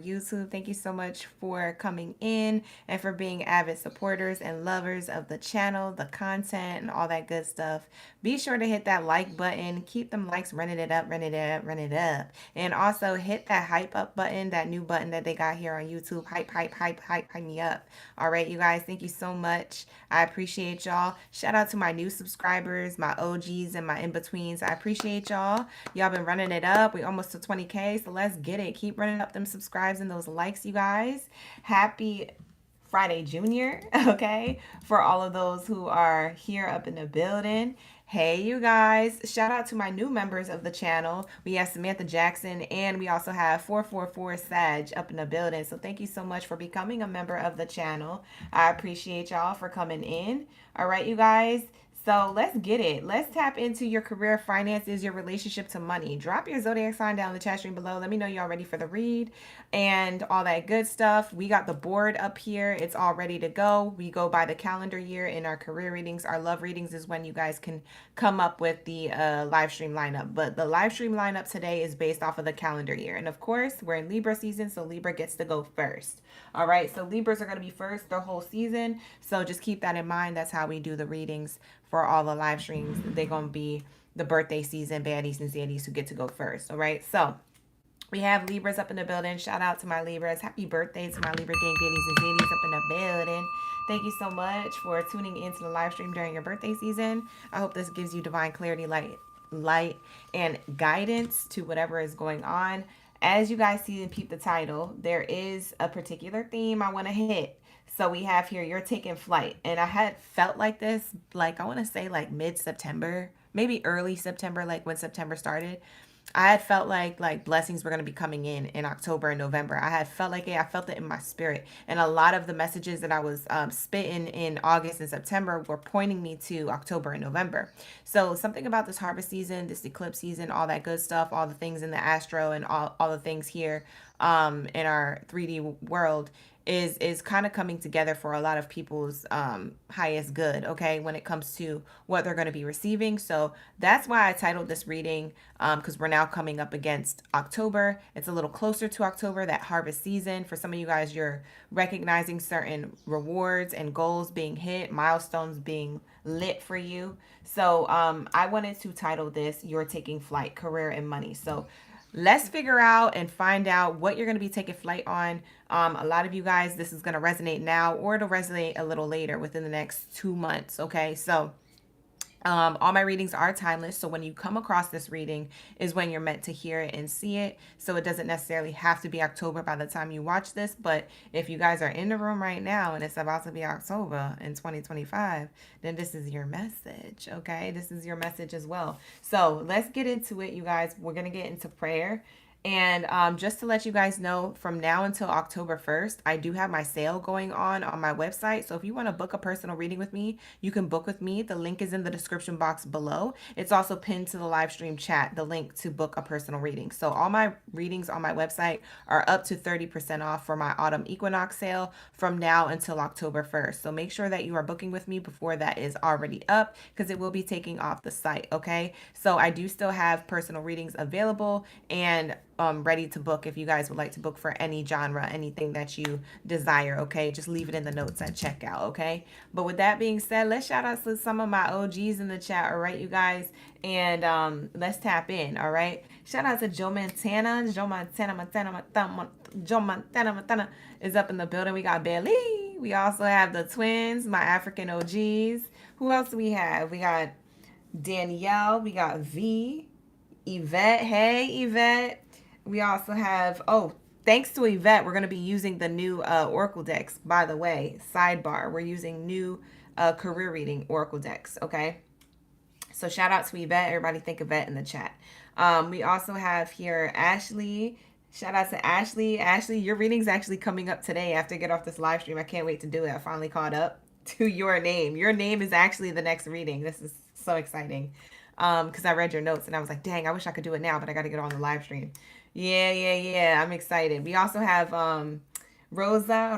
YouTube. Thank you so much for coming in and for being avid supporters and lovers of the channel, the content, and all that good stuff. Be sure to hit that like button. Keep them likes running it up, running it up, running it up. And also hit that hype up button, that new button that they got here on YouTube. Hype, hype, hype, hype, hype me up. All right, you guys, thank you so much. I appreciate y'all. Shout out to my new subscribers, my OGs, and my in-betweens. I appreciate y'all. Y'all been running it up. We almost to 20K, so let's get it. Keep running up them subscribes and those likes, you guys. Happy Friday Junior, okay? For all of those who are here up in the building. Hey, you guys. Shout out to my new members of the channel. We have Samantha Jackson, and we also have 444 Sag up in the building. So thank you so much for becoming a member of the channel. I appreciate y'all for coming in. All right, you guys. So let's get it. Let's tap into your career, finances, your relationship to money. Drop your zodiac sign down in the chat stream below. Let me know y'all ready for the read and all that good stuff. We got the board up here. It's all ready to go. We go by the calendar year in our career readings. Our love readings is when you guys can come up with the live stream lineup. But the live stream lineup today is based off of the calendar year. And of course, we're in Libra season, so Libra gets to go first. All right, so Libras are going to be first the whole season. So just keep that in mind. That's how we do the readings for all the live streams. They're going to be the birthday season baddies and zaddies who get to go first. All right, so we have Libras up in the building. Shout out to my Libras. Happy birthday to my Libra gang baddies and zaddies up in the building. Thank you so much for tuning into the live stream during your birthday season. I hope this gives you divine clarity, light, and guidance to whatever is going on. As you guys see and peep the title, there is a particular theme I want to hit. So we have here, you're taking flight. And I had felt like this, like I want to say like mid-September, maybe early September, like when September started. I had felt like blessings were going to be coming in October and November. I had felt like it. I felt it in my spirit. And a lot of the messages that I was spitting in August and September were pointing me to October and November. So something about this harvest season, this eclipse season, all that good stuff, all the things in the astro and all the things here in our 3D world is kind of coming together for a lot of people's highest good, okay, when it comes to what they're going to be receiving. So that's why I titled this reading, because we're now coming up against October. It's a little closer to October, that harvest season. For some of you guys, you're recognizing certain rewards and goals being hit, milestones being lit for you. So I wanted to title this, You're Taking Flight, Career and Money. So let's figure out and find out what you're going to be taking flight on. A lot of you guys, this is going to resonate now, or it'll resonate a little later within the next 2 months. Okay, so all my readings are timeless. So when you come across this reading is when you're meant to hear it and see it. So it doesn't necessarily have to be October by the time you watch this. But if you guys are in the room right now and it's about to be October in 2025, then this is your message. Okay, this is your message as well. So let's get into it, you guys. We're going to get into prayer. And just to let you guys know, from now until October 1st, I do have my sale going on my website. So if you want to book a personal reading with me, you can book with me. The link is in the description box below. It's also pinned to the live stream chat, the link to book a personal reading. So all my readings on my website are up to 30% off for my autumn equinox sale from now until October 1st. So make sure that you are booking with me before that is already up, because it will be taking off the site, okay? So I do still have personal readings available and ready to book if you guys would like to book for any genre, anything that you desire, okay? Just leave it in the notes at checkout, okay? But with that being said, let's shout out to some of my OGs in the chat, all right, you guys? And let's tap in, all right? Shout out to Joe Montana. Joe Montana is up in the building. We got Baddie. We also have the twins, my African OGs. Who else do we have? We got Danielle. We got V. Yvette. Hey, Yvette. We also have, thanks to Yvette, we're going to be using the new Oracle decks, by the way. Sidebar, we're using new career reading Oracle decks, okay? So shout out to Yvette. Everybody think Yvette in the chat. We also have here Ashley. Shout out to Ashley. Ashley, your reading's actually coming up today after I get off this live stream. I can't wait to do it. I finally caught up to your name. Your name is actually the next reading. This is so exciting. Because I read your notes and I was like, dang, I wish I could do it now, but I got to get on the live stream. Yeah. I'm excited. We also have Rosa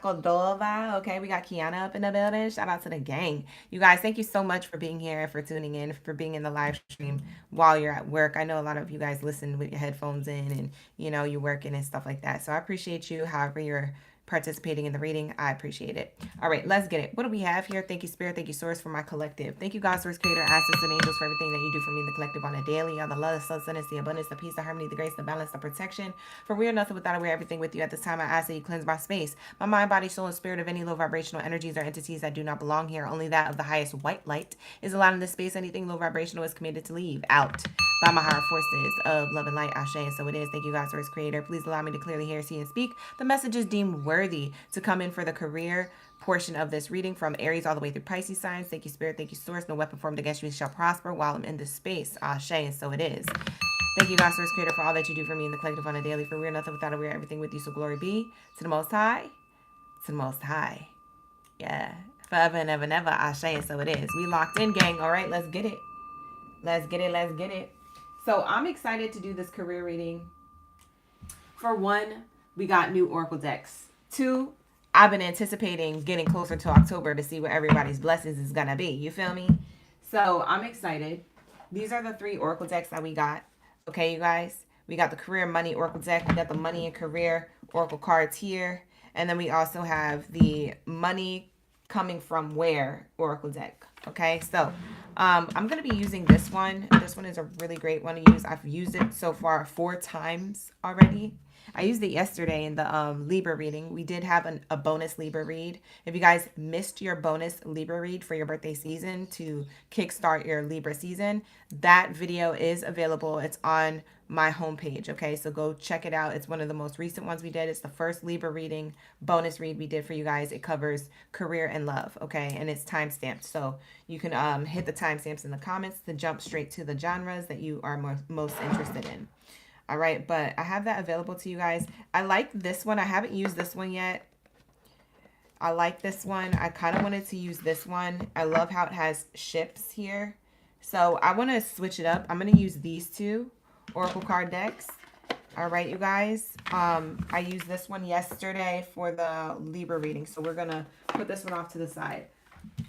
Cordova. Okay, we got Kiana up in the building. Shout out to the gang. You guys, thank you so much for being here, for tuning in, for being in the live stream while you're at work. I know a lot of you guys listen with your headphones in and, you're working and stuff like that. So I appreciate you, however you're participating in the reading. I appreciate it. All right, let's get it. What do we have here? Thank you, Spirit. Thank you, Source, for my collective. Thank you, God, Source, Creator, Ancestors, and Angels, for everything that you do for me, the collective, on a daily. All the love, the sustenance, the abundance, the peace, the harmony, the grace, the balance, the protection. For we are nothing without it. We're everything with you. At this time, I ask that you cleanse my space, my mind, body, soul, and spirit of any low vibrational energies or entities that do not belong here. Only that of the highest white light is allowed in this space. Anything low vibrational is committed to leave out by my higher forces of love and light. Ashe, and so it is. Thank you, God, Source, Creator. Please allow me to clearly hear, see, and speak the messages deemed worthy to come in for the career portion of this reading, from Aries all the way through Pisces signs. Thank you, Spirit. Thank you, Source. No weapon formed against me shall prosper while I'm in this space. Ashe, and so it is. Thank you, God, Source, Creator, for all that you do for me in the collective on a daily. For we are nothing without it. We are everything with you. So glory be to the Most High. To the Most High. Yeah. Forever and ever and ever. Ashe, and so it is. We locked in, gang. All right, let's get it. Let's get it. Let's get it. So I'm excited to do this career reading. For one, we got new Oracle decks. Two, I've been anticipating getting closer to October to see what everybody's blessings is going to be. You feel me? So I'm excited. These are the 3 Oracle decks that we got. Okay, you guys? We got the Career Money Oracle deck. We got the Money and Career Oracle cards here. And then we also have the Money Coming From Where Oracle deck. Okay, so I'm going to be using this one. This one is a really great one to use. I've used it so far 4 times already. I used it yesterday in the Libra reading. We did have a bonus Libra read. If you guys missed your bonus Libra read for your birthday season to kickstart your Libra season, that video is available. It's on my homepage. Okay, so go check it out. It's one of the most recent ones we did. It's the first Libra reading, bonus read we did for you guys. It covers career and love. Okay, and it's time stamped. So you can hit the timestamps in the comments to jump straight to the genres that you are most interested in. All right, but I have that available to you guys. I like this one. I haven't used this one yet. I like this one. I kind of wanted to use this one. I love how it has ships here. So I want to switch it up. I'm going to use these 2 Oracle card decks. All right, you guys. I used this one yesterday for the Libra reading. So we're going to put this one off to the side.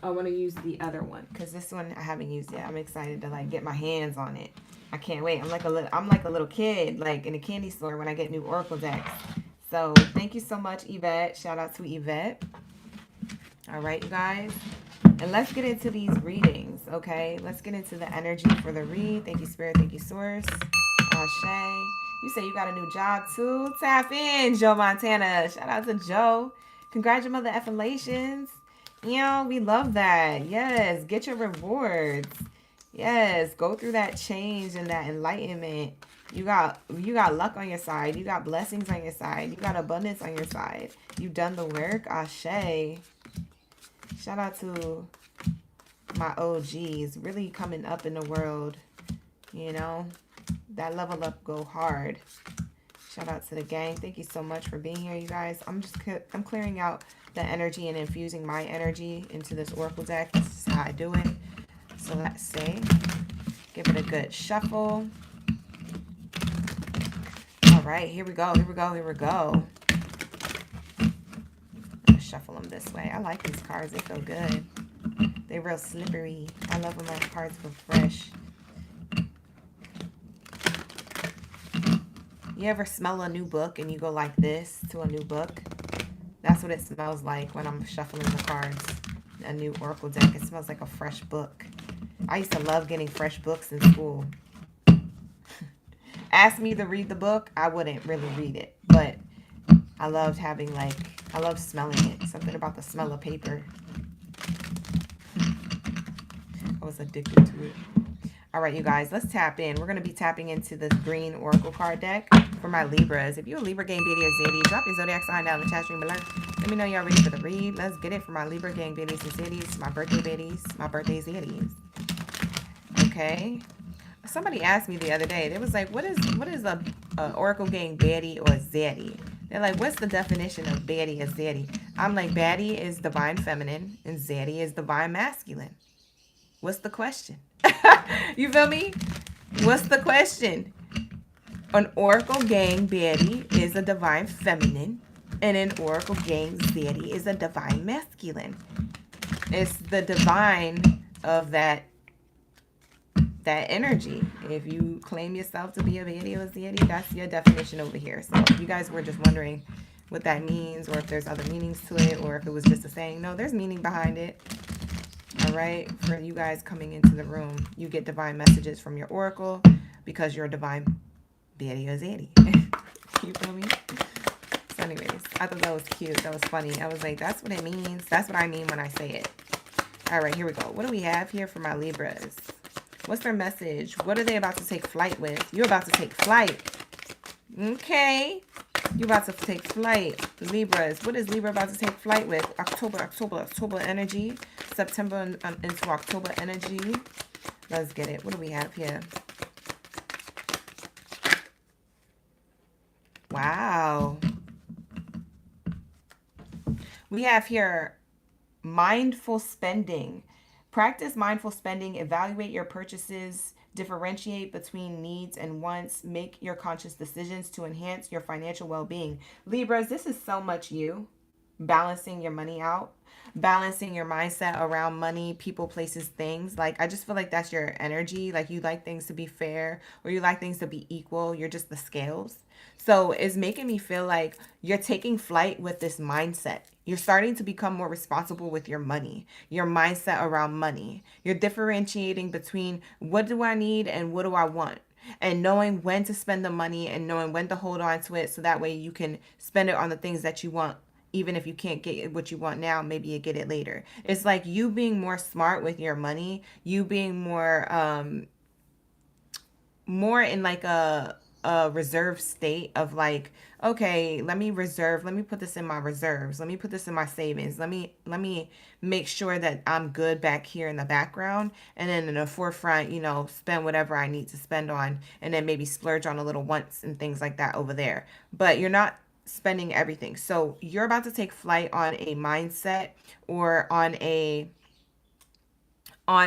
I want to use the other one because this one I haven't used yet. I'm excited to get my hands on it. I can't wait. I'm like a little kid, like in a candy store when I get new Oracle decks. So thank you so much, Yvette. Shout out to Yvette. All right, you guys. And let's get into these readings, okay? Let's get into the energy for the read. Thank you, Spirit. Thank you, Source. Ashe. You say you got a new job too? Tap in, Joe Montana. Shout out to Joe. Congratulations. We love that. Yes, get your rewards. Yes, go through that change and that enlightenment. You got luck on your side. You got blessings on your side. You got abundance on your side. You've done the work. Ashe. Shout out to my OGs. Really coming up in the world. That level up go hard. Shout out to the gang. Thank you so much for being here, you guys. I'm clearing out the energy and infusing my energy into this Oracle deck. This is how I do it. So let's see. Give it a good shuffle. All right, here we go. Here we go. Here we go. I'm gonna shuffle them this way. I like these cards. They feel good. They're real slippery. I love when my cards feel fresh. You ever smell a new book and you go like this to a new book? That's what it smells like when I'm shuffling the cards. A new Oracle deck. It smells like a fresh book. I used to love getting fresh books in school. Ask me to read the book, I wouldn't really read it. But I loved having I love smelling it. Something about the smell of paper. I was addicted to it. All right, you guys, let's tap in. We're going to be tapping into this green Oracle card deck for my Libras. If you're a Libra gang, Baddie, or Zadie, drop your Zodiac sign down in the chat stream below. Let me know y'all ready for the read. Let's get it for my Libra gang, Baddies, and Zadies. My birthday Baddies, my birthday Zadies. Okay. Somebody asked me the other day. They was like, what is a Oracle gang Baddie or Zadie? They're like, what's the definition of Baddie or Zadie? I'm like, Baddie is divine feminine and Zadie is divine masculine. What's the question? You feel me? What's the question? An Oracle gang Baddie is a divine feminine And in Oracle Gang, Baddie is a divine masculine. It's the divine of that energy. If you claim yourself to be a Baddie or a Zadie, that's your definition over here. So if you guys were just wondering what that means, or if there's other meanings to it, or if it was just a saying, no, there's meaning behind it. All right, for you guys coming into the room, you get divine messages from your oracle because you're a divine Baddie or Zadie. You feel me? So anyways, I thought that was cute. That was funny. I was like, that's what it means. That's what I mean when I say it. All right, here we go. What do we have here for my Libras? What's their message? What are they about to take flight with? You're about to take flight. Okay. You're about to take flight. Libras. What is Libra about to take flight with? October energy. September into October energy. Let's get it. What do we have here? Wow. We have here mindful spending. Practice mindful spending. Evaluate your purchases. Differentiate between needs and wants. Make your conscious decisions to enhance your financial well-being. Libras, this is so much you. Balancing your money out. Balancing your mindset around money, people, places, things. Like, I just feel like that's your energy. Like, you like things to be fair, or you like things to be equal. You're just the scales. So it's making me feel like you're taking flight with this mindset. You're starting to become more responsible with your money, your mindset around money. You're differentiating between what do I need and what do I want, and knowing when to spend the money and knowing when to hold on to it, so that way you can spend it on the things that you want. Even if you can't get what you want now, maybe you get it later. It's like you being more smart with your money, you being more in like a reserve state of like, okay, let me put this in my reserves, let me put this in my savings, let me make sure that I'm good back here in the background, and then in the forefront, you know, spend whatever I need to spend on, and then maybe splurge on a little wants and things like that over there. But you're not spending everything. So you're about to take flight on a mindset, or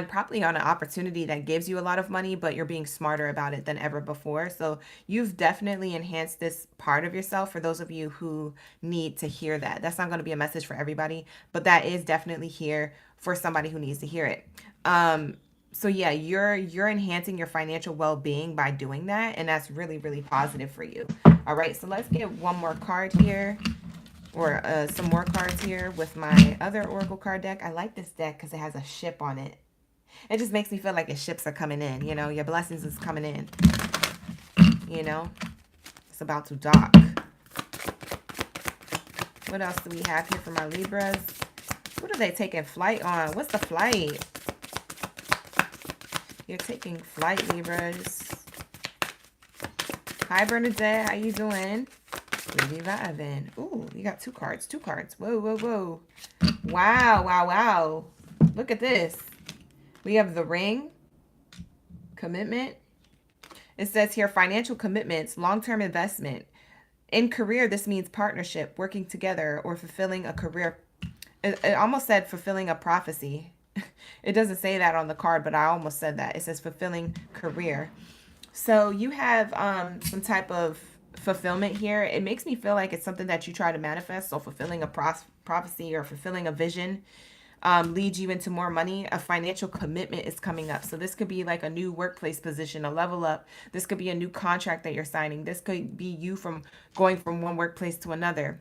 probably on an opportunity that gives you a lot of money, but you're being smarter about it than ever before. So you've definitely enhanced this part of yourself, for those of you who need to hear that. That's not going to be a message for everybody, but that is definitely here for somebody who needs to hear it. So yeah, you're enhancing your financial well-being by doing that, and that's really, really positive for you. All right, so let's get one more card here, or some more cards here with my other oracle card deck. I like this deck because it has a ship on it. It just makes me feel like your ships are coming in, you know, your blessings is coming in, you know, it's about to dock. What else do we have here for my Libras? What are they taking flight on? What's the flight? You're taking flight, Libras. Hi, Bernadette. How you doing? Lady Vivin. Ooh, you got two cards. Whoa, whoa, whoa. Wow, wow, wow. Look at this. We have the ring. Commitment. It says here, financial commitments, long-term investment. In career, this means partnership, working together, or fulfilling a career. It almost said fulfilling a prophecy. It doesn't say that on the card, but I almost said that. It says fulfilling career. So you have some type of fulfillment here. It makes me feel like it's something that you try to manifest. So fulfilling a prophecy or fulfilling a vision leads you into more money. A financial commitment is coming up. So this could be like a new workplace position, a level up. This could be a new contract that you're signing. This could be you from going from one workplace to another.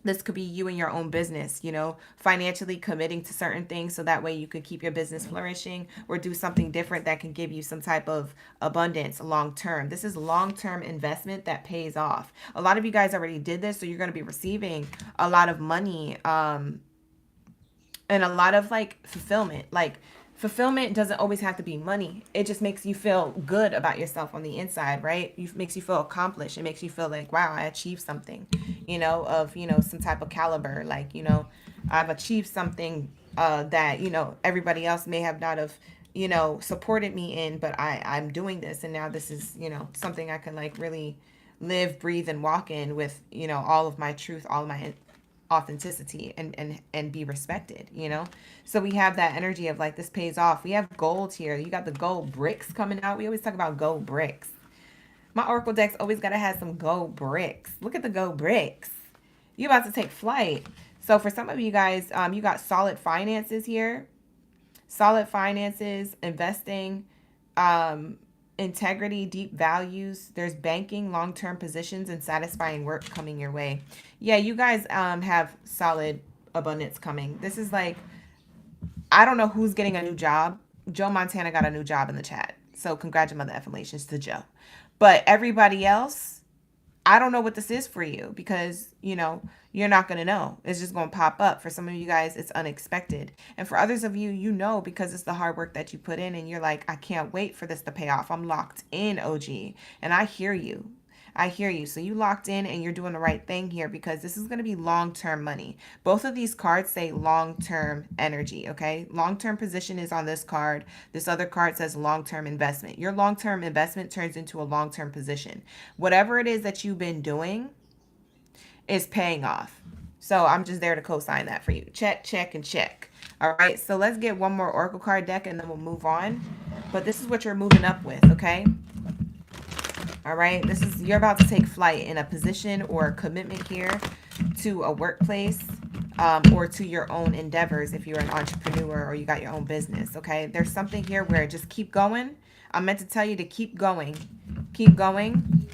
This could be you in your own business, you know, financially committing to certain things, so that way you could keep your business flourishing, or do something different that can give you some type of abundance long term. This is long-term investment that pays off. A lot of you guys already did this, so you're going to be receiving a lot of money and a lot of like fulfillment. Like, fulfillment doesn't always have to be money. It just makes you feel good about yourself on the inside, right? It makes you feel accomplished. It makes you feel like, wow, I achieved something, you know, of, you know, some type of caliber. Like, you know, I've achieved something that, you know, everybody else may have not have, you know, supported me in, but I'm doing this. And now this is, you know, something I can like really live, breathe, and walk in with, you know, all of my truth, all of my authenticity, and be respected, you know. So we have that energy of like, this pays off. We have gold here. You got the gold bricks coming out. We always talk about gold bricks. My oracle decks always got to have some gold bricks. Look at the gold bricks. You're about to take flight. So for some of you guys, you got solid finances here. Solid finances, investing, integrity, deep values. There's banking, long-term positions, and satisfying work coming your way. Yeah, you guys have solid abundance coming. This is like, I don't know who's getting a new job. Joe Montana got a new job in the chat. So congratulations to Joe. But everybody else, I don't know what this is for you because, you're not going to know. It's just going to pop up. For some of you guys, it's unexpected. And for others of you, because it's the hard work that you put in and you're like, I can't wait for this to pay off. I'm locked in, OG. And I hear you. I hear you. So you locked in and you're doing the right thing here because this is going to be long-term money. Both of these cards say long-term energy, okay? Long-term position is on this card. This other card says long-term investment. Your long-term investment turns into a long-term position. Whatever it is that you've been doing is paying off. So I'm just there to co-sign that for you. Check, check, and check. All right, so let's get one more Oracle card deck and then we'll move on. But this is what you're moving up with, okay? All right, you're about to take flight in a position or a commitment here to a workplace or to your own endeavors if you're an entrepreneur or you got your own business, okay? There's something here where just keep going. I'm meant to tell you to keep going. Keep going.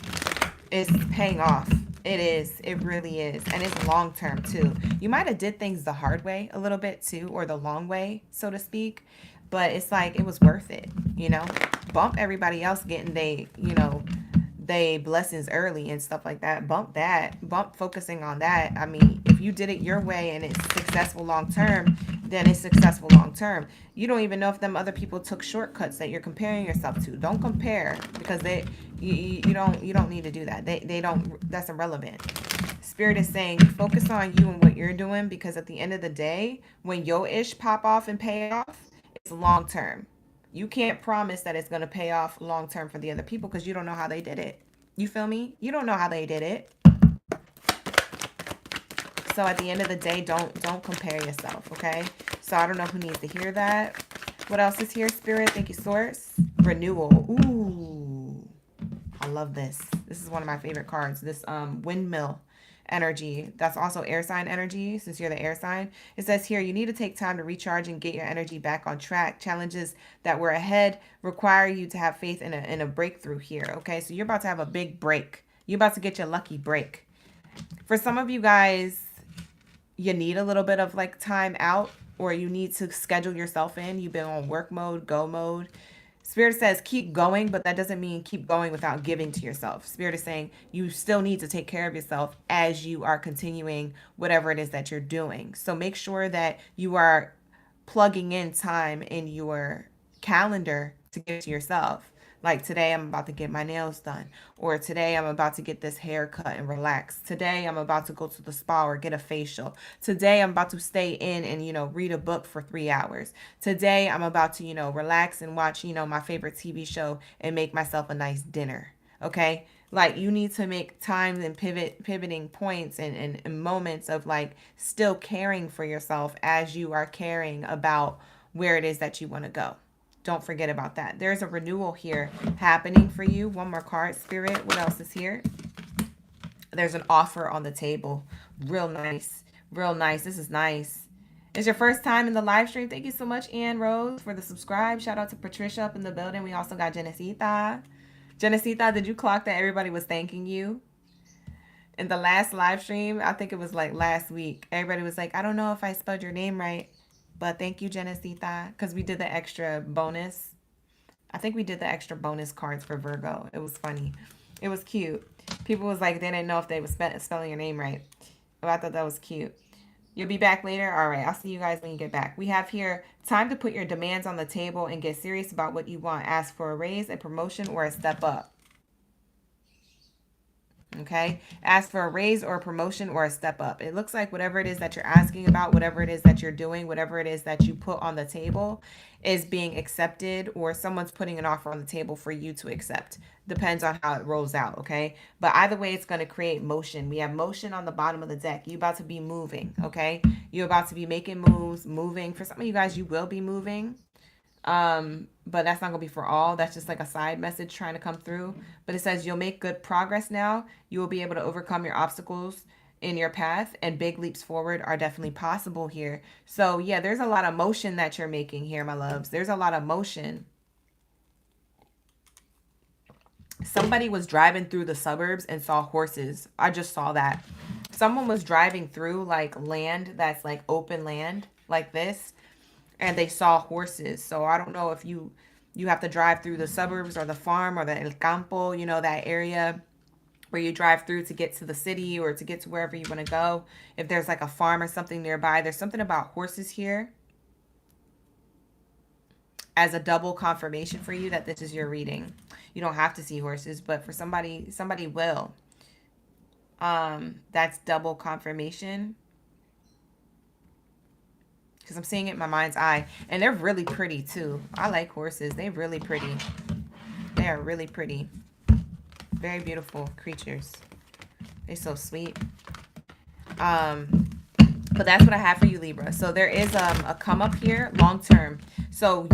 It's paying off. It is. It really is. And it's long term too. You might have did things the hard way a little bit too, or the long way, so to speak. But it's like it was worth it, Bump everybody else getting they blessings early and stuff like that. Bump that. Bump focusing on that. I mean, if you did it your way and it's successful long term, then it's successful long term. You don't even know if them other people took shortcuts that you're comparing yourself to. Don't compare because you don't need to do that. They don't. That's irrelevant. Spirit is saying focus on you and what you're doing because at the end of the day, when your ish pop off and pay off, it's long term. You can't promise that it's going to pay off long term for the other people because you don't know how they did it. You feel me? You don't know how they did it. So at the end of the day, don't compare yourself, okay? So I don't know who needs to hear that. What else is here, Spirit? Thank you, Source. Renewal. Ooh. I love this. This is one of my favorite cards. This windmill energy. That's also air sign energy since you're the air sign. It says here, you need to take time to recharge and get your energy back on track. Challenges that were ahead require you to have faith in a breakthrough here. Okay, so you're about to have a big break. You're about to get your lucky break. For some of you guys, you need a little bit of like time out or you need to schedule yourself in. You've been on work mode, go mode. Spirit says keep going, but that doesn't mean keep going without giving to yourself. Spirit is saying you still need to take care of yourself as you are continuing whatever it is that you're doing. So make sure that you are plugging in time in your calendar to give to yourself. Like today, I'm about to get my nails done. Or today, I'm about to get this haircut and relax. Today, I'm about to go to the spa or get a facial. Today, I'm about to stay in and, read a book for 3 hours. Today, I'm about to, relax and watch, my favorite TV show and make myself a nice dinner. Okay? Like you need to make times and pivoting points and moments of like still caring for yourself as you are caring about where it is that you want to go. Don't forget about that. There's a renewal here happening for you. One more card, Spirit. What else is here? There's an offer on the table. Real nice. Real nice. This is nice. It's your first time in the live stream. Thank you so much, Ann Rose, for the subscribe. Shout out to Patricia up in the building. We also got Genesita. Genesita, did you clock that everybody was thanking you? In the last live stream, I think it was like last week, everybody was like, I don't know if I spelled your name right. But thank you, Genesita, because we did the extra bonus. I think we did the extra bonus cards for Virgo. It was funny. It was cute. People was like, they didn't know if they were spelling your name right. Oh, I thought that was cute. You'll be back later? All right, I'll see you guys when you get back. We have here time to put your demands on the table and get serious about what you want. Ask for a raise, a promotion, or a step up. Okay, ask for a raise or a promotion or a step up. It looks like whatever it is that you're asking about, whatever it is that you're doing, whatever it is that you put on the table is being accepted, or someone's putting an offer on the table for you to accept. Depends on how it rolls out, okay? But either way, it's going to create motion. We have motion on the bottom of the deck. You're about to be moving, okay? You're about to be making moves, moving. For some of you guys, you will be moving. But that's not gonna be for all. That's just like a side message trying to come through. But it says you'll make good progress now. You will be able to overcome your obstacles in your path, and big leaps forward are definitely possible here. So yeah, there's a lot of motion that you're making here, my loves. There's a lot of motion. Somebody was driving through the suburbs and saw horses. I just saw that. Someone was driving through like land that's like open land like this, and they saw horses. So I don't know if you have to drive through the suburbs or the farm or the el campo, you know, that area where you drive through to get to the city or to get to wherever you want to go. If there's like a farm or something nearby, there's something about horses here as a double confirmation for you that this is your reading. You don't have to see horses, but for somebody will. That's double confirmation, because I'm seeing it in my mind's eye, and they're really pretty too. I like horses. They're really pretty. They are really pretty. Very beautiful creatures. They're so sweet. But that's what I have for you, Libra. So there is a come up here, long term. So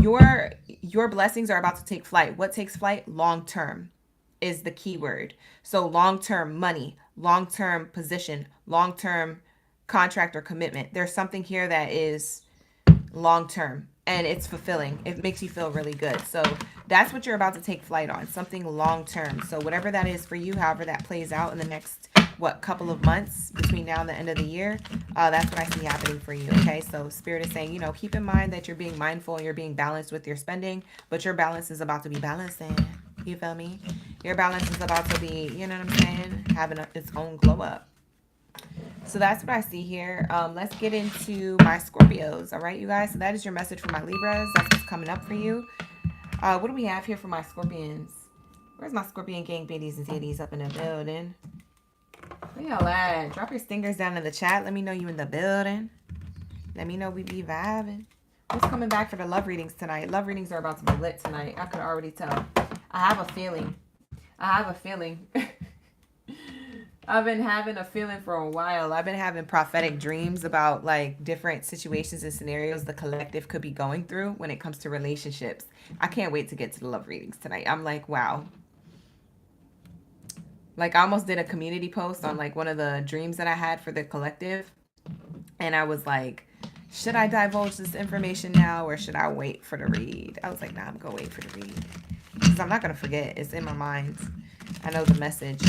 your blessings are about to take flight. What takes flight? Long term is the key word. So long term money, long term position, long term contract or commitment. There's something here that is long term and it's fulfilling. It makes you feel really good. So that's what you're about to take flight on, something long term. So whatever that is for you, however that plays out in the next couple of months between now and the end of the year, that's what I see happening for you. Okay, so Spirit is saying, you know, keep in mind that you're being mindful and you're being balanced with your spending, but your balance is about to be balancing. You feel me? Your balance is about to be, you know what I'm saying, having its own glow up. So that's what I see here. Let's get into my Scorpios. All right, you guys. So that is your message for my Libras. That's what's coming up for you. What do we have here for my Scorpions? Where's my Scorpion gang, biddies and titties up in the building? Where y'all at? Drop your stingers down in the chat. Let me know you in the building. Let me know we be vibing. Who's coming back for the love readings tonight? Love readings are about to be lit tonight. I could already tell. I have a feeling. I've been having a feeling for a while. I've been having prophetic dreams about like different situations and scenarios the collective could be going through when it comes to relationships. I can't wait to get to the love readings tonight. I'm like, wow. Like I almost did a community post on like one of the dreams that I had for the collective. And I was like, should I divulge this information now or should I wait for the read? I was like, nah, I'm going to wait for the read. Because I'm not going to forget. It's in my mind. I know the message.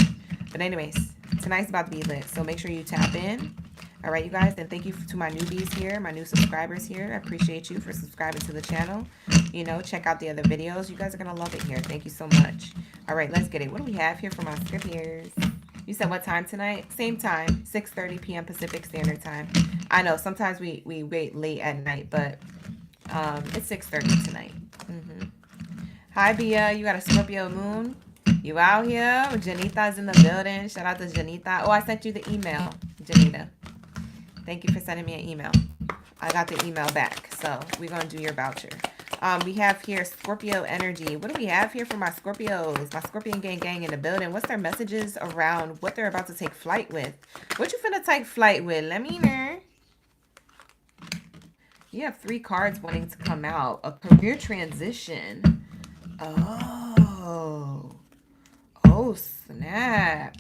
But anyways, tonight's about to be lit. So make sure you tap in. All right, you guys. And thank you to my newbies here, my new subscribers here. I appreciate you for subscribing to the channel. You know, check out the other videos. You guys are going to love it here. Thank you so much. All right, let's get it. What do we have here for my Scorpios? You said what time tonight? Same time, 6:30 p.m. Pacific Standard Time. I know sometimes we wait late at night, but it's 6:30 tonight. Hi, Bia. You got a Scorpio moon? You out here? Janita's in the building. Shout out to Janita. Oh, I sent you the email, Janita. Thank you for sending me an email. I got the email back, so we're going to do your voucher. We have here Scorpio energy. What do we have here for my Scorpios? My Scorpion gang in the building. What's their messages around what they're about to take flight with? What you finna take flight with? Let me know. You have 3 cards wanting to come out. A career transition. Oh, snap.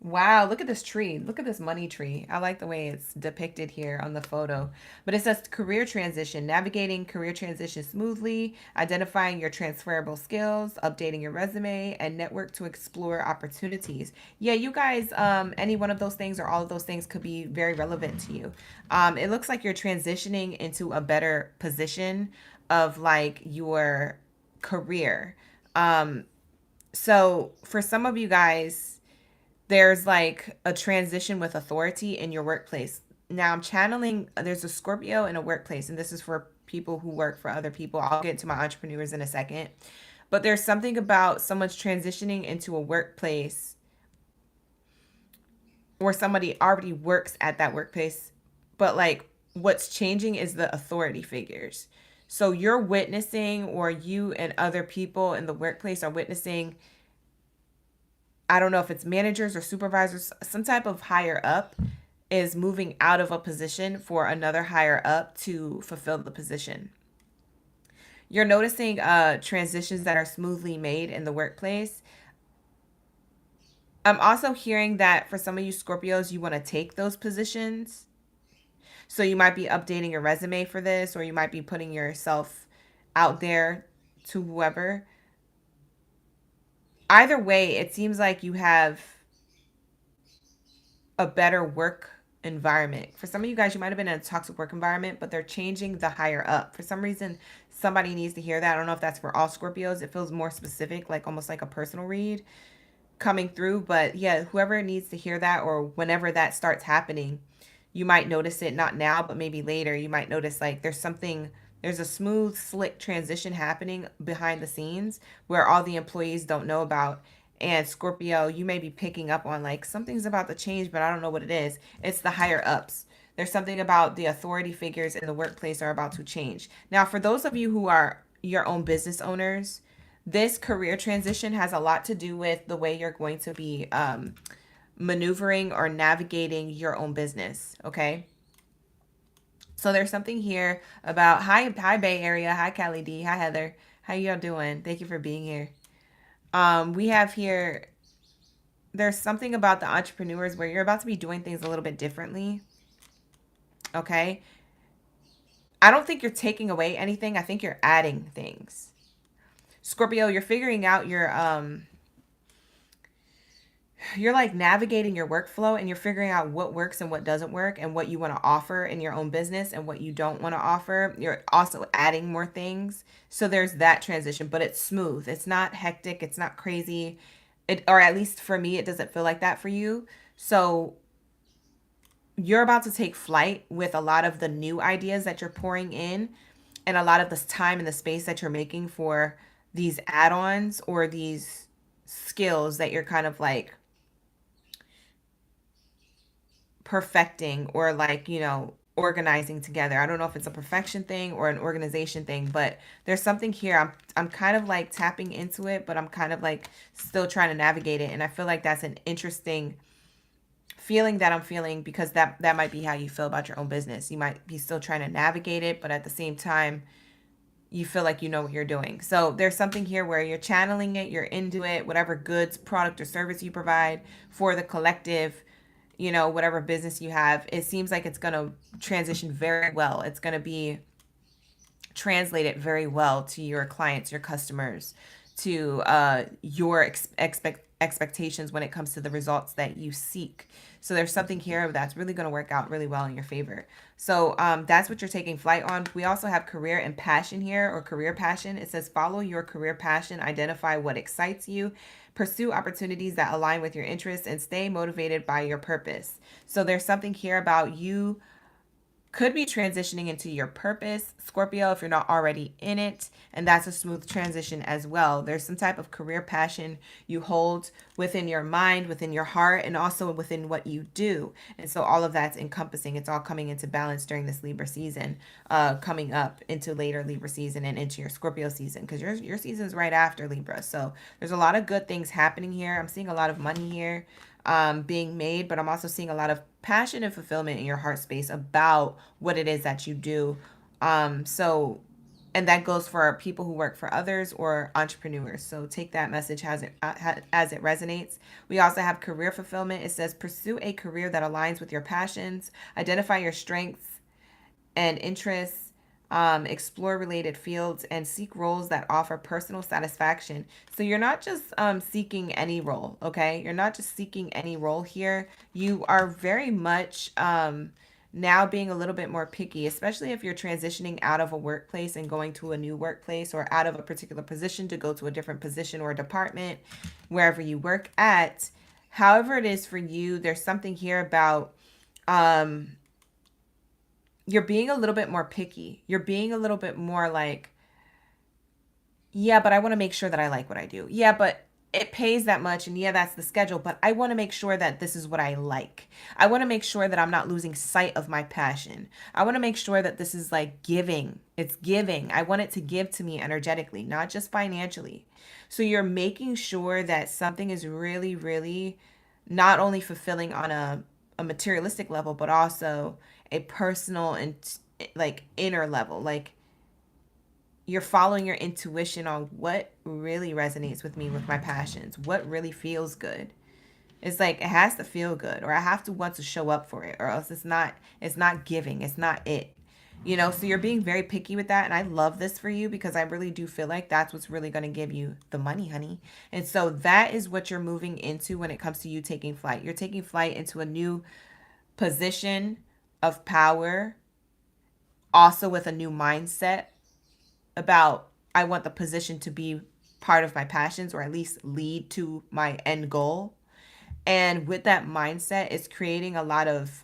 Wow, look at this tree. Look at this money tree. I like the way it's depicted here on the photo. But it says career transition, navigating career transition smoothly, identifying your transferable skills, updating your resume, and network to explore opportunities. Yeah, you guys, any one of those things or all of those things could be very relevant to you. It looks like you're transitioning into a better position of like your career. So for some of you guys, there's like a transition with authority in your workplace. Now I'm channeling, there's a Scorpio in a workplace, and this is for people who work for other people. I'll get to my entrepreneurs in a second. But there's something about someone's transitioning into a workplace or somebody already works at that workplace. But like what's changing is the authority figures. So you're witnessing, or you and other people in the workplace are witnessing, I don't know if it's managers or supervisors, some type of higher up is moving out of a position for another higher up to fulfill the position. You're noticing transitions that are smoothly made in the workplace. I'm also hearing that for some of you Scorpios, you want to take those positions. So you might be updating your resume for this, or you might be putting yourself out there to whoever. Either way, it seems like you have a better work environment. For some of you guys, you might have been in a toxic work environment, but they're changing the higher up. For some reason, somebody needs to hear that. I don't know if that's for all Scorpios. It feels more specific, like almost like a personal read coming through. But yeah, whoever needs to hear that, or whenever that starts happening, you might notice it, not now, but maybe later. You might notice like there's a smooth, slick transition happening behind the scenes where all the employees don't know about. And Scorpio, you may be picking up on like something's about to change, but I don't know what it is. It's the higher ups. There's something about the authority figures in the workplace are about to change. Now, for those of you who are your own business owners, this career transition has a lot to do with the way you're going to be maneuvering or navigating your own business. Okay. So there's something here about hi Bay Area, hi Callie D, hi Heather, how y'all doing? Thank you for being here. We have here, there's something about the entrepreneurs where you're about to be doing things a little bit differently. Okay. I don't think you're taking away anything. I think you're adding things. Scorpio, you're figuring out you're like navigating your workflow, and you're figuring out what works and what doesn't work, and what you want to offer in your own business and what you don't want to offer. You're also adding more things. So there's that transition, but it's smooth. It's not hectic. It's not crazy. Or at least for me, it doesn't feel like that for you. So you're about to take flight with a lot of the new ideas that you're pouring in, and a lot of this time and the space that you're making for these add-ons or these skills that you're kind of like perfecting, or like, organizing together. I don't know if it's a perfection thing or an organization thing, but there's something here. I'm kind of like tapping into it, but I'm kind of like still trying to navigate it. And I feel like that's an interesting feeling that I'm feeling, because that might be how you feel about your own business. You might be still trying to navigate it, but at the same time, you feel like you know what you're doing. So there's something here where you're channeling it, you're into it, whatever goods, product, or service you provide for the collective, whatever business you have. It seems like it's going to transition very well. It's going to be translated very well to your clients, your customers, to your expectations when it comes to the results that you seek. So there's something here that's really going to work out really well in your favor. So that's what you're taking flight on. We also have career and passion here, or career passion. It says follow your career passion, identify what excites you, pursue opportunities that align with your interests, and stay motivated by your purpose. So there's something here about you could be transitioning into your purpose, Scorpio, if you're not already in it. And that's a smooth transition as well. There's some type of career passion you hold within your mind, within your heart, and also within what you do. And so all of that's encompassing. It's all coming into balance during this Libra season, coming up into later Libra season and into your Scorpio season, because your season's right after Libra. So there's a lot of good things happening here. I'm seeing a lot of money here being made, but I'm also seeing a lot of passion and fulfillment in your heart space about what it is that you do. So, and that goes for people who work for others or entrepreneurs. So take that message as it resonates. We also have career fulfillment. It says pursue a career that aligns with your passions, identify your strengths and interests, explore related fields, and seek roles that offer personal satisfaction. So you're not just seeking any role, okay? You're not just seeking any role here. You are very much now being a little bit more picky, especially if you're transitioning out of a workplace and going to a new workplace, or out of a particular position to go to a different position or department, wherever you work at. However it is for you, there's something here about you're being a little bit more picky. You're being a little bit more like, yeah, but I want to make sure that I like what I do. Yeah, but it pays that much. And yeah, that's the schedule. But I want to make sure that this is what I like. I want to make sure that I'm not losing sight of my passion. I want to make sure that this is like giving. It's giving. I want it to give to me energetically, not just financially. So you're making sure that something is really, really not only fulfilling on a materialistic level, but also a personal and like inner level. Like you're following your intuition on what really resonates with me, with my passions, what really feels good. It's like it has to feel good, or I have to want to show up for it, or else it's not giving, it's not it. You know, so you're being very picky with that, and I love this for you because I really do feel like that's what's really going to give you the money, honey. And so that is what you're moving into when it comes to you taking flight. You're taking flight into a new position of power, also with a new mindset about I want the position to be part of my passions or at least lead to my end goal. And with that mindset, it's creating a lot of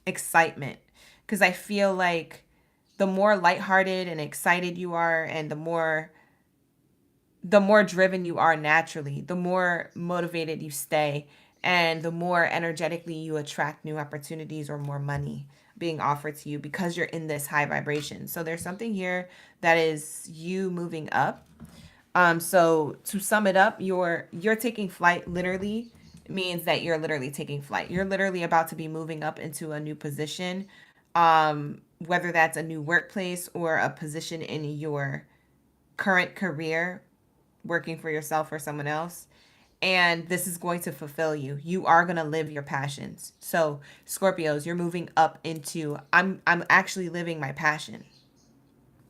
excitement because I feel like the more lighthearted and excited you are, and the more driven you are naturally, the more motivated you stay, and the more energetically you attract new opportunities or more money being offered to you because you're in this high vibration. So there's something here that is you moving up. So to sum it up, you're taking flight literally means that you're literally taking flight. You're literally about to be moving up into a new position. Whether that's a new workplace or a position in your current career, working for yourself or someone else. And this is going to fulfill you. You are going to live your passions. So, Scorpios, you're moving up into I'm actually living my passion.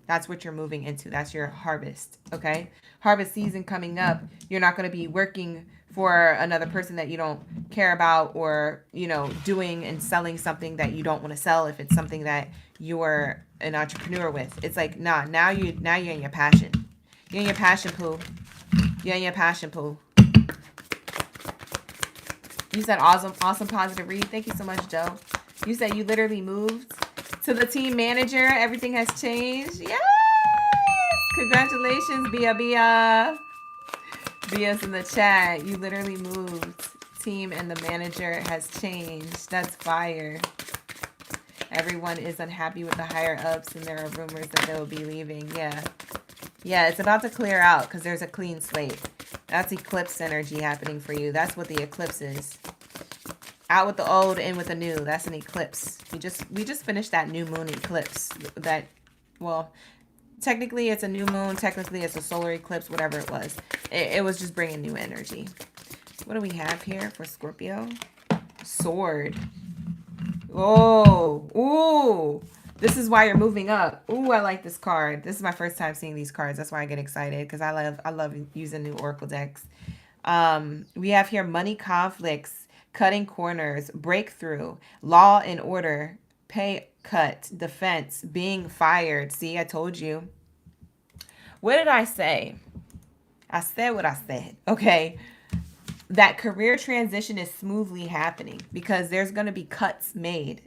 That's what you're moving into. That's your harvest, okay? Harvest season coming up. You're not going to be working for another person that you don't care about, or, you know, doing and selling something that you don't want to sell if it's something that you're an entrepreneur with. It's like, nah, now you're in your passion. You're in your passion pool. You're in your passion pool. You said awesome, awesome positive read. Thank you so much, Joe. You said you literally moved to the team manager. Everything has changed. Yes! Congratulations, Bia Bia. Bia's in the chat. You literally moved. Team and the manager has changed. That's fire. Everyone is unhappy with the higher ups, and there are rumors that they will be leaving. Yeah. Yeah, it's about to clear out because there's a clean slate. That's eclipse energy happening for you. That's what the eclipse is. Out with the old, in with the new. That's an eclipse. We just finished that new moon eclipse. That, well, technically it's a new moon. Technically it's a solar eclipse, whatever it was. It was just bringing new energy. What do we have here for Scorpio? Sword. Oh, ooh. This is why you're moving up. Ooh, I like this card. This is my first time seeing these cards. That's why I get excited, because I love using new oracle decks. We have here money conflicts, cutting corners, breakthrough, law and order, pay cut, defense, being fired. See, I told you. What did I say? I said what I said. Okay. That career transition is smoothly happening because there's going to be cuts made.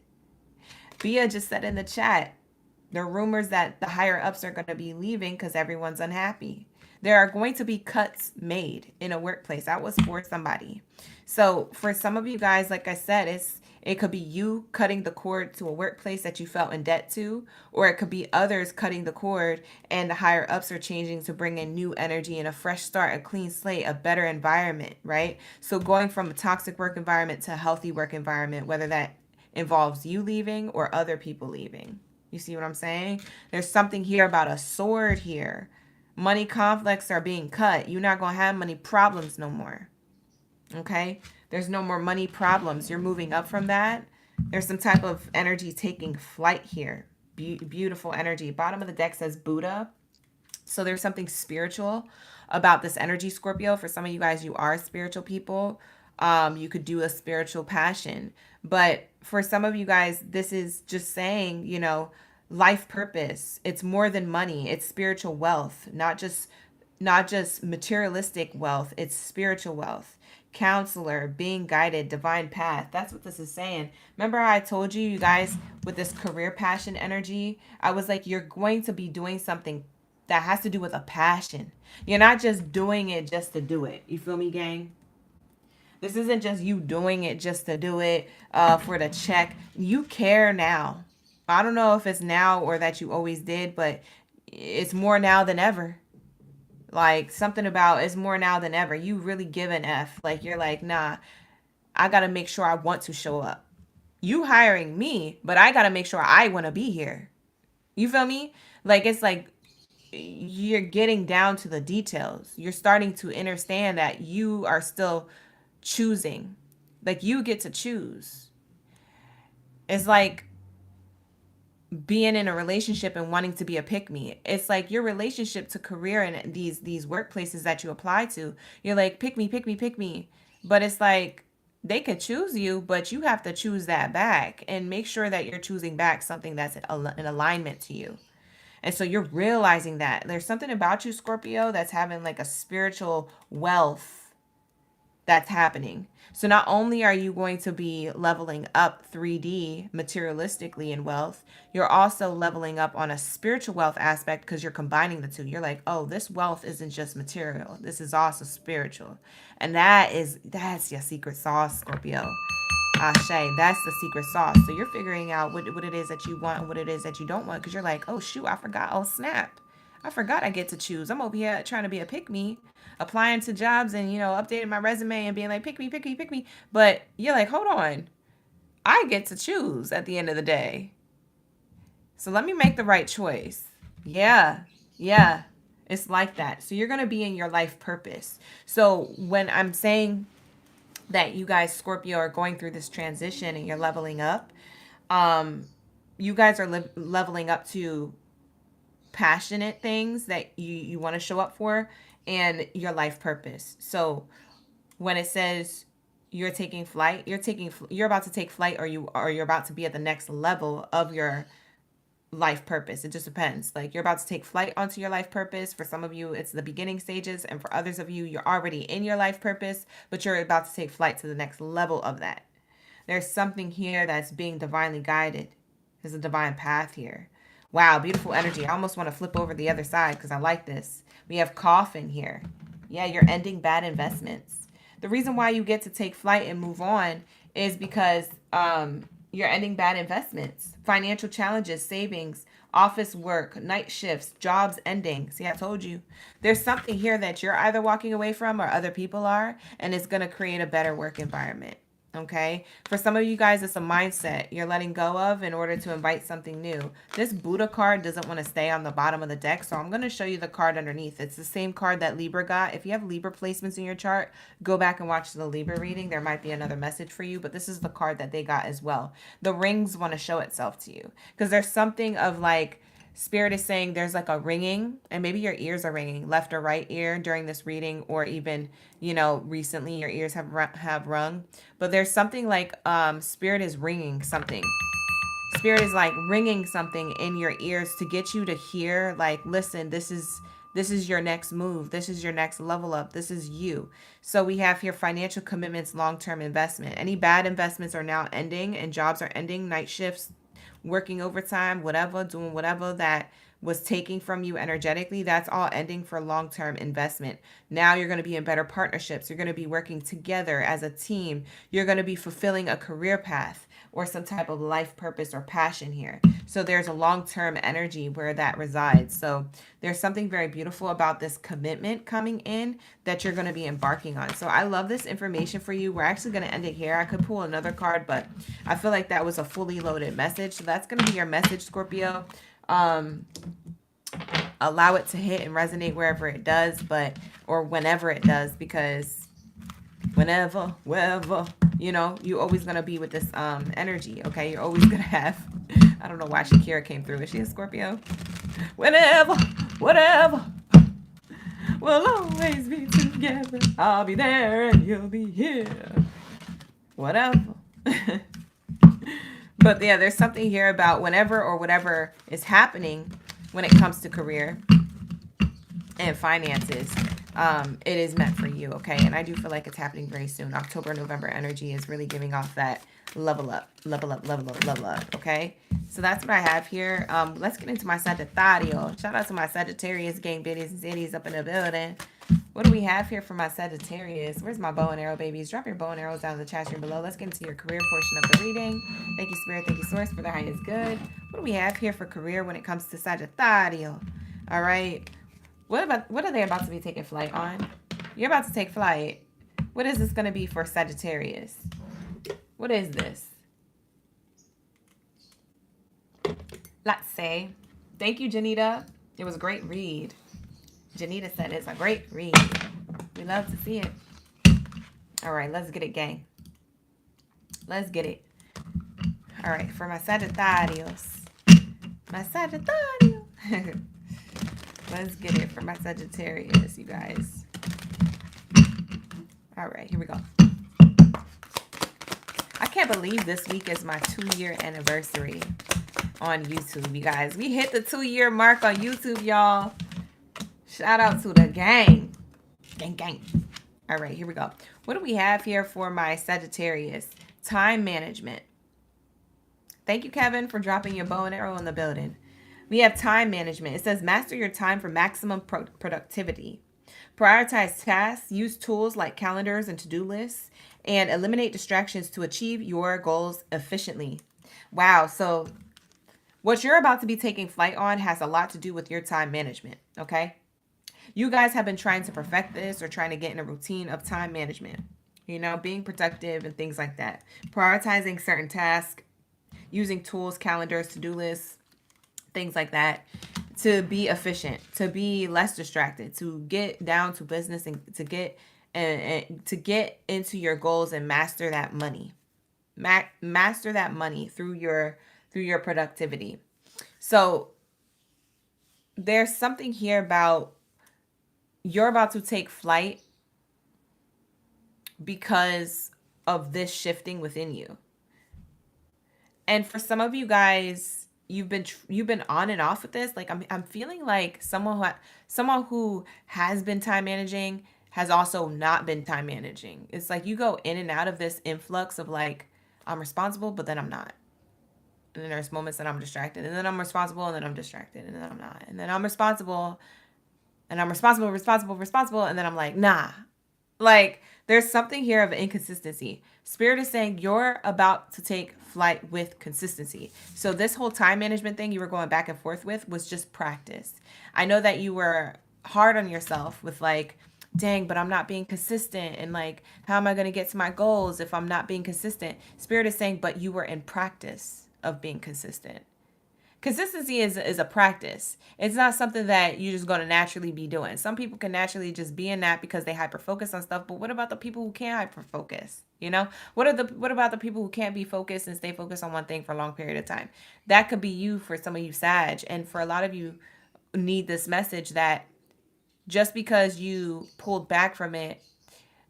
Bia just said in the chat, there are rumors that the higher ups are going to be leaving because everyone's unhappy. There are going to be cuts made in a workplace. That was for somebody. So for some of you guys, like I said, it could be you cutting the cord to a workplace that you felt in debt to, or it could be others cutting the cord and the higher ups are changing to bring in new energy and a fresh start, a clean slate, a better environment, right? So going from a toxic work environment to a healthy work environment, whether that involves you leaving or other people leaving. You see what I'm saying? There's something here about a sword here. Money conflicts are being cut. You're not going to have money problems no more. Okay? There's no more money problems. You're moving up from that. There's some type of energy taking flight here. Beautiful energy. Bottom of the deck says Buddha. So there's something spiritual about this energy, Scorpio. For some of you guys, you are spiritual people. You could do a spiritual passion. But for some of you guys, this is just saying, you know, life purpose. It's more than money. It's spiritual wealth, not just materialistic wealth. It's spiritual wealth. Counselor, being guided, divine path. That's what this is saying. Remember how I told you guys with this career passion energy, I was like, you're going to be doing something that has to do with a passion. You're not just doing it just to do it. You feel me, gang? This isn't just you doing it just to do it for the check. You care now. I don't know if it's now or that you always did, but it's more now than ever. Like something about it's more now than ever. You really give an F. Like you're like, nah, I got to make sure I want to show up. You hiring me, but I got to make sure I want to be here. You feel me? Like it's like you're getting down to the details. You're starting to understand that you are still choosing. Like, you get to choose. It's like being in a relationship and wanting to be a pick-me. It's like your relationship to career and these workplaces that you apply to. You're like, pick me, pick me, pick me. But it's like they could choose you, but you have to choose that back and make sure that you're choosing back something that's in alignment to you. And so you're realizing that there's something about you, Scorpio, that's having like a spiritual wealth that's happening. So not only are you going to be leveling up 3D materialistically in wealth, you're also leveling up on a spiritual wealth aspect because you're combining the two. You're like, oh, this wealth isn't just material. This is also spiritual. And that's your secret sauce, Scorpio. Ashe, that's the secret sauce. So you're figuring out what it is that you want and what it is that you don't want, because you're like, oh shoot, I forgot. Oh snap. I forgot I get to choose. I'm over here trying to be a pick me, applying to jobs and, updating my resume and being like, pick me, pick me, pick me. But you're like, hold on. I get to choose at the end of the day. So let me make the right choice. Yeah. Yeah. It's like that. So you're going to be in your life purpose. So when I'm saying that you guys, Scorpio, are going through this transition and you're leveling up, you guys are leveling up to passionate things that you want to show up for and your life purpose. So when it says you're taking flight, you're about to take flight, or you're about to be at the next level of your life purpose. It just depends. Like, you're about to take flight onto your life purpose. For some of you, it's the beginning stages, and for others of you, you're already in your life purpose, but you're about to take flight to the next level of that. There's something here that's being divinely guided. There's a divine path here. Wow, beautiful energy. I almost want to flip over the other side because I like this. We have coffin here. Yeah, you're ending bad investments. The reason why you get to take flight and move on is because you're ending bad investments, financial challenges, savings, office work, night shifts, jobs ending. See, I told you. There's something here that you're either walking away from or other people are, and it's going to create a better work environment. Okay. For some of you guys, it's a mindset you're letting go of in order to invite something new. This Buddha card doesn't want to stay on the bottom of the deck, so I'm going to show you the card underneath. It's the same card that Libra got. If you have Libra placements in your chart, go back and watch the Libra reading. There might be another message for you, but this is the card that they got as well. The rings want to show itself to you because there's something of like, Spirit is saying there's like a ringing, and maybe your ears are ringing, left or right ear during this reading, or even, recently your ears have rung. But there's something like Spirit is ringing something. Spirit is like ringing something in your ears to get you to hear, like, listen, this is your next move. This is your next level up. This is you. So we have here financial commitments, long-term investment. Any bad investments are now ending, and jobs are ending, night shifts, working overtime, whatever, doing whatever that was taking from you energetically, that's all ending for long-term investment. Now you're going to be in better partnerships. You're going to be working together as a team. You're going to be fulfilling a career path or some type of life purpose or passion here. So there's a long-term energy where that resides. So there's something very beautiful about this commitment coming in that you're going to be embarking on. So I love this information for you. We're actually going to end it here. I could pull another card, but I feel like that was a fully loaded message. So that's going to be your message, Scorpio. Allow it to hit and resonate wherever it does, or whenever it does, because whenever, wherever, you're always going to be with this energy. Okay. You're always going to have, I don't know why Shakira came through. Is she a Scorpio? Whenever, whatever, we'll always be together. I'll be there and you'll be here. Whatever. But yeah, there's something here about whenever or whatever is happening when it comes to career and finances. It is meant for you, okay? And I do feel like it's happening very soon. October, November energy is really giving off that level up, okay? So that's what I have here. Let's get into my Sagittarius. Shout out to my Sagittarius gang, biddies and zitties up in the building. What do we have here for my Sagittarius? Where's my bow and arrow, babies? Drop your bow and arrows down in the chat stream below. Let's get into your career portion of the reading. Thank you, Spirit. Thank you, Source, for the highest good. What do we have here for career when it comes to Sagittarius? All right. What are they about to be taking flight on? You're about to take flight. What is this going to be for Sagittarius? What is this? Let's say. Thank you, Janita. It was a great read. Janita said it's a great read. We love to see it. All right, let's get it, gang. Let's get it. All right, for my Sagittarius. My Sagittarius. Let's get it for my Sagittarius, you guys. All right, here we go. I can't believe this week is my 2-year anniversary on YouTube, you guys. We hit the 2-year mark on YouTube, y'all. Shout out to the gang. Gang, gang. All right, here we go. What do we have here for my Sagittarius? Time management. Thank you, Kevin, for dropping your bow and arrow in the building. We have time management. It says master your time for maximum productivity. Prioritize tasks, use tools like calendars and to-do lists, and eliminate distractions to achieve your goals efficiently. Wow, so what you're about to be taking flight on has a lot to do with your time management, okay? You guys have been trying to perfect this or trying to get in a routine of time management, you know, being productive and things like that. Prioritizing certain tasks, using tools, calendars, to-do lists, things like that, to be efficient, to be less distracted, to get down to business and to get into your goals and master that money. Master that money through your productivity. So there's something here about you're about to take flight because of this shifting within you. And for some of you guys, you've been on and off with this. Like I'm feeling like someone who has been time managing has also not been time managing. It's like you go in and out of this influx of like, I'm responsible, but then I'm not. And then there's moments that I'm distracted, and then I'm responsible, and then I'm distracted, and then I'm not. And then I'm responsible, and I'm responsible, and then I'm like, nah. Like, there's something here of inconsistency. Spirit is saying you're about to take flight with consistency. So this whole time management thing you were going back and forth with was just practice. I know that you were hard on yourself with like, dang, but I'm not being consistent. And like, how am I going to get to my goals if I'm not being consistent? Spirit is saying, but you were in practice of being consistent. Consistency is a practice. It's not something that you're just going to naturally be doing. Some people can naturally just be in that because they hyper focus on stuff. But what about the people who can't hyper focus? You know, what about the people who can't be focused and stay focused on one thing for a long period of time? That could be you for some of you Sag, and for a lot of you need this message that just because you pulled back from it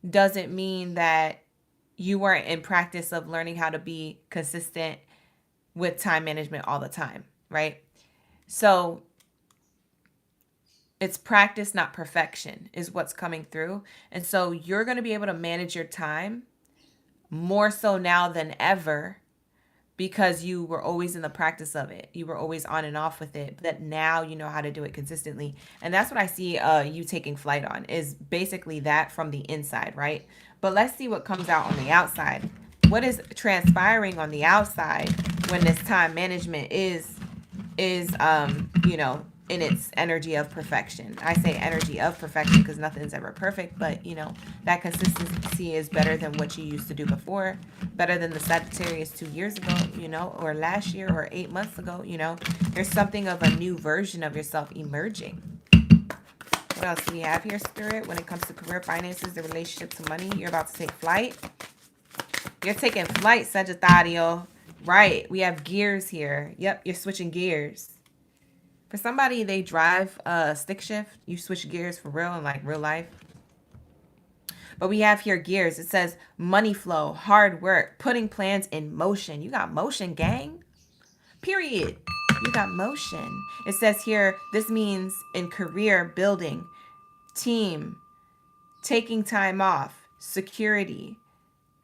doesn't mean that you weren't in practice of learning how to be consistent with time management all the time. Right? So it's practice, not perfection, is what's coming through. And so you're going to be able to manage your time more so now than ever because you were always in the practice of it. You were always on and off with it, but now you know how to do it consistently. And that's what I see you taking flight on, is basically that from the inside, right? But let's see what comes out on the outside. What is transpiring on the outside when this time management is you know, in its energy of perfection. I say energy of perfection because nothing's ever perfect, but you know, that consistency is better than what you used to do before, better than the Sagittarius 2 years ago, you know, or last year or 8 months ago. You know, there's something of a new version of yourself emerging. What else do we have here, Spirit? When it comes to career, finances, the relationship to money, you're about to take flight. You're taking flight, Sagittarius. Right, we have gears here. Yep, you're switching gears. For somebody, they drive a stick shift. You switch gears for real in like real life. But we have here gears. It says money flow, hard work, putting plans in motion. You got motion, gang. Period. You got motion. It says here, this means in career building, team, taking time off, security,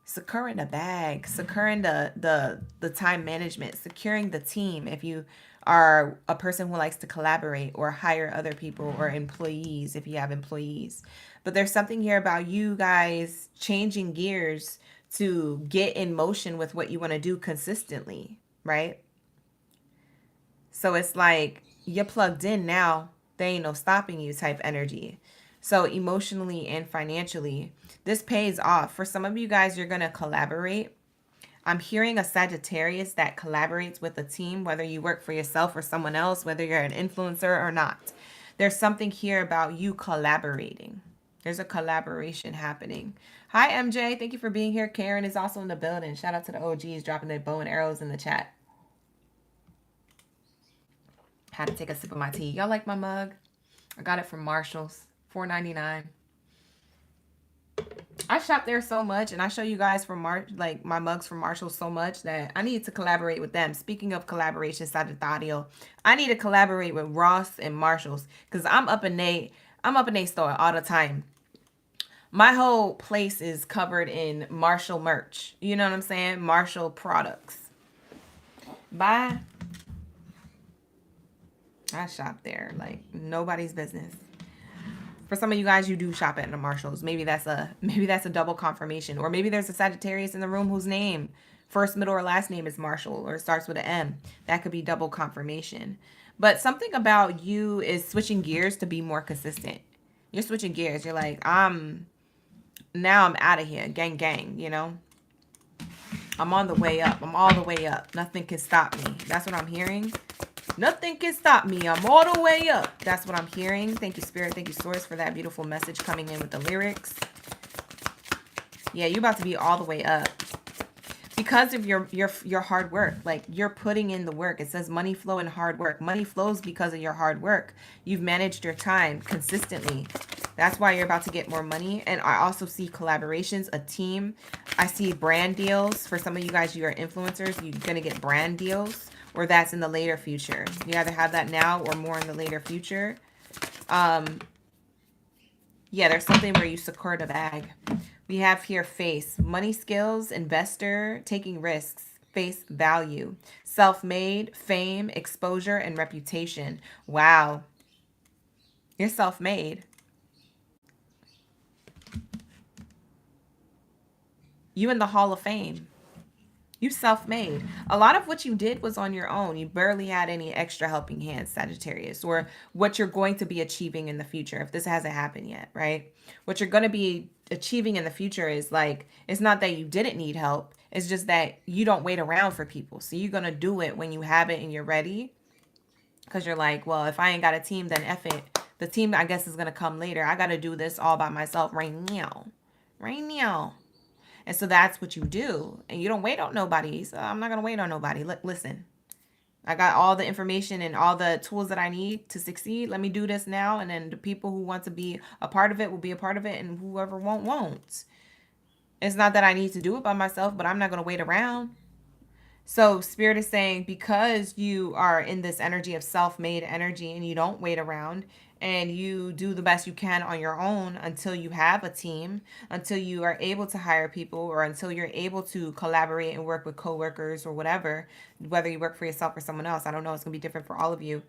securing a bag, securing the time management, securing the team. If you are a person who likes to collaborate or hire other people, or employees if you have employees. But there's something here about you guys changing gears to get in motion with what you want to do consistently, right? So it's like you're plugged in now. There ain't no stopping you type energy. So emotionally and financially, this pays off. For some of you guys, you're going to collaborate. I'm hearing a Sagittarius that collaborates with a team, whether you work for yourself or someone else, whether you're an influencer or not. There's something here about you collaborating. There's a collaboration happening. Hi, MJ. Thank you for being here. Karen is also in the building. Shout out to the OGs dropping their bow and arrows in the chat. Had to take a sip of my tea. Y'all like my mug? I got it from Marshall's. $4.99. I shop there so much, and I show you guys from like my mugs from Marshall so much that I need to collaborate with them. Speaking of collaboration, Sagittarius, I need to collaborate with Ross and Marshalls because I'm up in they store all the time. My whole place is covered in Marshall merch. You know what I'm saying? Marshall products. Bye. I shop there like nobody's business. For some of you guys, you do shop at the Marshalls. Maybe that's a double confirmation. Or maybe there's a Sagittarius in the room whose name, first, middle, or last name is Marshall, or starts with an M. That could be double confirmation. But something about you is switching gears to be more consistent. You're switching gears. You're like, now I'm out of here. Gang, gang, you know? I'm on the way up. I'm all the way up. Nothing can stop me. That's what I'm hearing. Nothing can stop me. I'm all the way up. That's what I'm hearing. Thank you, Spirit. Thank you, Source, for that beautiful message coming in with the lyrics. Yeah, you're about to be all the way up because of your hard work. Like, you're putting in the work. It says money flow and hard work. Money flows because of your hard work. You've managed your time consistently. That's why you're about to get more money. And I also see collaborations, a team. I see brand deals. For some of you guys, you are influencers. You're going to get brand deals. Or that's in the later future. You either have that now or more in the later future. Yeah, there's something where you secured a bag. We have here face, money skills, investor, taking risks, face value, self-made, fame, exposure, and reputation. Wow. You're self-made. You in the Hall of Fame. You self-made. A lot of what you did was on your own. You barely had any extra helping hands, Sagittarius, or what you're going to be achieving in the future if this hasn't happened yet, right? What you're going to be achieving in the future is like, it's not that you didn't need help. It's just that you don't wait around for people. So you're going to do it when you have it and you're ready. Because you're like, well, if I ain't got a team, then F it. The team, I guess, is going to come later. I got to do this all by myself right now. Right now. And so that's what you do. And you don't wait on nobody. So I'm not going to wait on nobody. Listen, I got all the information and all the tools that I need to succeed. Let me do this now. And then the people who want to be a part of it will be a part of it. And whoever won't. It's not that I need to do it by myself, but I'm not going to wait around. So Spirit is saying, because you are in this energy of self-made energy and you don't wait around, and you do the best you can on your own until you have a team, until you are able to hire people, or until you're able to collaborate and work with coworkers or whatever, whether you work for yourself or someone else. I don't know. It's going to be different for all of you.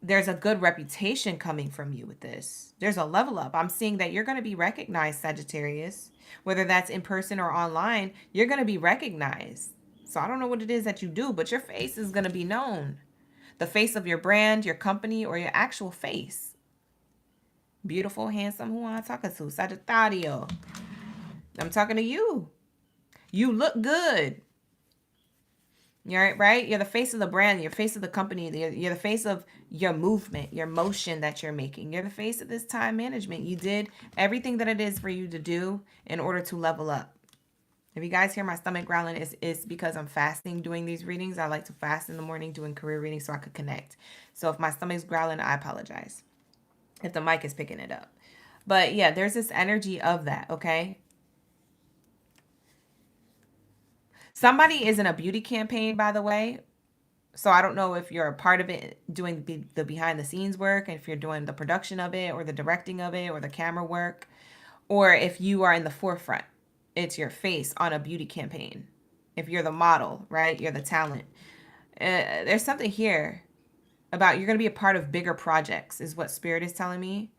There's a good reputation coming from you with this. There's a level up. I'm seeing that you're going to be recognized, Sagittarius. Whether that's in person or online, you're going to be recognized. So I don't know what it is that you do, but your face is going to be known. The face of your brand, your company, or your actual face. Beautiful, handsome, who am I talking to? Sagittarius. I'm talking to you. You look good. You're right? You're the face of the brand. You're the face of the company. You're the face of your movement, your motion that you're making. You're the face of this time management. You did everything that it is for you to do in order to level up. If you guys hear my stomach growling, it's because I'm fasting doing these readings. I like to fast in the morning doing career readings so I could connect. So if my stomach's growling, I apologize if the mic is picking it up. But yeah, there's this energy of that, okay? Somebody is in a beauty campaign, by the way. So I don't know if you're a part of it, doing the behind the scenes work, and if you're doing the production of it or the directing of it or the camera work, or if you are in the forefront. It's your face on a beauty campaign. If you're the model, right? You're the talent. There's something here about you're going to be a part of bigger projects is what Spirit is telling me.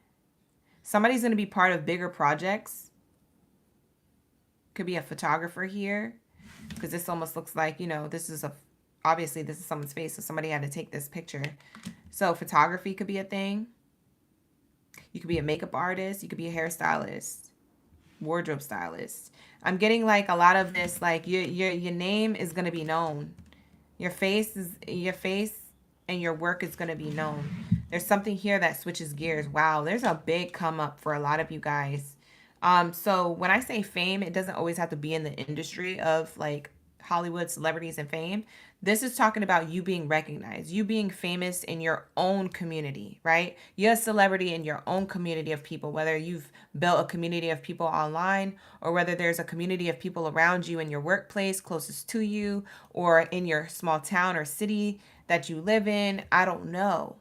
Somebody's going to be part of bigger projects. Could be a photographer here, because this almost looks like, you know, obviously this is someone's face, so somebody had to take this picture. So photography could be a thing. You could be a makeup artist. You could be a hairstylist, wardrobe stylist. I'm getting like a lot of this, like your name is going to be known. Your face and your work is going to be known. There's something here that switches gears. Wow, there's a big come up for a lot of you guys. So when I say fame, it doesn't always have to be in the industry of like Hollywood celebrities and fame. This is talking about you being recognized, you being famous in your own community, right? You're a celebrity in your own community of people, whether you've built a community of people online or whether there's a community of people around you in your workplace closest to you or in your small town or city that you live in. I don't know,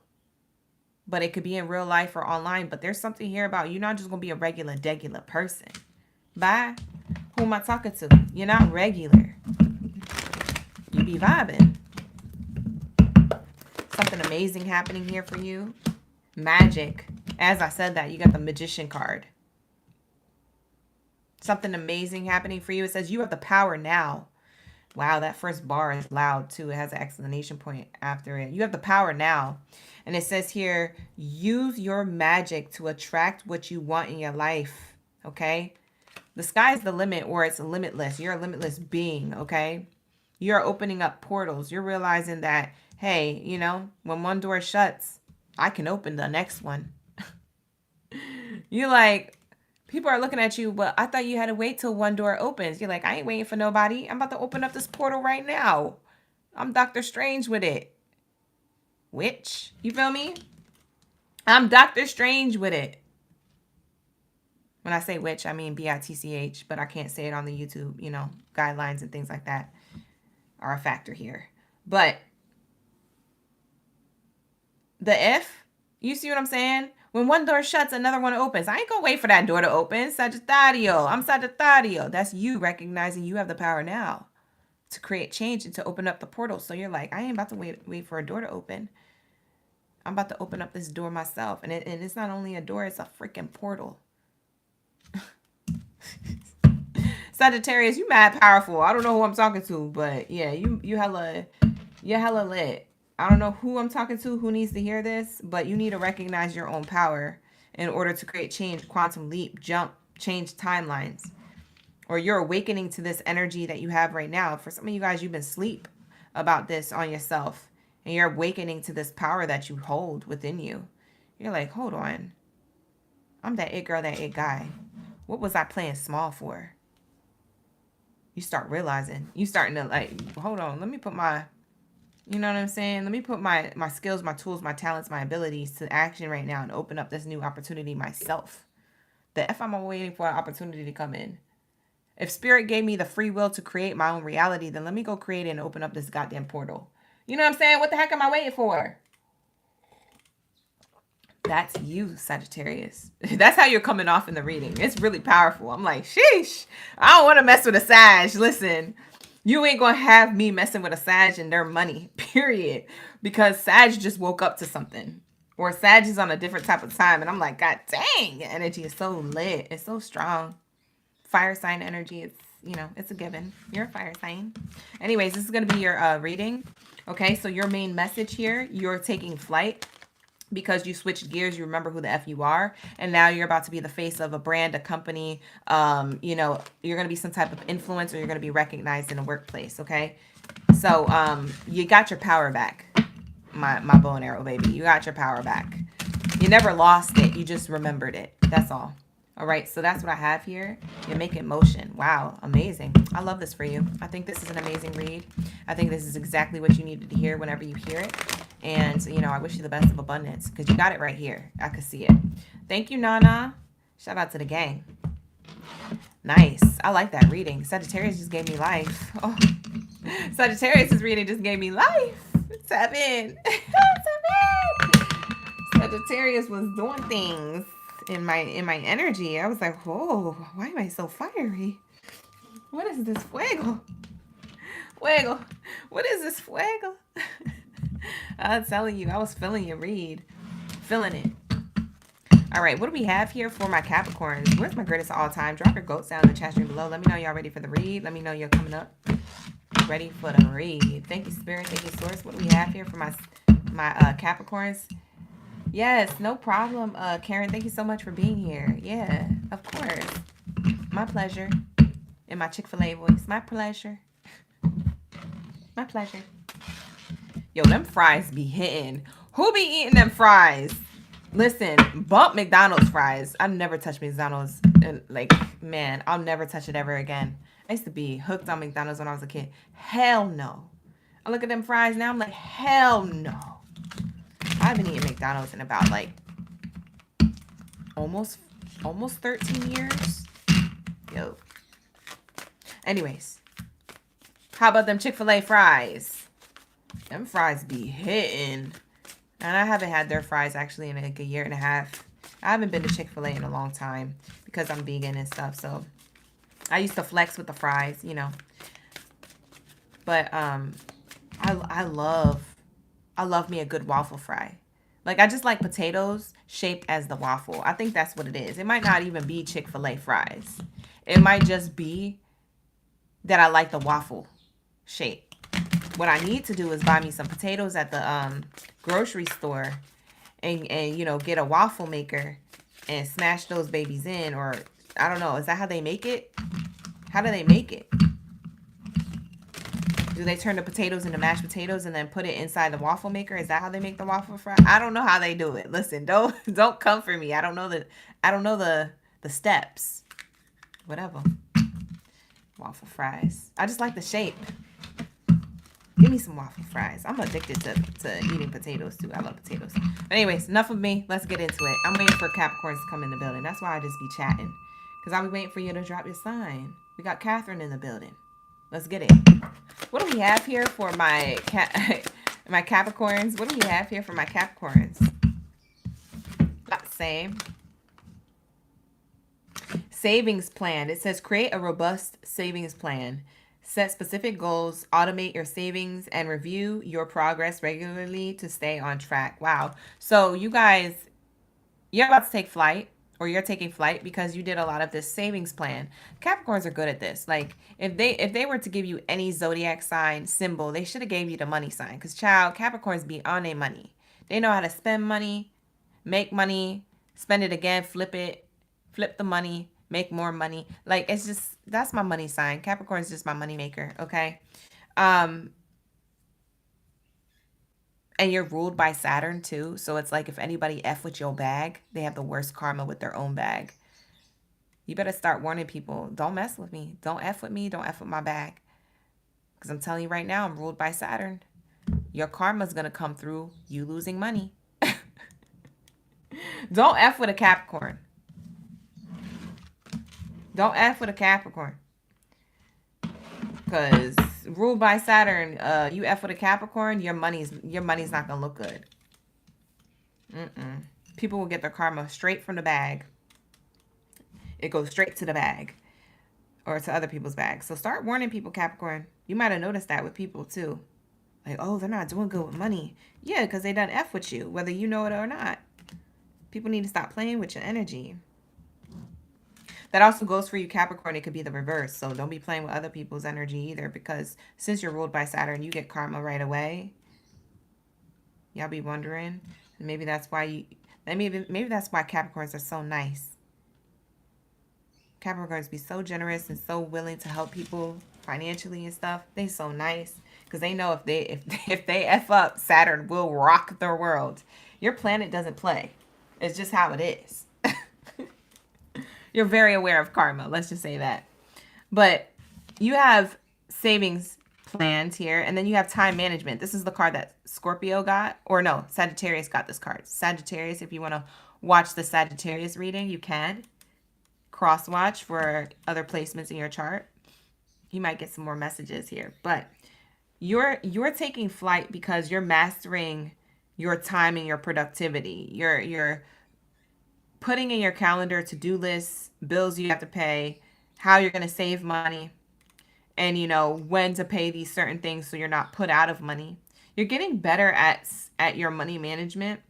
but it could be in real life or online. But there's something here about you're not just gonna be a regular degular person. Bye. Who am I talking to? You're not regular. You be vibing. Something amazing happening here for you. Magic. As I said that, you got the Magician card. Something amazing happening for you. It says you have the power now. Wow, that first bar is loud too. It has an exclamation point after it. You have the power now. And it says here, use your magic to attract what you want in your life. Okay? The sky's the limit, or it's limitless. You're a limitless being, okay? You're opening up portals. You're realizing that, hey, you know, when one door shuts, I can open the next one. You're like, people are looking at you, but I thought you had to wait till one door opens. You're like, I ain't waiting for nobody. I'm about to open up this portal right now. I'm Doctor Strange with it. Witch. You feel me? I'm Doctor Strange with it. When I say witch, I mean B-I-T-C-H, but I can't say it on the YouTube, you know, guidelines and things like that are a factor here. But the if, you see what I'm saying? When one door shuts, another one opens. I ain't gonna wait for that door to open. Sagittario. I'm Sagittario. That's you recognizing you have the power now to create change and to open up the portal. So you're like, I ain't about to wait for a door to open. I'm about to open up this door myself. And it's not only a door, it's a freaking portal. Sagittarius, you mad powerful. I don't know who I'm talking to, but yeah, you're hella lit. I don't know who I'm talking to, who needs to hear this, but you need to recognize your own power in order to create change, quantum leap, jump, change timelines. Or you're awakening to this energy that you have right now. For some of you guys, you've been asleep about this on yourself, and you're awakening to this power that you hold within you. You're like, hold on. I'm that it girl, that it guy. What was I playing small for? You start realizing. You starting to like, hold on, let me put my, you know what I'm saying? Let me put my skills, my tools, my talents, my abilities to action right now and open up this new opportunity myself. The F I'm waiting for an opportunity to come in. If spirit gave me the free will to create my own reality, then let me go create it and open up this goddamn portal. You know what I'm saying? What the heck am I waiting for? That's you, Sagittarius. That's how you're coming off in the reading. It's really powerful. I'm like, sheesh. I don't want to mess with a Sag. Listen, you ain't going to have me messing with a Sag and their money, period. Because Sag just woke up to something. Or Sag is on a different type of time. And I'm like, God dang, your energy is so lit. It's so strong. Fire sign energy, it's, you know, it's a given. You're a fire sign. Anyways, this is going to be your reading. Okay, so your main message here, you're taking flight. Because you switched gears, you remember who the F you are. And now you're about to be the face of a brand, a company. You know, you're going to be some type of influence, or you're going to be recognized in a workplace, okay? So you got your power back, my bow and arrow baby. You got your power back. You never lost it. You just remembered it. That's all. All right, so that's what I have here. You make it motion. Wow, amazing. I love this for you. I think this is an amazing read. I think this is exactly what you needed to hear whenever you hear it. And, you know, I wish you the best of abundance because you got it right here. I could see it. Thank you, Nana. Shout out to the gang. Nice. I like that reading. Sagittarius just gave me life. Oh, Sagittarius' reading just gave me life. 7. 7. Sagittarius was doing things in my energy. I was like, whoa, why am I so fiery? What is this fuego? Fuego. What is this fuego? I'm telling you, I was feeling your read. Feeling it. All right, what do we have here for my Capricorns? Where's my greatest of all time? Drop your goats down in the chat stream below. Let me know y'all ready for the read. Let me know you're coming up ready for the read. Thank you, Spirit. Thank you, Source. What do we have here for my Capricorns? Yes, no problem, Karen. Thank you so much for being here. Yeah, of course. My pleasure. In my Chick-fil-A voice. My pleasure. My pleasure. Yo, them fries be hitting. Who be eating them fries? Listen, bump McDonald's fries. I've never touched McDonald's. And like, man, I'll never touch it ever again. I used to be hooked on McDonald's when I was a kid. Hell no. I look at them fries now, I'm like, hell no. I've been eating McDonald's in about like almost 13 years. Yo. Anyways, how about them Chick-fil-A fries? Them fries be hitting. And I haven't had their fries actually in like a year and a half. I haven't been to Chick-fil-A in a long time because I'm vegan and stuff. So I used to flex with the fries, you know. But I love me a good waffle fry. Like, I just like potatoes shaped as the waffle. I think that's what it is. It might not even be Chick-fil-A fries. It might just be that I like the waffle shape. What I need to do is buy me some potatoes at the grocery store and you know, get a waffle maker and smash those babies in. Or I don't know, is that how they make it? How do they make it? Do they turn the potatoes into mashed potatoes and then put it inside the waffle maker? Is that how they make the waffle fry? I don't know how they do it. Listen, don't come for me. I don't know the steps. Whatever. Waffle fries. I just like the shape. Give me some waffle fries. I'm addicted to eating potatoes too. I love potatoes. But anyways, enough of me. Let's get into it. I'm waiting for Capricorns to come in the building. That's why I just be chatting. Because I'll be waiting for you to drop your sign. We got Catherine in the building. Let's get it. What do we have here for my my Capricorns? What do we have here for my Capricorns? Not the same. Savings plan. It says create a robust savings plan. Set specific goals, automate your savings, and review your progress regularly to stay on track. Wow. So you guys, you're about to take flight, or you're taking flight because you did a lot of this savings plan. Capricorns are good at this. Like, if they were to give you any zodiac sign symbol, they should have gave you the money sign. Because, child, Capricorns be on their money. They know how to spend money, make money, spend it again, flip the money, make more money. Like, it's just, that's my money sign. Capricorn is just my money maker, okay? And you're ruled by Saturn too. So it's like if anybody F with your bag, they have the worst karma with their own bag. You better start warning people. Don't mess with me. Don't F with me. Don't F with my bag. Because I'm telling you right now, I'm ruled by Saturn. Your karma's going to come through you losing money. Don't F with a Capricorn. Don't F with a Capricorn. Because ruled by Saturn, you F with a Capricorn, your money's not going to look good. People will get their karma straight from the bag. It goes straight to the bag. Or to other people's bags. So start warning people, Capricorn. You might have noticed that with people too. Like, oh, they're not doing good with money. Yeah, because they done F with you, whether you know it or not. People need to stop playing with your energy. That also goes for you, Capricorn. It could be the reverse. So don't be playing with other people's energy either, because since you're ruled by Saturn, you get karma right away. Y'all be wondering. Maybe that's why maybe that's why Capricorns are so nice. Capricorns be so generous and so willing to help people financially and stuff. They so nice because they know if they F up, Saturn will rock their world. Your planet doesn't play. It's just how it is. You're very aware of karma. Let's just say that. But you have savings plans here, and then you have time management. This is the card that Scorpio got, or no, Sagittarius got this card. Sagittarius, if you want to watch the Sagittarius reading, you can. Cross watch for other placements in your chart. You might get some more messages here, but you're taking flight because you're mastering your time and your productivity. You're putting in your calendar to-do lists, bills you have to pay, how you're going to save money, and you know when to pay these certain things so you're not put out of money. You're getting better at your money management,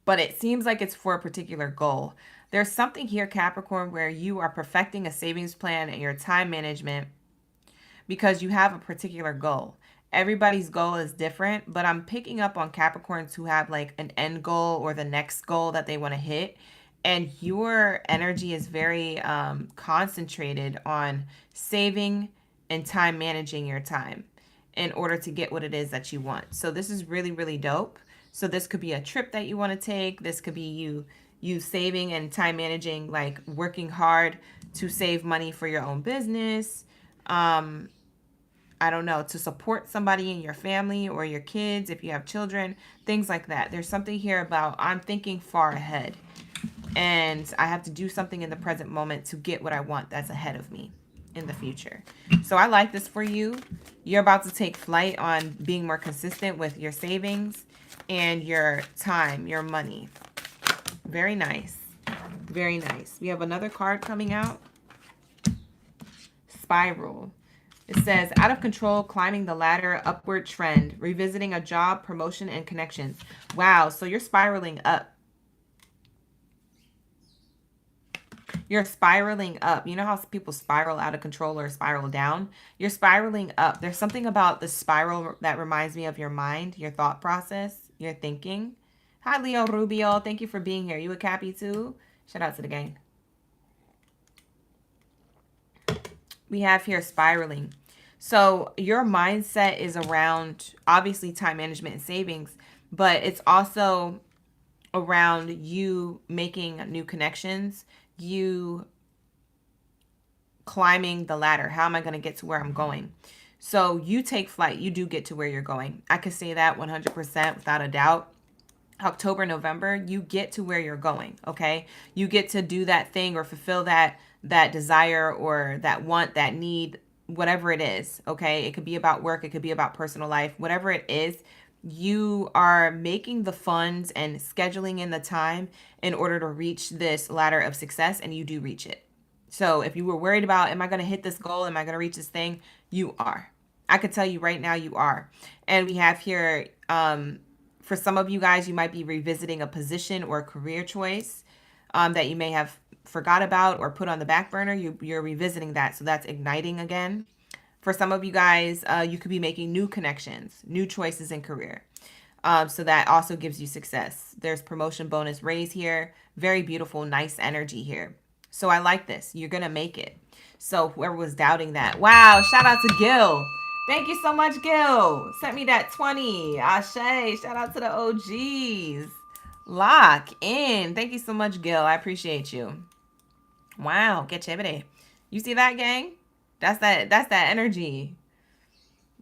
but it seems like it's for a particular goal. There's something here, Capricorn, where you are perfecting a savings plan and your time management because you have a particular goal. Everybody's goal is different, but I'm picking up on Capricorns who have like an end goal or the next goal that they want to hit. And your energy is very concentrated on saving and time managing your time. in order to get what it is that you want. So this is really, really dope. So this could be a trip that you want to take. This could be you saving and time managing, like working hard to save money for your own business. I don't know, to support somebody in your family or your kids if you have children, things like that. There's something here about I'm thinking far ahead and I have to do something in the present moment to get what I want that's ahead of me in the future. So I like this for you. You're about to take flight on being more consistent with your savings and your time, your money. Very nice. Very nice. We have another card coming out. Spiral. It says, out of control, climbing the ladder, upward trend, revisiting a job, promotion, and connections. Wow, so you're spiraling up. You're spiraling up. You know how people spiral out of control or spiral down? You're spiraling up. There's something about the spiral that reminds me of your mind, your thought process, your thinking. Hi, Leo Rubio. Thank you for being here. You a Cappy too? Shout out to the gang. We have here spiraling. So your mindset is around obviously time management and savings, but it's also around you making new connections, you climbing the ladder. How am I going to get to where I'm going? So you take flight. You do get to where you're going. I could say that 100% without a doubt. October, November, you get to where you're going, okay? You get to do that thing or fulfill that desire or that want, that need, whatever it is, okay? It could be about work, it could be about personal life, whatever it is, you are making the funds and scheduling in the time in order to reach this ladder of success, and you do reach it. So if you were worried about, am I going to hit this goal? Am I going to reach this thing? You are. I could tell you right now you are. And we have here, for some of you guys, you might be revisiting a position or career choice that you may have forgot about or put on the back burner. You're revisiting that. So that's igniting again. For some of you guys, you could be making new connections, new choices in career. So that also gives you success. There's promotion, bonus, raise here. Very beautiful, nice energy here. So I like this. You're going to make it. So whoever was doubting that. Wow. Shout out to Gil. Thank you so much, Gil. Sent me that 20. Ashe. Shout out to the OGs. Lock in. Thank you so much, Gil. I appreciate you. Wow. Get chévere. You see that, gang? That's that energy.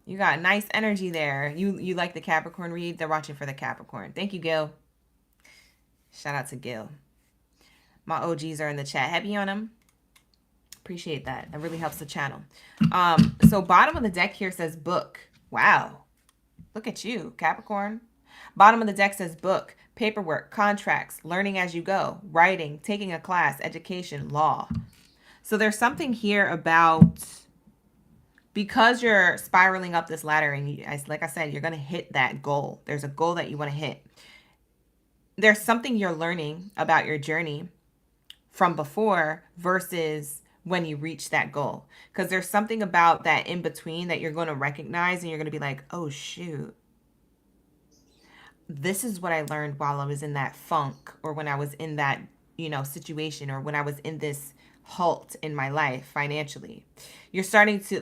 You got nice energy there. You like the Capricorn read? They're watching for the Capricorn. Thank you, Gil. Shout out to Gil. My OGs are in the chat. Happy on them. Appreciate that. That really helps the channel. So bottom of the deck here says book. Wow. Look at you, Capricorn. Bottom of the deck says book, paperwork, contracts, learning as you go, writing, taking a class, education, law. So there's something here about, because you're spiraling up this ladder and you, like I said, you're going to hit that goal. There's a goal that you want to hit. There's something you're learning about your journey from before versus when you reach that goal. Because there's something about that in between that you're going to recognize and you're going to be like, oh, shoot. This is what I learned while I was in that funk or when I was in that, situation or when I was in this halt in my life financially. You're starting to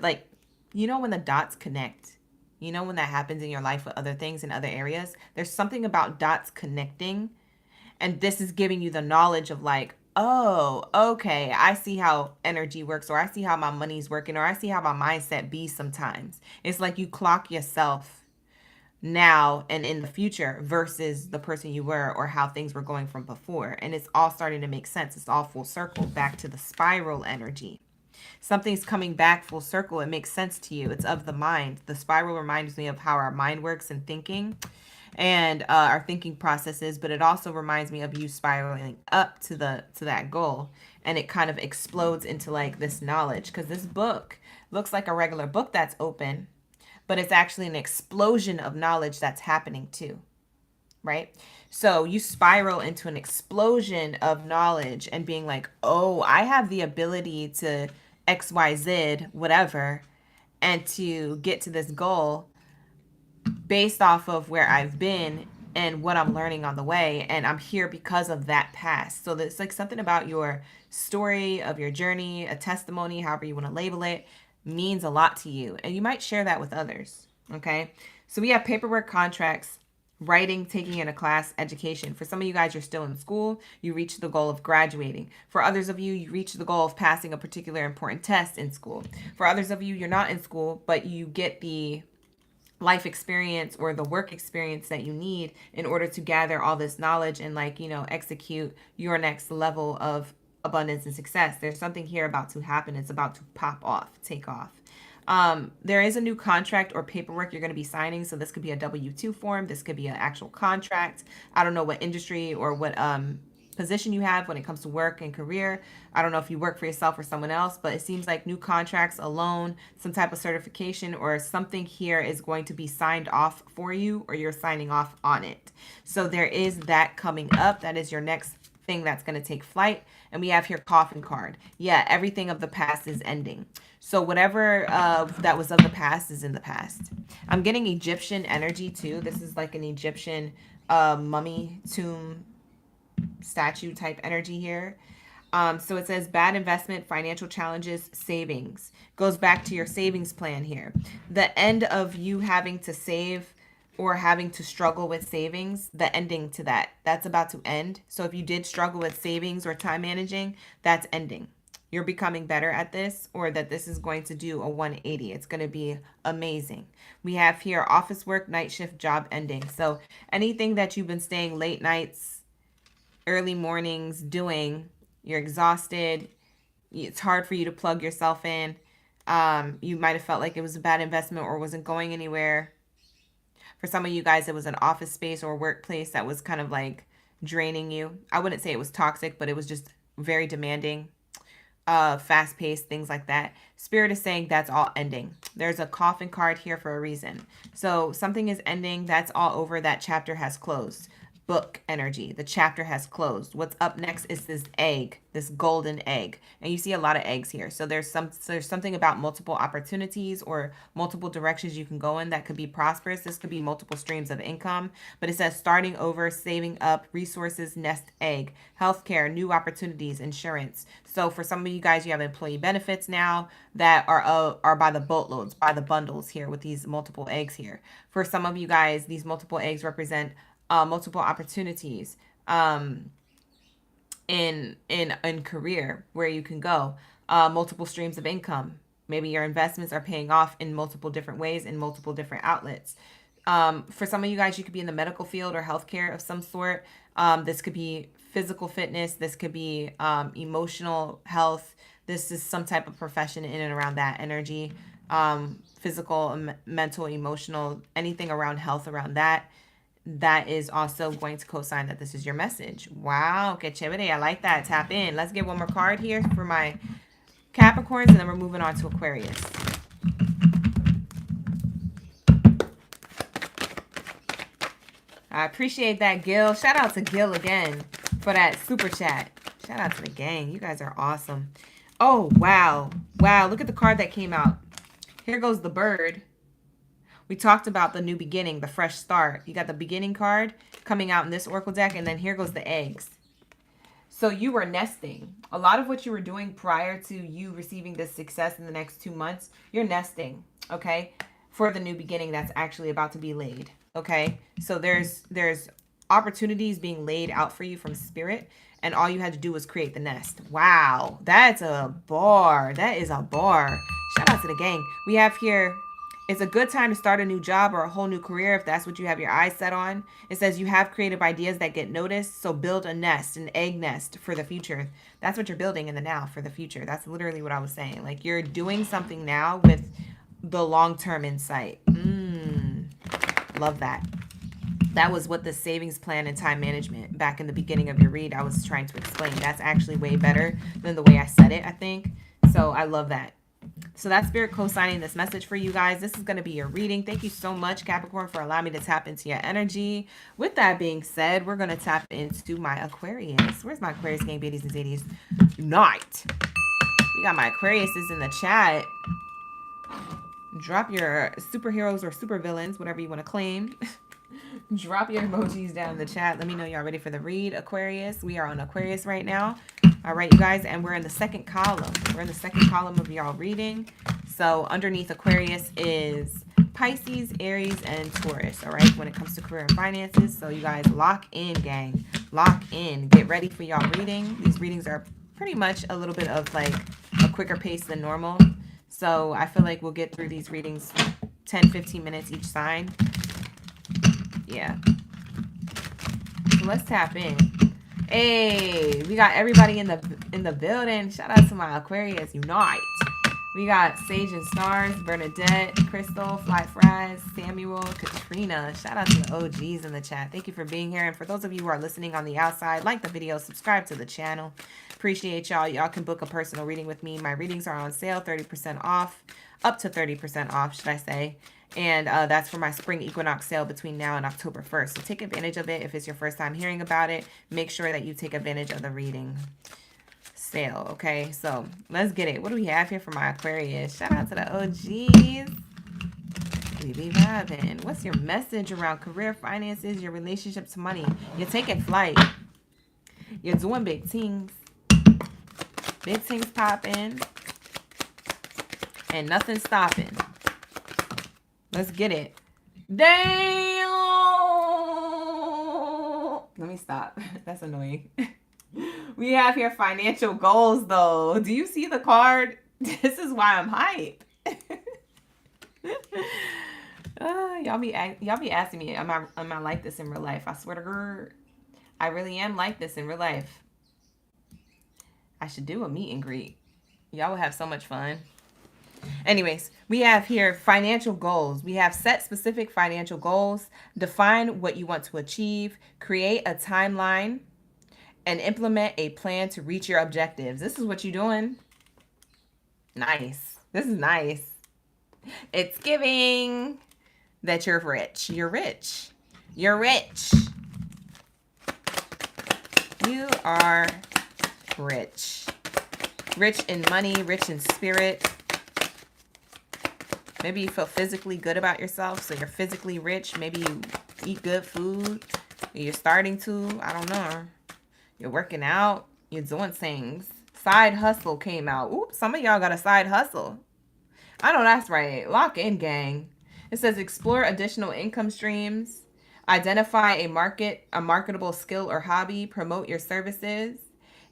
when the dots connect, when that happens in your life with other things in other areas, there's something about dots connecting. And this is giving you the knowledge of like, oh, okay, I see how energy works, or I see how my money's working, or I see how my mindset be sometimes. It's like you clock yourself now and in the future versus the person you were or how things were going from before. And it's all starting to make sense. It's all full circle back to the spiral energy. Something's coming back full circle. It makes sense to you. It's of the mind. The spiral reminds me of how our mind works and thinking and our thinking processes, but it also reminds me of you spiraling up to that goal, and it kind of explodes into like this knowledge, because this book looks like a regular book that's open, but it's actually an explosion of knowledge that's happening too, right? So you spiral into an explosion of knowledge and being like, oh, I have the ability to XYZ whatever and to get to this goal based off of where I've been and what I'm learning on the way. And I'm here because of that past. So it's like something about your story of your journey, a testimony, however you want to label it, means a lot to you. And you might share that with others, Okay. So we have paperwork, contracts, writing, taking in a class, education. For some of you guys, you're still in school. You reach the goal of graduating. For others of you, you reach the goal of passing a particular important test in school. For others of you, you're not in school, but you get the life experience or the work experience that you need in order to gather all this knowledge and, like, you know, execute your next level of abundance and success. There's something here about to happen. It's about to pop off, take off. There is a new contract or paperwork you're going to be signing. So this could be a W-2 form. This could be an actual contract. I don't know what industry or what position you have when it comes to work and career. I don't know if you work for yourself or someone else, but it seems like new contracts, a loan, some type of certification or something here is going to be signed off for you, or you're signing off on it. So there is that coming up. That is your next thing that's going to take flight. And we have here coffin card. Yeah, everything of the past is ending. So whatever that was of the past is in the past. I'm getting Egyptian energy too. This is like an Egyptian mummy tomb statue type energy here. So it says bad investment, financial challenges, savings. Goes back to your savings plan here. The end of you having to save or having to struggle with savings, the ending to that, that's about to end. So if you did struggle with savings or time managing, that's ending. You're becoming better at this, or that this is going to do a 180. It's going to be amazing. We have here office work, night shift, job ending. So anything that you've been staying late nights, early mornings doing, you're exhausted. It's hard for you to plug yourself in. You might have felt like it was a bad investment or wasn't going anywhere. For some of you guys, it was an office space or workplace that was kind of like draining you. I wouldn't say it was toxic, but it was just very demanding, fast-paced, things like that. Spirit is saying that's all ending. There's a coffin card here for a reason. So something is ending. That's all over. That chapter has closed. Book energy. The chapter has closed. What's up next is this egg, this golden egg. And you see a lot of eggs here. So there's something about multiple opportunities or multiple directions you can go in that could be prosperous. This could be multiple streams of income. But it says starting over, saving up, resources, nest egg, healthcare, new opportunities, insurance. So for some of you guys, you have employee benefits now that are by the boatloads, by the bundles here with these multiple eggs here. For some of you guys, these multiple eggs represent multiple opportunities in career where you can go, multiple streams of income. Maybe your investments are paying off in multiple different ways, in multiple different outlets. For some of you guys, you could be in the medical field or healthcare of some sort. This could be physical fitness. This could be emotional health. This is some type of profession in and around that energy. Physical, mental, emotional, anything around health, around that. That is also going to co-sign that this is your message. Wow, que chévere. I like that. Tap in. Let's get one more card here for my Capricorns, and then we're moving on to Aquarius. I appreciate that, Gil. Shout out to Gil again for that super chat. Shout out to the gang. You guys are awesome. Oh, wow. Wow, look at the card that came out. Here goes the bird. We talked about the new beginning, the fresh start. You got the beginning card coming out in this oracle deck, and then here goes the eggs. So you were nesting. A lot of what you were doing prior to you receiving this success in the next 2 months, you're nesting, okay, for the new beginning that's actually about to be laid, okay? So there's opportunities being laid out for you from spirit, and all you had to do was create the nest. Wow, that's a bar. That is a bar. Shout out to the gang. We have here, it's a good time to start a new job or a whole new career if that's what you have your eyes set on. It says you have creative ideas that get noticed, so build a nest, an egg nest for the future. That's what you're building in the now for the future. That's literally what I was saying. Like, you're doing something now with the long-term insight. Love that. That was what the savings plan and time management back in the beginning of your read I was trying to explain. That's actually way better than the way I said it, I think. So I love that. So that's Spirit co-signing this message for you guys. This is going to be your reading. Thank you so much, Capricorn, for allowing me to tap into your energy. With that being said, we're going to tap into my Aquarius. Where's my Aquarius gang, Baddies and Zadies? Unite. We got my Aquariuses in the chat. Drop your superheroes or supervillains, whatever you want to claim. Drop your emojis down in the chat. Let me know y'all ready for the read, Aquarius. We are on Aquarius right now. All right, you guys, and we're in the second column. We're in the second column of y'all reading. So underneath Aquarius is Pisces, Aries, and Taurus, all right, when it comes to career and finances. So you guys lock in, gang. Lock in. Get ready for y'all reading. These readings are pretty much a little bit of like a quicker pace than normal. So I feel like we'll get through these readings 10-15 minutes each sign. Yeah. So let's tap in. Hey, we got everybody in the building. Shout out to my Aquarius Unite. We got Sage and Stars, Bernadette, Crystal, Fly Fries, Samuel, Katrina. Shout out to the OGs in the chat. Thank you for being here. And for those of you who are listening on the outside, like the video, subscribe to the channel. Appreciate y'all. Y'all can book a personal reading with me. My readings are on sale, 30% off, up to 30% off, should I say. And that's for my spring equinox sale between now and October 1st. So take advantage of it. If it's your first time hearing about it, make sure that you take advantage of the reading sale. Okay, so let's get it. What do we have here for my Aquarius? Shout out to the OGs. We be vibing. What's your message around career, finances, your relationship to money? You're taking flight. You're doing big things. Big things popping. And nothing stopping. Let's get it. Damn! Let me stop. That's annoying. We have here financial goals, though. Do you see the card? This is why I'm hype. Y'all be asking me, am I like this in real life? I swear to God, I really am like this in real life. I should do a meet and greet. Y'all will have so much fun. Anyways, we have here financial goals. We have set specific financial goals, define what you want to achieve, create a timeline, and implement a plan to reach your objectives. This is what you're doing. Nice. This is nice. It's giving that you're rich. You're rich. You're rich. You are rich. Rich in money, rich in spirit. Maybe you feel physically good about yourself, so you're physically rich. Maybe you eat good food. You're starting to. I don't know. You're working out. You're doing things. Side hustle came out. Oops, some of y'all got a side hustle. I know that's right. Lock in, gang. It says explore additional income streams. Identify a marketable skill or hobby. Promote your services.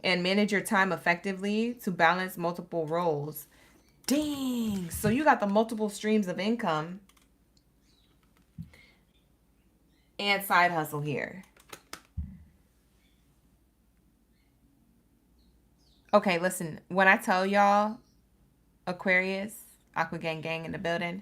And manage your time effectively to balance multiple roles. Dang. So you got the multiple streams of income and side hustle here. Okay, listen. When I tell y'all, Aquarius, Aqua Gang Gang in the building,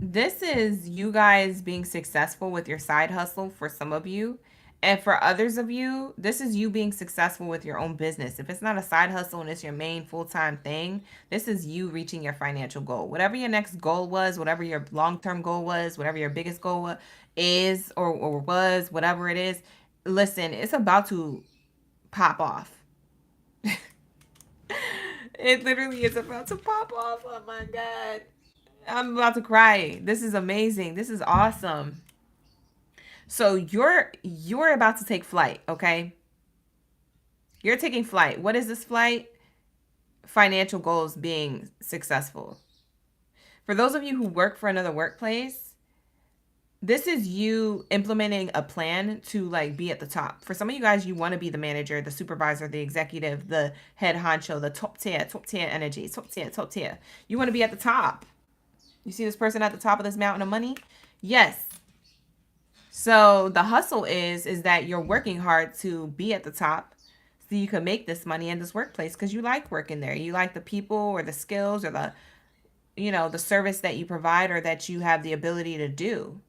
this is you guys being successful with your side hustle for some of you. And for others of you, this is you being successful with your own business. If it's not a side hustle and it's your main full-time thing, this is you reaching your financial goal. Whatever your next goal was, whatever your long-term goal was, whatever your biggest goal is or was, whatever it is, listen, it's about to pop off. It literally is about to pop off. Oh my God. I'm about to cry. This is amazing. This is awesome. So you're about to take flight, okay? You're taking flight. What is this flight? Financial goals being successful. For those of you who work for another workplace, this is you implementing a plan to like be at the top. For some of you guys, you want to be the manager, the supervisor, the executive, the head honcho, the top tier energy, top tier. You want to be at the top. You see this person at the top of this mountain of money? Yes. So the hustle is that you're working hard to be at the top so you can make this money in this workplace because you like working there. You like the people or the skills or the, the service that you provide or that you have the ability to do.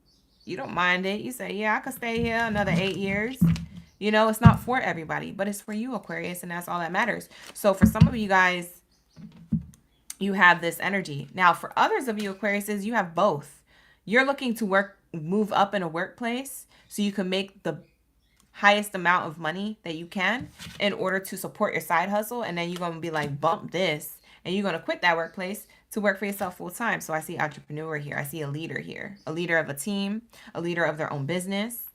You don't mind it. You say, yeah, I could stay here another 8 years. It's not for everybody, but it's for you, Aquarius, and that's all that matters. So for some of you guys, you have this energy. Now, for others of you, Aquariuses, you have both. You're looking to move up in a workplace so you can make the highest amount of money that you can in order to support your side hustle. And then you're going to be like, bump this. And you're going to quit that workplace to work for yourself full time. So I see entrepreneur here. I see a leader here. A leader of a team. A leader of their own business.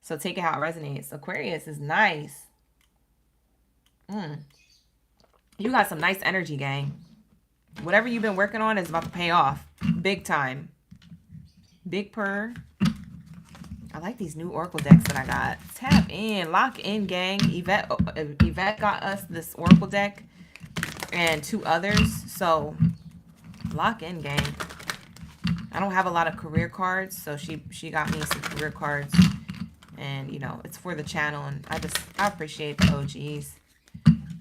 So take it how it resonates. Aquarius is nice. You got some nice energy, gang. Whatever you've been working on is about to pay off. Big time. Big purr. I like these new Oracle decks that I got. Tap in. Lock in, gang. Yvette got us this Oracle deck and 2 others. So, lock in, gang. I don't have a lot of career cards, so she got me some career cards. And, you know, it's for the channel. And I appreciate the OGs.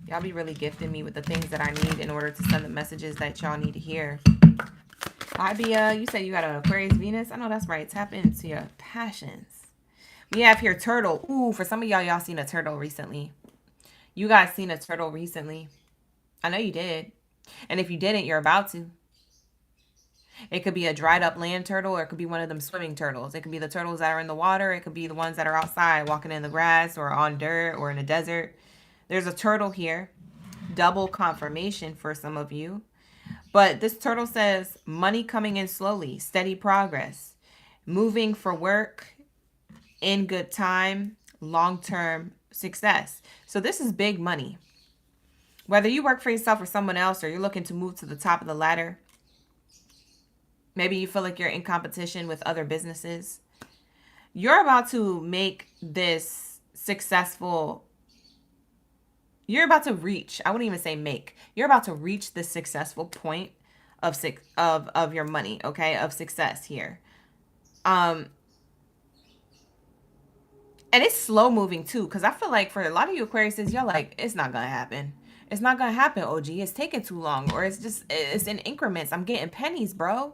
Y'all be really gifting me with the things that I need in order to send the messages that y'all need to hear. Hi, Bia. You said you got an Aquarius Venus? I know that's right. Tap into your passions. We have here turtle. Ooh, for some of y'all seen a turtle recently. You guys seen a turtle recently. I know you did. And if you didn't, you're about to. It could be a dried up land turtle, or it could be one of them swimming turtles. It could be the turtles that are in the water. It could be the ones that are outside walking in the grass or on dirt or in a desert. There's a turtle here. Double confirmation for some of you. But this turtle says money coming in slowly, steady progress, moving for work, in good time, long-term success. So this is big money. Whether you work for yourself or someone else, or you're looking to move to the top of the ladder, maybe you feel like you're in competition with other businesses, you're about to make this successful. You're about to reach, I wouldn't even say make. You're about to reach the successful point of your money, okay? Of success here. And it's slow moving too, because I feel like for a lot of you Aquariuses, you're like, it's not going to happen. It's not going to happen, OG. It's taking too long. Or it's in increments. I'm getting pennies, bro.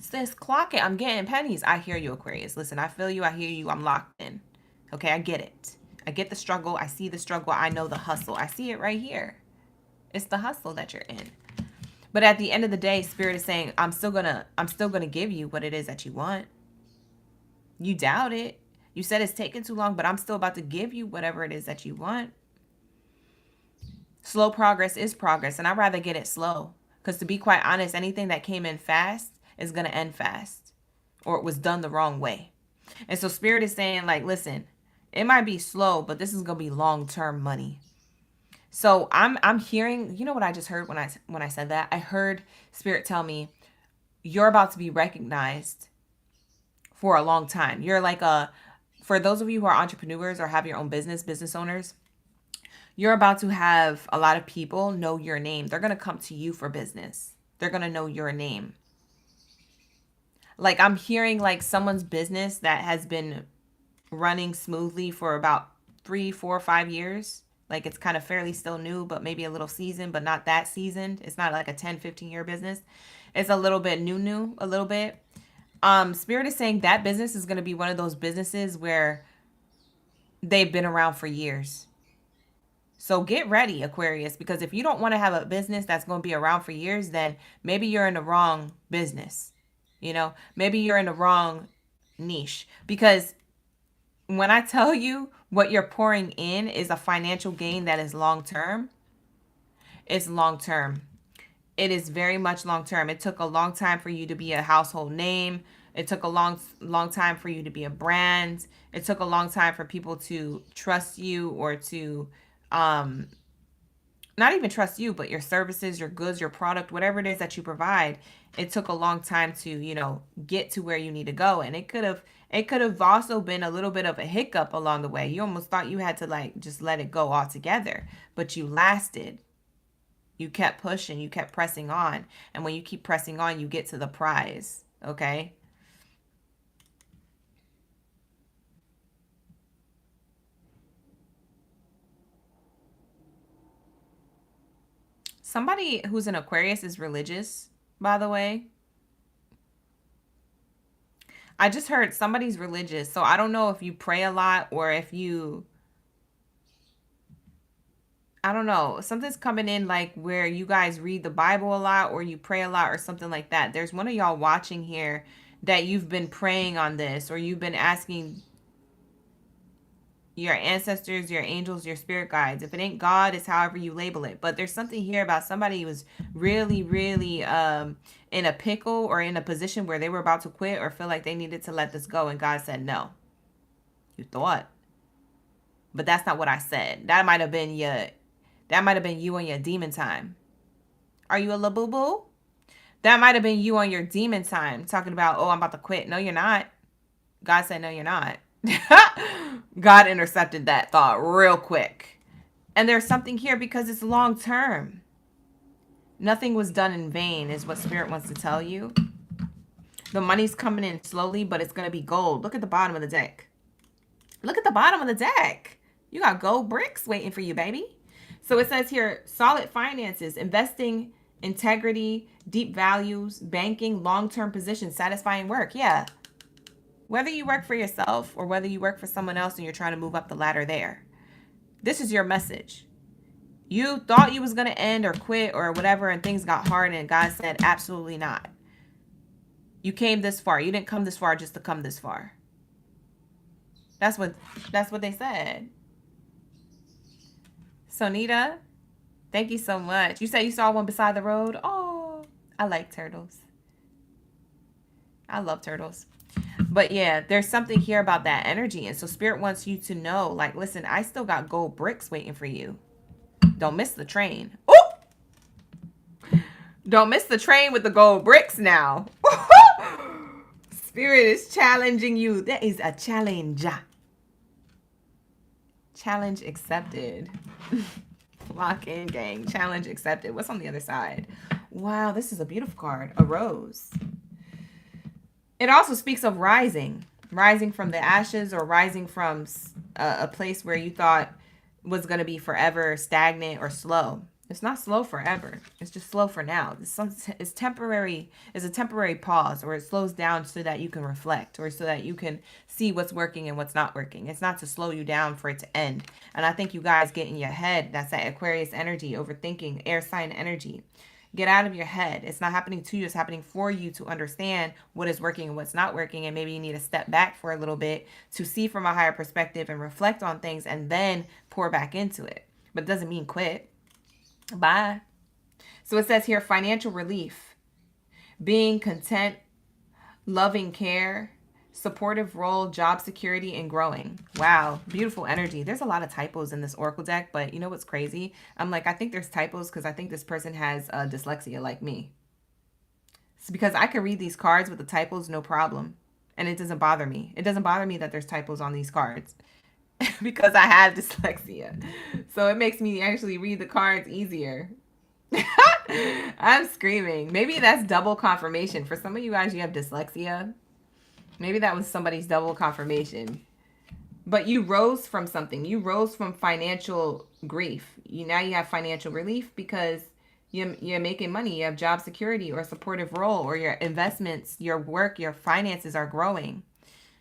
Sis, clock it. I'm getting pennies. I hear you, Aquarius. Listen, I feel you. I hear you. I'm locked in. Okay, I get it. I get the struggle. I see the struggle. I know the hustle. I see it right here. It's the hustle that you're in. But at the end of the day, Spirit is saying, I'm still gonna give you what it is that you want. You doubt it. You said it's taking too long, but I'm still about to give you whatever it is that you want. Slow progress is progress, and I'd rather get it slow. Because to be quite honest, anything that came in fast is gonna end fast, or it was done the wrong way. And so Spirit is saying, like, listen, it might be slow, but this is gonna be long-term money. So I'm hearing, you know what I just heard when I said that? I heard Spirit tell me, you're about to be recognized for a long time. You're like for those of you who are entrepreneurs or have your own business owners, you're about to have a lot of people know your name. They're gonna come to you for business. They're gonna know your name. Like I'm hearing like someone's business that has been running smoothly for about 3, 4, 5 years. Like it's kind of fairly still new, but maybe a little seasoned, but not that seasoned. It's not like a 10, 15 year business. It's a little bit new, a little bit. Spirit is saying that business is going to be one of those businesses where they've been around for years. So get ready, Aquarius, because if you don't want to have a business that's going to be around for years, then maybe you're in the wrong business. You know, maybe you're in the wrong niche, because when I tell you what you're pouring in is a financial gain that is long-term, it's long-term. It is very much long-term. It took a long time for you to be a household name. It took a long time for you to be a brand. It took a long time for people to trust you, or to not even trust you, but your services, your goods, your product, whatever it is that you provide. It took a long time to, you know, get to where you need to go. And it could have also been a little bit of a hiccup along the way. You almost thought you had to like just let it go altogether, but you lasted. You kept pushing, you kept pressing on. And when you keep pressing on, you get to the prize, okay? Somebody who's an Aquarius is religious, by the way. I just heard somebody's religious. So I don't know if you pray a lot, or if you, I don't know, something's coming in like where you guys read the Bible a lot, or you pray a lot, or something like that. There's one of y'all watching here that you've been praying on this, or you've been asking your ancestors, your angels, your spirit guides. If it ain't God, it's however you label it. But there's something here about somebody who was really, really in a pickle, or in a position where they were about to quit, or feel like they needed to let this go. And God said, no. You thought. But that's not what I said. That might have been you on your demon time. Are you a la boo boo? That might have been you on your demon time talking about, oh, I'm about to quit. No, you're not. God said, no, you're not. God intercepted that thought real quick. And there's something here because it's long term. Nothing was done in vain is what Spirit wants to tell you. The money's coming in slowly, but it's going to be gold. Look at the bottom of the deck. Look at the bottom of the deck. You got gold bricks waiting for you, baby. So it says here, solid finances, investing, integrity, deep values, banking, long-term position, satisfying work. Yeah. Whether you work for yourself or whether you work for someone else and you're trying to move up the ladder there, this is your message. You thought you was going to end or quit or whatever and things got hard and God said, absolutely not. You came this far. You didn't come this far just to come this far. That's what they said. Sonita, thank you so much. You said you saw one beside the road. Oh, I like turtles. I love turtles. But yeah, there's something here about that energy. And so Spirit wants you to know, like, listen, I still got gold bricks waiting for you. Don't miss the train. Oh! Don't miss the train with the gold bricks now. Spirit is challenging you. That is a challenge. Challenge accepted. Lock in, gang. Challenge accepted. What's on the other side? Wow, this is a beautiful card. A rose. It also speaks of rising. Rising from the ashes or rising from a place where you thought was going to be forever stagnant or slow. It's not slow forever. It's just slow for now. It's temporary. It's a temporary pause, or it slows down so that you can reflect, or so that you can see what's working and what's not working. It's not to slow you down for it to end. And I think you guys get in your head. That's that Aquarius energy, overthinking, air sign energy. Get out of your head. It's not happening to you. It's happening for you to understand what is working and what's not working. And maybe you need to step back for a little bit to see from a higher perspective and reflect on things and then pour back into it. But it doesn't mean quit. Bye. So it says here, financial relief, being content, loving care, supportive role, job security, and growing. Wow. Beautiful energy. There's a lot of typos in this Oracle deck, but you know what's crazy? I'm like, I think there's typos because I think this person has dyslexia like me. It's because I can read these cards with the typos, no problem. And it doesn't bother me. It doesn't bother me that there's typos on these cards. Because I have dyslexia. So it makes me actually read the cards easier. I'm screaming. Maybe that's double confirmation. For some of you guys, you have dyslexia. Maybe that was somebody's double confirmation. But you rose from something. You rose from financial grief. Now you have financial relief because you're making money. You have job security or a supportive role, or your investments, your work, your finances are growing.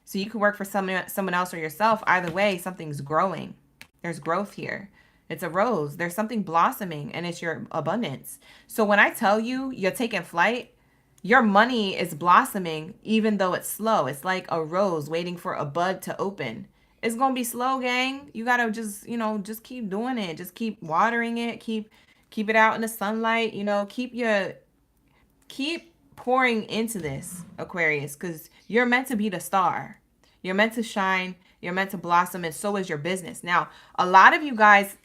So you could work for someone else or yourself. Either way, something's growing. There's growth here. It's a rose. There's something blossoming, and it's your abundance. So when I tell you you're taking flight, your money is blossoming even though it's slow. It's like a rose waiting for a bud to open. It's going to be slow, gang. You got to just keep doing it. Just keep watering it. Keep it out in the sunlight. Keep pouring into this, Aquarius, because you're meant to be the star. You're meant to shine. You're meant to blossom, and so is your business. Now, a lot of you guys,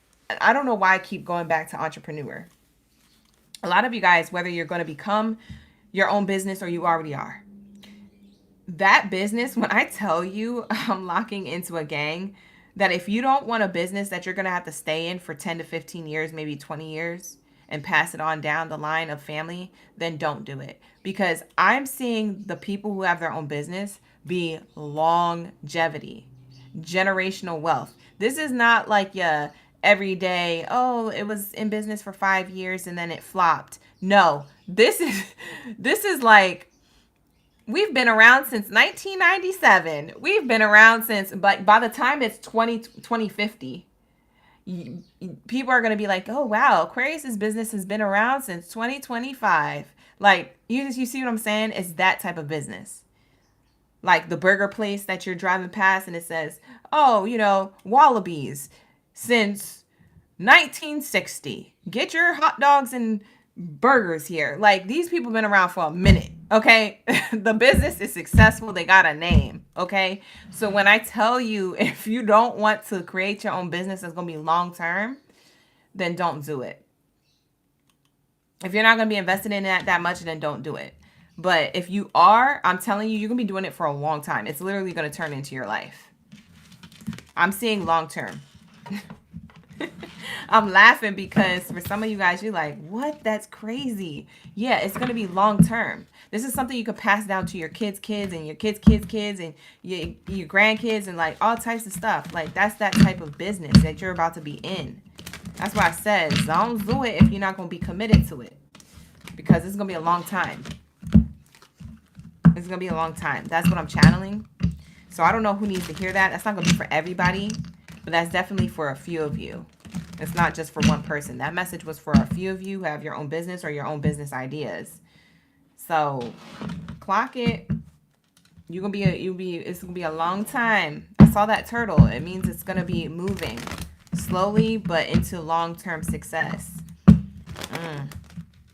I don't know why I keep going back to entrepreneur. A lot of you guys, whether you're going to become your own business or you already are, that business, when I tell you I'm locking into a gang, that if you don't want a business that you're going to have to stay in for 10 to 15 years, maybe 20 years, and pass it on down the line of family, then don't do it. Because I'm seeing the people who have their own business be longevity, generational wealth. This is not like your everyday, oh, it was in business for 5 years and then it flopped. No, this is like, we've been around since 1997. We've been around since, but by the time it's 2050, people are going to be like, oh, wow, Aquarius's business has been around since 2025. Like, you see what I'm saying? It's that type of business. Like the burger place that you're driving past and it says, oh, Wallabies since 1960. Get your hot dogs and burgers here. Like, these people have been around for a minute. Okay. The business is successful. They got a name. Okay. So when I tell you, if you don't want to create your own business that's going to be long term, then don't do it. If you're not going to be invested in that much, then don't do it. But if you are, I'm telling you, you're going to be doing it for a long time. It's literally going to turn into your life. I'm seeing long term. I'm laughing because for some of you guys, you're like, what? That's crazy. Yeah, it's going to be long term. This is something you could pass down to your kids' kids and your kids' kids and your grandkids and like all types of stuff. Like that's that type of business that you're about to be in. That's why I said, don't do it if you're not going to be committed to it. Because it's going to be a long time. It's going to be a long time. That's what I'm channeling. So I don't know who needs to hear that. That's not going to be for everybody. But that's definitely for a few of you. It's not just for one person. That message was for a few of you who have your own business or your own business ideas. So clock it. It's gonna be a long time. I saw that turtle. It means it's gonna be moving slowly, but into long-term success.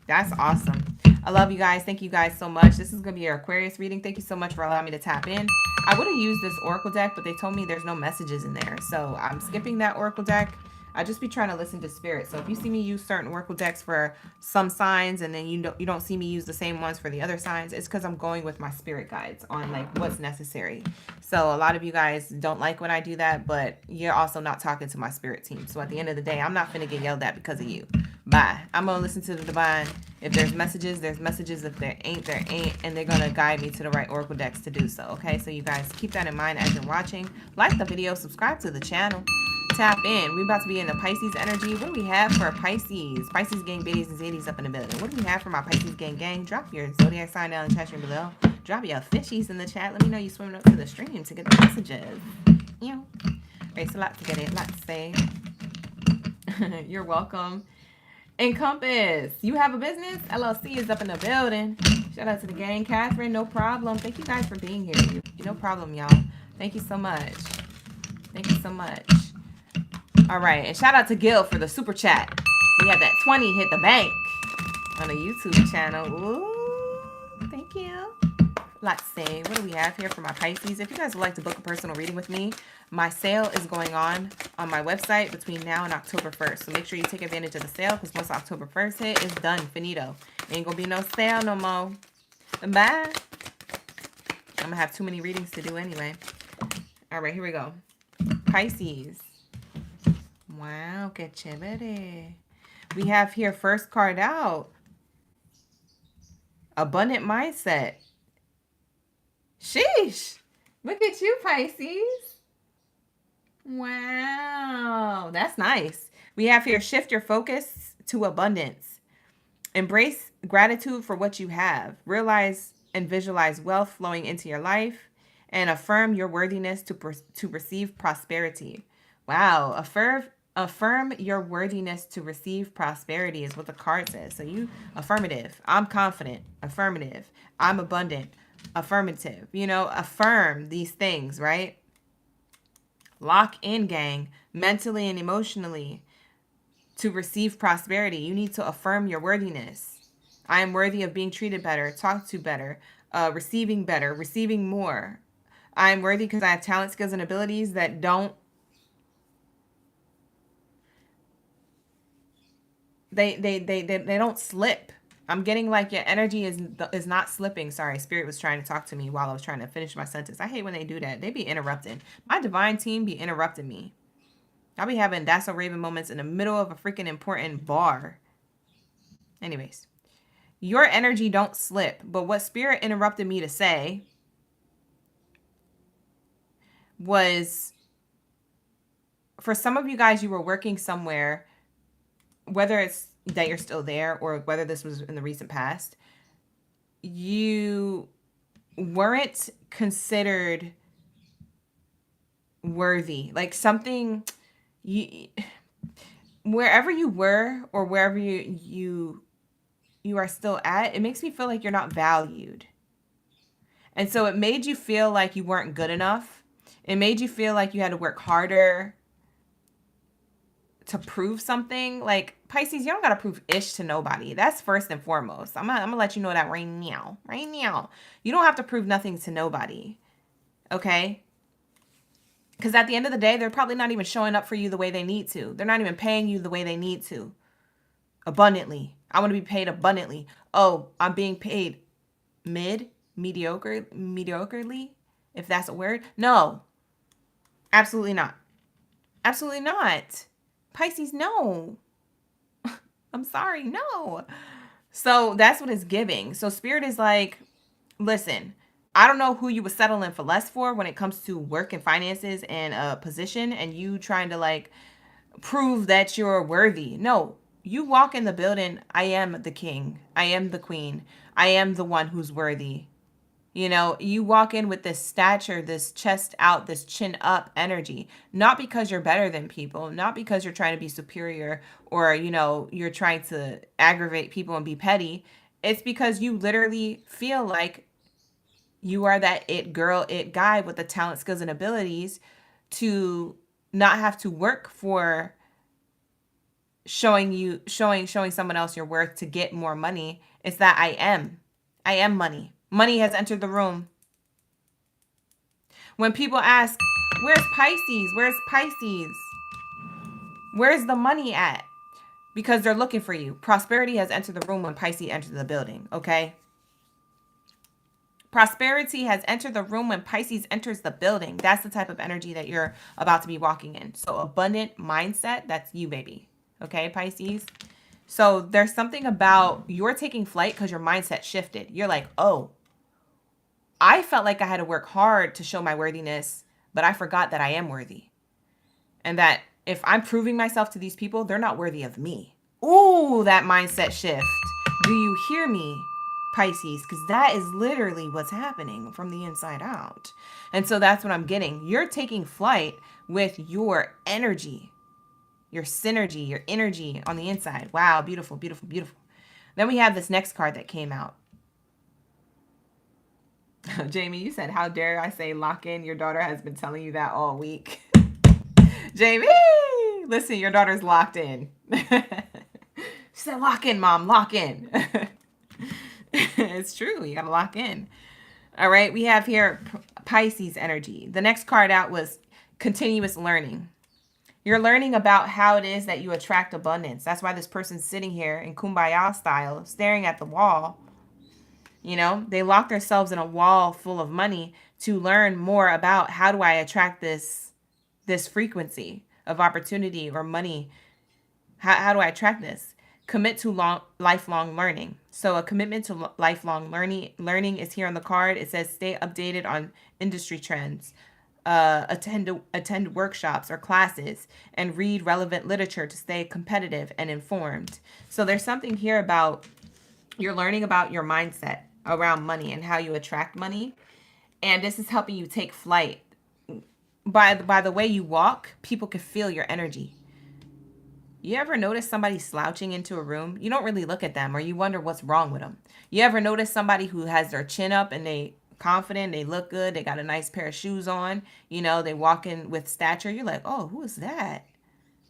That's awesome. I love you guys. Thank you guys so much. This is gonna be your Aquarius reading. Thank you so much for allowing me to tap in. I would have used this Oracle deck, but they told me there's no messages in there, so I'm skipping that Oracle deck. I just be trying to listen to spirit. So if you see me use certain Oracle decks for some signs and then you don't see me use the same ones for the other signs, it's because I'm going with my spirit guides on like what's necessary. So a lot of you guys don't like when I do that, but you're also not talking to my spirit team. So at the end of the day, I'm not finna get yelled at because of you. Bye. I'm gonna listen to the divine. If there's messages, there's messages. If there ain't, there ain't. And they're gonna guide me to the right Oracle decks to do so. Okay, so you guys keep that in mind as you're watching. Like the video, subscribe to the channel. Tap in. We're about to be in the Pisces energy. What do we have for Pisces? Pisces gang, Baddies, and Zadies up in the building. What do we have for my Pisces gang? Drop your zodiac sign down in the chat stream below. Drop your fishies in the chat. Let me know you swimming up to the stream to get the messages. It's a lot to get it. A lot to say. You're welcome. Encompass. You have a business? LLC is up in the building. Shout out to the gang. Catherine, no problem. Thank you guys for being here. No problem, y'all. Thank you so much. Thank you so much. All right, and shout out to Gil for the super chat. We had that 20 hit the bank on the YouTube channel. Ooh, thank you. Let's see, what do we have here for my Pisces? If you guys would like to book a personal reading with me, my sale is going on my website between now and October 1st. So make sure you take advantage of the sale because once October 1st hit, it's done, finito. Ain't gonna be no sale no more. Bye. I'm gonna have too many readings to do anyway. All right, here we go. Pisces. Wow, que chévere. We have here first card out. Abundant mindset. Sheesh. Look at you, Pisces. Wow, that's nice. We have here shift your focus to abundance. Embrace gratitude for what you have. Realize and visualize wealth flowing into your life and affirm your worthiness to receive prosperity. Wow, affirm your worthiness to receive prosperity is what the card says. So you affirmative. I'm confident. Affirmative. I'm abundant. Affirmative. Affirm these things, right? Lock in, gang, mentally and emotionally to receive prosperity. You need to affirm your worthiness. I am worthy of being treated better, talked to better, receiving more. I am worthy because I have talent, skills, and abilities that don't they don't slip. I'm getting like your energy is not slipping. Sorry, Spirit was trying to talk to me while I was trying to finish my sentence. I hate when they do that. They be interrupting. My divine team be interrupting me. I'll be having That's So Raven moments in the middle of a freaking important bar. Anyways, your energy don't slip. But what Spirit interrupted me to say was, for some of you guys, you were working somewhere, whether it's that you're still there or whether this was in the recent past, you weren't considered worthy. Like something, wherever you were or wherever you are still at, it makes me feel like you're not valued. And so it made you feel like you weren't good enough. It made you feel like you had to work harder to prove something. Like, Pisces, you don't got to prove ish to nobody. That's first and foremost. I'm gonna let you know that right now. Right now. You don't have to prove nothing to nobody. Okay? Because at the end of the day, they're probably not even showing up for you the way they need to. They're not even paying you the way they need to. Abundantly. I want to be paid abundantly. Oh, I'm being paid mediocrely, if that's a word. No, absolutely not. Absolutely not. Pisces, no. I'm sorry, no. So that's what it's giving. So spirit is like, listen, I don't know who you would settle in for less for when it comes to work and finances and a position, and you trying to like prove that you're worthy. No, you walk in the building, I am the king. I am the queen. I am the one who's worthy. You know, you walk in with this stature, this chest out, this chin up energy, not because you're better than people, not because you're trying to be superior or, you know, you're trying to aggravate people and be petty. It's because you literally feel like you are that it girl, it guy with the talent, skills, and abilities to not have to work for showing someone else your worth to get more money. It's that I am money. Money has entered the room. When people ask, where's Pisces? Where's Pisces? Where's the money at? Because they're looking for you. Prosperity has entered the room when Pisces enters the building, okay? Prosperity has entered the room when Pisces enters the building. That's the type of energy that you're about to be walking in. So abundant mindset, that's you, baby. Okay, Pisces? So there's something about you're taking flight because your mindset shifted. You're like, oh, I felt like I had to work hard to show my worthiness, but I forgot that I am worthy. And that if I'm proving myself to these people, they're not worthy of me. Ooh, that mindset shift. Do you hear me, Pisces? Because that is literally what's happening from the inside out. And so that's what I'm getting. You're taking flight with your energy, your synergy, your energy on the inside. Wow, beautiful, beautiful, beautiful. Then we have this next card that came out. Jamie, you said, how dare I say lock in? Your daughter has been telling you that all week. Jamie, listen, your daughter's locked in. She said, lock in, mom, lock in. It's true. You got to lock in. All right. We have here Pisces energy. The next card out was continuous learning. You're learning about how it is that you attract abundance. That's why this person's sitting here in kumbaya style, staring at the wall. You know, they lock themselves in a wall full of money to learn more about how do I attract this frequency of opportunity or money. How do I attract this? Commit to lifelong learning. So a commitment to lifelong learning is here on the card. It says stay updated on industry trends, attend workshops or classes, and read relevant literature to stay competitive and informed. So there's something here about you're learning about your mindset around money and how you attract money. And this is helping you take flight. By the way you walk, people can feel your energy. You ever notice somebody slouching into a room? You don't really look at them or you wonder what's wrong with them. You ever notice somebody who has their chin up and they confident, they look good, they got a nice pair of shoes on, you know, they walk in with stature. You're like, oh, who is that?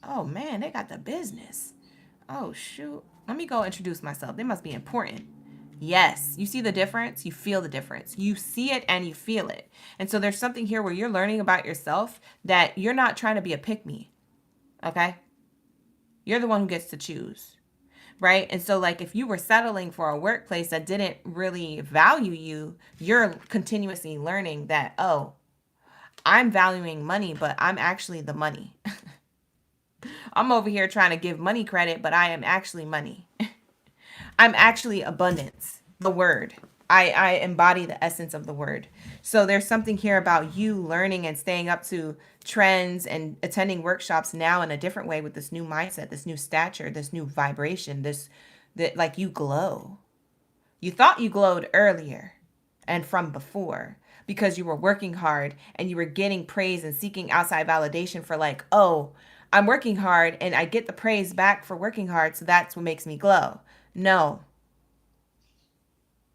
Oh man, they got the business. Oh shoot, let me go introduce myself. They must be important. Yes, you see the difference, you feel the difference. You see it and you feel it. And so there's something here where you're learning about yourself that you're not trying to be a pick-me, okay? You're the one who gets to choose, right? And so like if you were settling for a workplace that didn't really value you, you're continuously learning that, oh, I'm valuing money, but I'm actually the money. I'm over here trying to give money credit, but I am actually money. I'm actually abundance, the word. I embody the essence of the word. So there's something here about you learning and staying up to trends and attending workshops now in a different way with this new mindset, this new stature, this new vibration, that like you glow. You thought you glowed earlier and from before because you were working hard and you were getting praise and seeking outside validation for like, oh, I'm working hard and I get the praise back for working hard, so that's what makes me glow. No.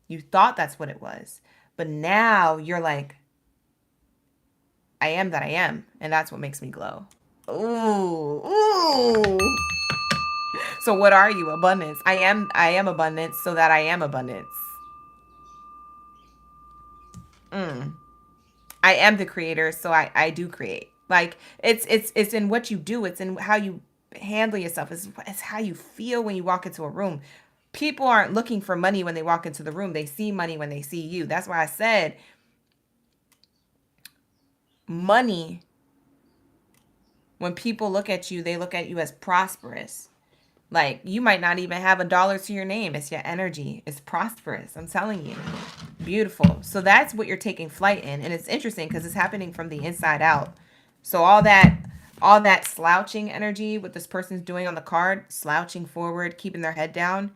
You thought that's what it was. But now you're like, I am that I am. And that's what makes me glow. Ooh. Ooh. So what are you? Abundance. I am abundance so that I am abundance. I am the creator, so I do create. Like it's in what you do. It's in how you handle yourself. It's how you feel when you walk into a room. People aren't looking for money when they walk into the room. They see money when they see you. That's why I said money, when people look at you, they look at you as prosperous. Like, you might not even have a dollar to your name. It's your energy. It's prosperous. I'm telling you. Beautiful. So that's what you're taking flight in. And it's interesting because it's happening from the inside out. So all that slouching energy, what this person's doing on the card, slouching forward, keeping their head down.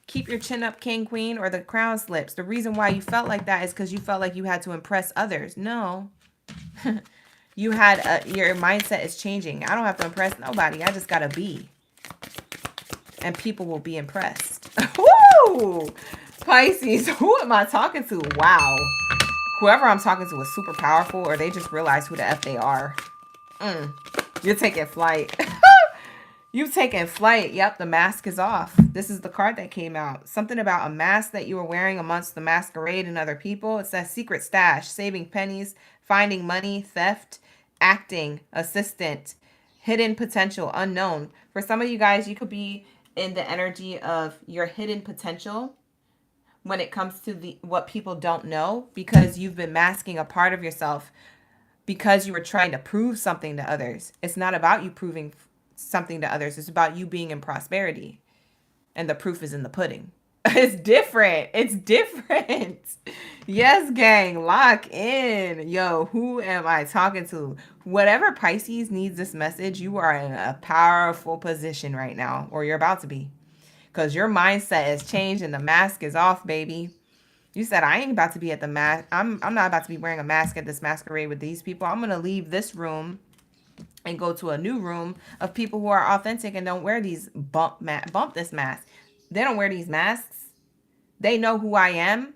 Keep your chin up, king, queen, or the crown slips. The reason why you felt like that is because you felt like you had to impress others. No. You had your mindset is changing. I don't have to impress nobody. I just gotta be. And people will be impressed. Woo! Pisces, who am I talking to? Wow. Whoever I'm talking to is super powerful, or they just realize who the F they are. You're taking flight. You've taken flight. Yep, the mask is off. This is the card that came out. Something about a mask that you were wearing amongst the masquerade and other people. It says secret stash, saving pennies, finding money, theft, acting, assistant, hidden potential, unknown. For some of you guys, you could be in the energy of your hidden potential when it comes to what people don't know, because you've been masking a part of yourself because you were trying to prove something to others. It's not about you proving something to others. It's about you being in prosperity. And the proof is in the pudding. It's different. It's different. Yes, gang. Lock in. Yo, who am I talking to? Whatever Pisces needs this message, you are in a powerful position right now, or you're about to be. Because your mindset has changed and the mask is off, baby. You said, I ain't about to be at the mask. I'm not about to be wearing a mask at this masquerade with these people. I'm going to leave this room and go to a new room of people who are authentic and don't wear these bump this mask. They don't wear these masks. They know who I am.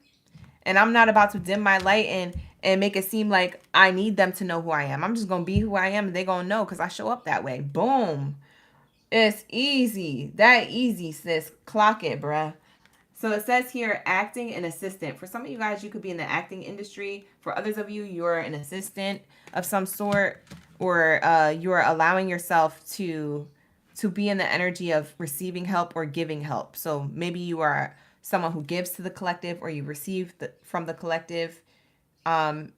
And I'm not about to dim my light and make it seem like I need them to know who I am. I'm just going to be who I am and they're going to know because I show up that way. Boom. It's easy. That easy, sis. Clock it, bruh. So it says here, acting and assistant. For some of you guys, you could be in the acting industry. For others of you, you're an assistant of some sort, or you're allowing yourself to be in the energy of receiving help or giving help. So maybe you are someone who gives to the collective, or you receive from the collective some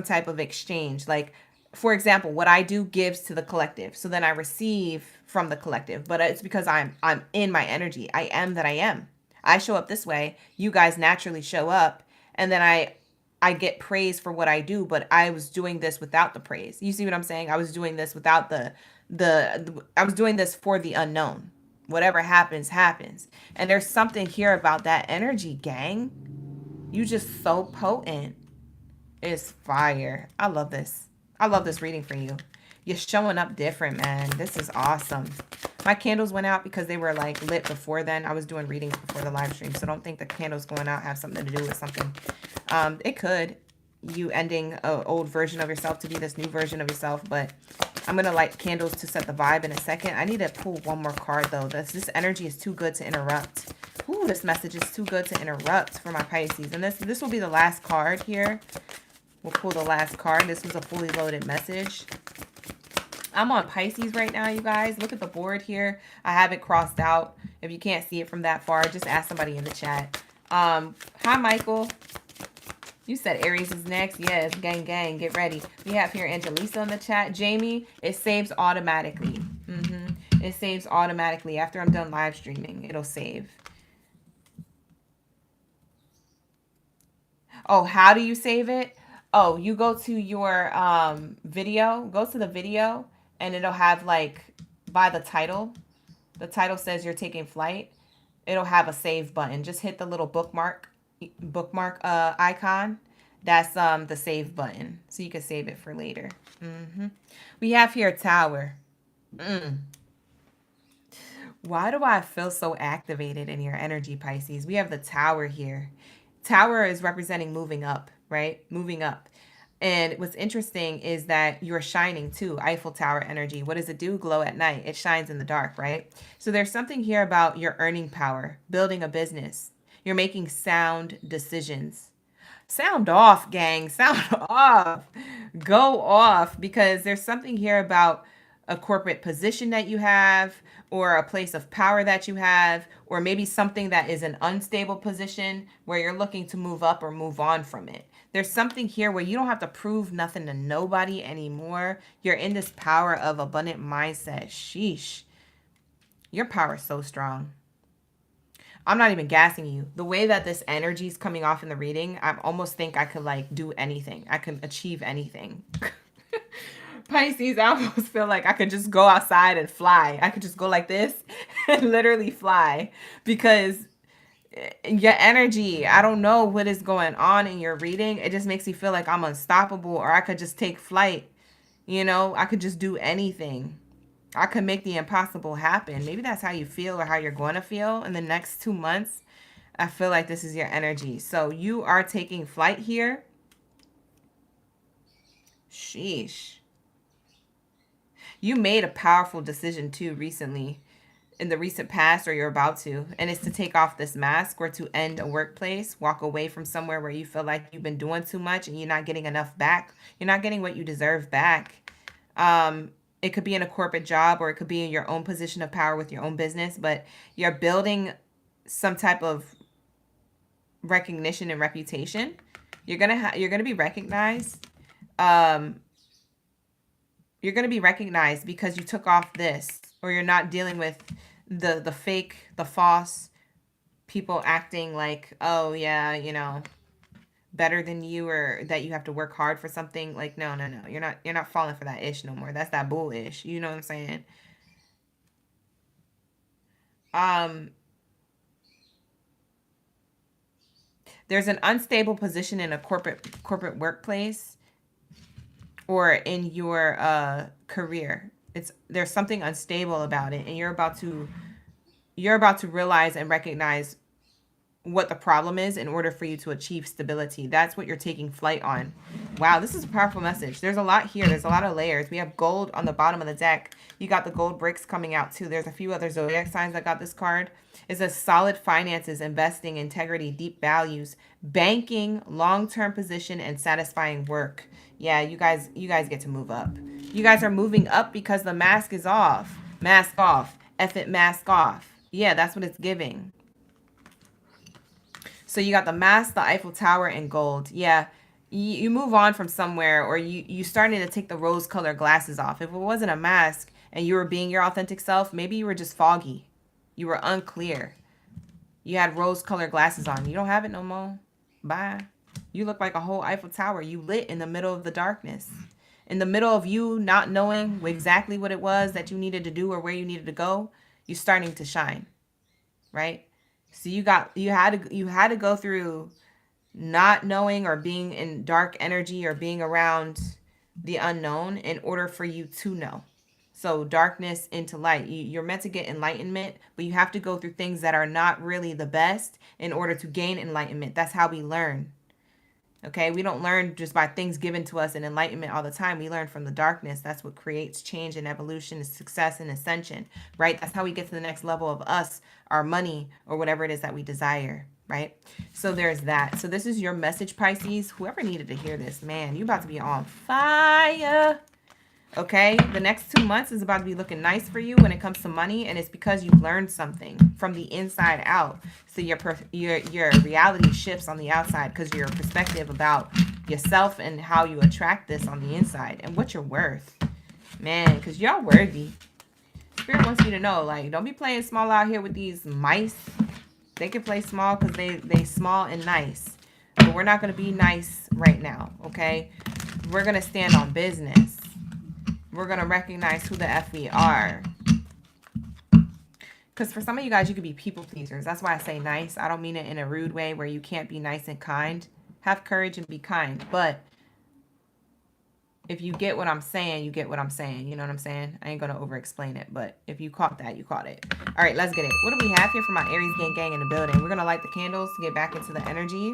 type of exchange. Like, for example, what I do gives to the collective. So then I receive from the collective, but it's because I'm in my energy. I am that I am. I show up this way. You guys naturally show up, and then I get praise for what I do, but I was doing this without the praise. You see what I'm saying? I was doing this without I was doing this for the unknown. Whatever happens, happens. And there's something here about that energy, gang. You just so potent. It's fire. I love this. I love this reading for you. You're showing up different, man. This is awesome. My candles went out because they were like lit before then. I was doing readings before the live stream, so don't think the candles going out have something to do with something. It could. You ending an old version of yourself to be this new version of yourself, but I'm going to light candles to set the vibe in a second. I need to pull one more card, though. This energy is too good to interrupt. Ooh, this message is too good to interrupt for my Pisces. And this will be the last card here. We'll pull the last card. This was a fully loaded message. I'm on Pisces right now, you guys. Look at the board here. I have it crossed out. If you can't see it from that far, just ask somebody in the chat. Hi, Michael. You said Aries is next. Yes, gang, gang. Get ready. We have here Angelisa in the chat. Jamie, it saves automatically. It saves automatically. After I'm done live streaming, it'll save. Oh, how do you save it? Oh, you go to your video. Go to the video, and it'll have, like, by the title. The title says you're taking flight. It'll have a save button. Just hit the little bookmark icon. That's the save button, so you can save it for later. We have here Tower. Why do I feel so activated in your energy, Pisces? We have the Tower here. Tower is representing moving up, right? Moving up. And what's interesting is that you're shining too. Eiffel Tower energy. What does it do? Glow at night. It shines in the dark, right? So there's something here about your earning power, building a business. You're making sound decisions. Sound off, gang. Sound off. Go off, because there's something here about a corporate position that you have, or a place of power that you have, or maybe something that is an unstable position where you're looking to move up or move on from it. There's something here where you don't have to prove nothing to nobody anymore. You're in this power of abundant mindset. Sheesh. Your power is so strong. I'm not even gassing you. The way that this energy is coming off in the reading, I almost think I could like do anything. I can achieve anything. Pisces, I almost feel like I could just go outside and fly. I could just go like this and literally fly, because your energy, I don't know what is going on in your reading. It just makes me feel like I'm unstoppable, or I could just take flight. You know, I could just do anything. I could make the impossible happen. Maybe that's how you feel, or how you're going to feel in the next 2 months. I feel like this is your energy. So you are taking flight here. Sheesh. You made a powerful decision too recently, in the recent past, or you're about to, and it's to take off this mask, or to end a workplace, walk away from somewhere where you feel like you've been doing too much and you're not getting enough back. You're not getting what you deserve back. It could be in a corporate job, or it could be in your own position of power with your own business, but you're building some type of recognition and reputation. You're gonna be recognized. You're going to be recognized because you took off this, or you're not dealing with the fake, the false people acting like, oh yeah, you know, better than you, or that you have to work hard for something. Like, no. You're not falling for that ish no more. That's that bull ish. You know what I'm saying? There's an unstable position in a corporate workplace, or in your career. There's something unstable about it, and you're about to realize and recognize what the problem is in order for you to achieve stability. That's what you're taking flight on. Wow, this is a powerful message. There's a lot here. There's a lot of layers. We have gold on the bottom of the deck. You got the gold bricks coming out too. There's a few other zodiac signs that got this card. It says solid finances, investing, integrity, deep values, banking, long-term position, and satisfying work. Yeah, you guys get to move up. You guys are moving up because the mask is off. Mask off. F it, mask off. Yeah, that's what it's giving. So you got the mask, the Eiffel Tower, and gold. Yeah, you move on from somewhere, or you starting to take the rose-colored glasses off. If it wasn't a mask and you were being your authentic self, maybe you were just foggy. You were unclear. You had rose-colored glasses on. You don't have it no more. Bye. You look like a whole Eiffel Tower. You lit in the middle of the darkness. In the middle of you not knowing exactly what it was that you needed to do or where you needed to go, you're starting to shine, right? So you had to go through not knowing, or being in dark energy, or being around the unknown in order for you to know. So darkness into light. You're meant to get enlightenment, but you have to go through things that are not really the best in order to gain enlightenment. That's how we learn. Okay, we don't learn just by things given to us in enlightenment all the time. We learn from the darkness. That's what creates change and evolution and success and ascension, right? That's how we get to the next level of us, our money, or whatever it is that we desire, right? So there's that. So this is your message, Pisces. Whoever needed to hear this, man, you about to be on fire. Okay, the next 2 months is about to be looking nice for you when it comes to money, and it's because you've learned something from the inside out. So your reality shifts on the outside because your perspective about yourself and how you attract this on the inside, and what you're worth, man. Because y'all worthy. Spirit wants you to know, like, don't be playing small out here with these mice. They can play small because they small and nice, but we're not gonna be nice right now. Okay, we're gonna stand on business. We're going to recognize who the F we are. Because for some of you guys, you could be people pleasers. That's why I say nice. I don't mean it in a rude way where you can't be nice and kind. Have courage and be kind. But if you get what I'm saying, you get what I'm saying. You know what I'm saying? I ain't going to over-explain it. But if you caught that, you caught it. All right, let's get it. What do we have here for my Aries gang in the building? We're going to light the candles to get back into the energy.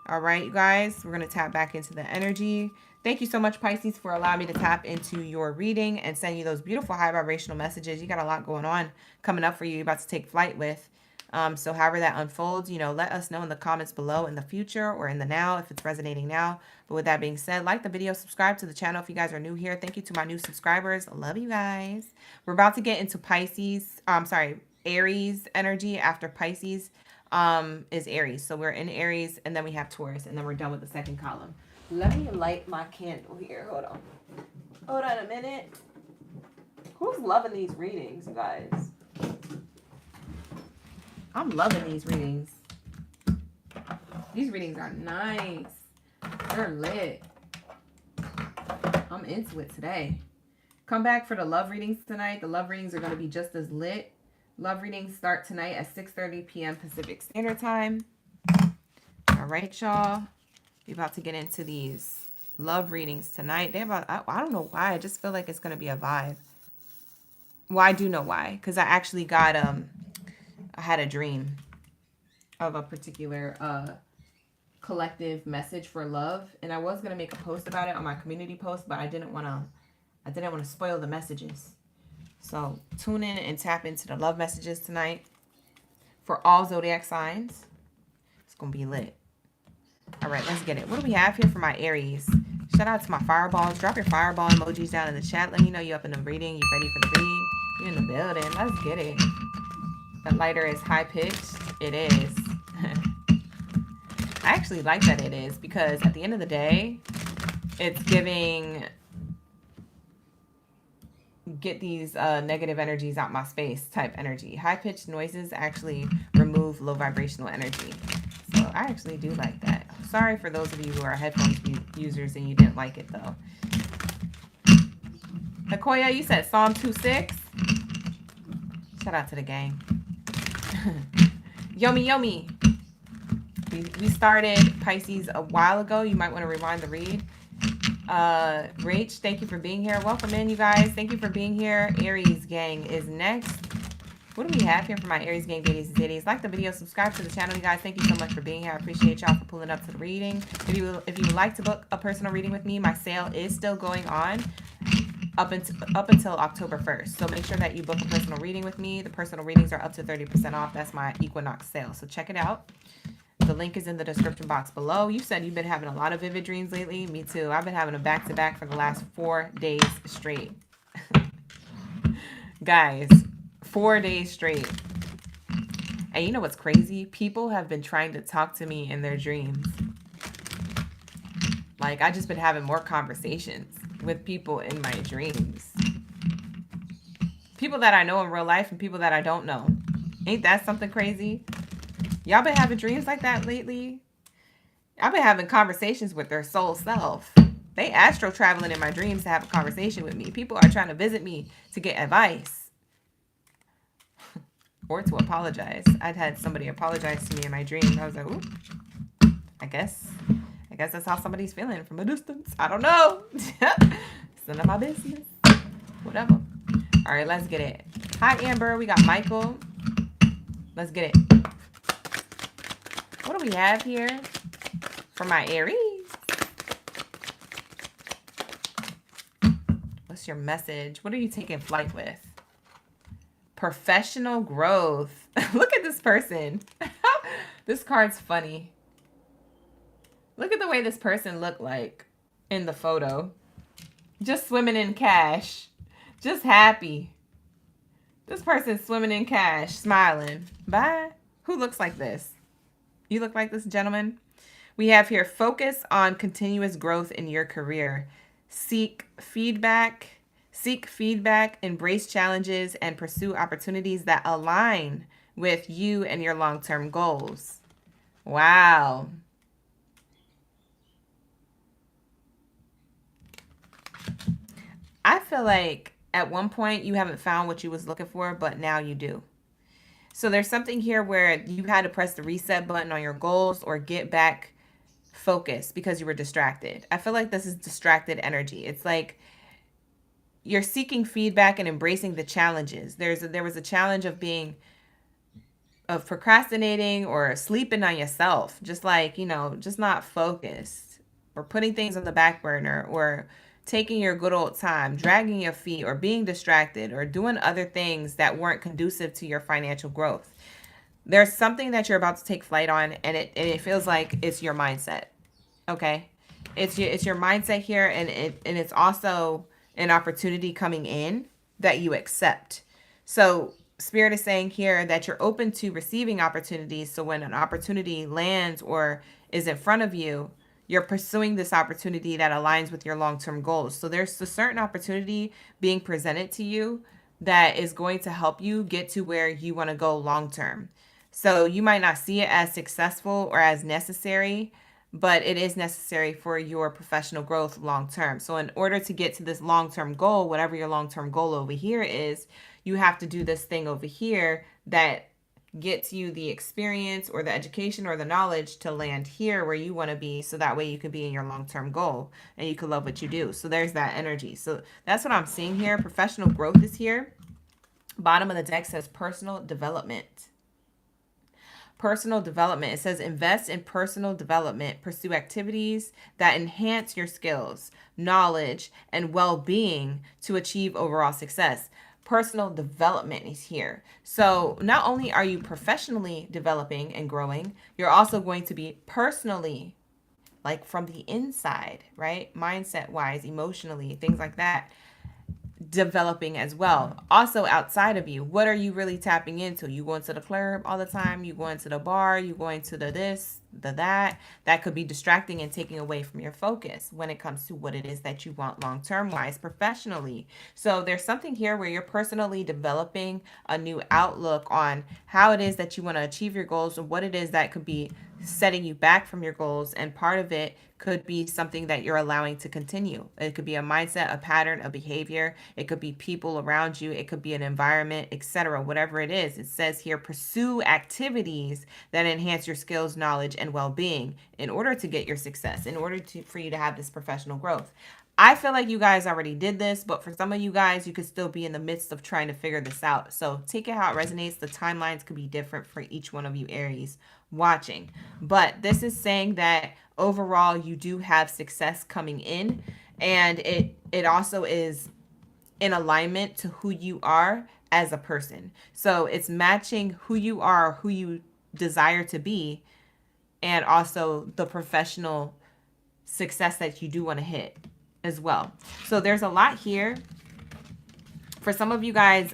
All right, you guys. We're going to tap back into the energy. Thank you so much, Pisces, for allowing me to tap into your reading and send you those beautiful high vibrational messages. You got a lot going on coming up for you. You're about to take flight with. So however that unfolds, you know, let us know in the comments below in the future or in the now if it's resonating now. But with that being said, like the video, subscribe to the channel if you guys are new here. Thank you to my new subscribers. Love you guys. We're about to get into Pisces. Aries energy. After Pisces is Aries. So we're in Aries and then we have Taurus and then we're done with the second column. Let me light my candle here. Hold on. Hold on a minute. Who's loving these readings, you guys? I'm loving these readings. These readings are nice. They're lit. I'm into it today. Come back for the love readings tonight. The love readings are going to be just as lit. Love readings start tonight at 6:30 p.m. Pacific Standard Time. All right, y'all. We're about to get into these love readings tonight. I don't know why. I just feel like it's going to be a vibe. Well, I do know why. Because I actually got, I had a dream of a particular collective message for love. And I was going to make a post about it on my community post, but I didn't want to spoil the messages. So tune in and tap into the love messages tonight for all zodiac signs. It's going to be lit. All right, let's get it. What do we have here for my Aries? Shout out to my fireballs. Drop your fireball emojis down in the chat. Let me know you're up in the reading. You ready for the read? You're in the building. Let's get it. The lighter is high pitched. It is. I actually like that it is because at the end of the day, it's giving... get these negative energies out my space type energy. High-pitched noises actually remove low vibrational energy. So I actually do like that. Sorry for those of you who are headphones users and you didn't like it though. Hakoya, you said Psalm 2:6. Shout out to the gang. Yomi Yomi. We started Pisces a while ago. You might want to rewind the read. Rach, thank you for being here. Welcome in, you guys. Thank you for being here. Aries gang is next. What do we have here for my Aries gang, Baddies and Zitties? Like the video, subscribe to the channel, you guys. Thank you so much for being here. I appreciate y'all for pulling up to the reading. If you would like to book a personal reading with me, my sale is still going on up until October 1st. So make sure that you book a personal reading with me. The personal readings are up to 30% off. That's my equinox sale. So check it out. The link is in the description box below. You said you've been having a lot of vivid dreams lately. Me too. I've been having a back-to-back for the last 4 days straight. Guys, 4 days straight. And you know what's crazy? People have been trying to talk to me in their dreams. Like, I've just been having more conversations with people in my dreams. People that I know in real life and people that I don't know. Ain't that something crazy? Y'all been having dreams like that lately? I've been having conversations with their soul self. They astro traveling in my dreams to have a conversation with me. People are trying to visit me to get advice. Or to apologize. I'd had somebody apologize to me in my dream. I was like, ooh, I guess that's how somebody's feeling from a distance. I don't know. It's none of my business. Whatever. All right, let's get it. Hi, Amber. We got Michael. Let's get it. What do we have here for my Aries? What's your message? What are you taking flight with? Professional growth. Look at this person. This card's funny. Look at the way this person looked like in the photo. Just swimming in cash. Just happy. This person's swimming in cash, smiling. Bye. Who looks like this? You look like this, gentleman. We have here, focus on continuous growth in your career. Seek feedback, embrace challenges, and pursue opportunities that align with you and your long-term goals. Wow. I feel like at one point you haven't found what you was looking for, but now you do. So there's something here where you had to press the reset button on your goals or get back focused because you were distracted. I feel like this is distracted energy. It's like you're seeking feedback and embracing the challenges. There was a challenge of procrastinating or sleeping on yourself, just like, you know, just not focused or putting things on the back burner or taking your good old time, dragging your feet, or being distracted, or doing other things that weren't conducive to your financial growth. There's something that you're about to take flight on, and it feels like it's your mindset. Okay, it's your mindset here, and it's also an opportunity coming in that you accept. So Spirit is saying here that you're open to receiving opportunities. So when an opportunity lands or is in front of you, you're pursuing this opportunity that aligns with your long-term goals. So there's a certain opportunity being presented to you that is going to help you get to where you want to go long term. So you might not see it as successful or as necessary, but it is necessary for your professional growth long term. So in order to get to this long term goal, whatever your long term goal over here is, you have to do this thing over here that gets you the experience or the education or the knowledge to land here where you want to be, so that way you can be in your long-term goal and you can love what you do. So there's that energy. So that's what I'm seeing here. Professional growth is here. Bottom of the deck says personal development. Personal development. It says invest in personal development. Pursue activities that enhance your skills, knowledge, and well-being to achieve overall success. Personal development is here. So not only are you professionally developing and growing, you're also going to be personally, like from the inside, right? Mindset wise, emotionally, things like that, developing as well. Also outside of you, what are you really tapping into? You going to the club all the time? You going to the bar? You going to the this, the that? That could be distracting and taking away from your focus when it comes to what it is that you want long-term wise professionally. So there's something here where you're personally developing a new outlook on how it is that you want to achieve your goals and what it is that could be setting you back from your goals. And part of it could be something that you're allowing to continue. It could be a mindset, a pattern, a behavior. It could be people around you. It could be an environment, etc. Whatever it is, it says here, pursue activities that enhance your skills, knowledge, and well-being in order to get your success, in order for you to have this professional growth. I feel like you guys already did this, but for some of you guys, you could still be in the midst of trying to figure this out. So take it how it resonates. The timelines could be different for each one of you Aries watching. But this is saying that overall, you do have success coming in, and it also is in alignment to who you are as a person. So it's matching who you are, who you desire to be, and also the professional success that you do want to hit as well. So there's a lot here. For some of you guys,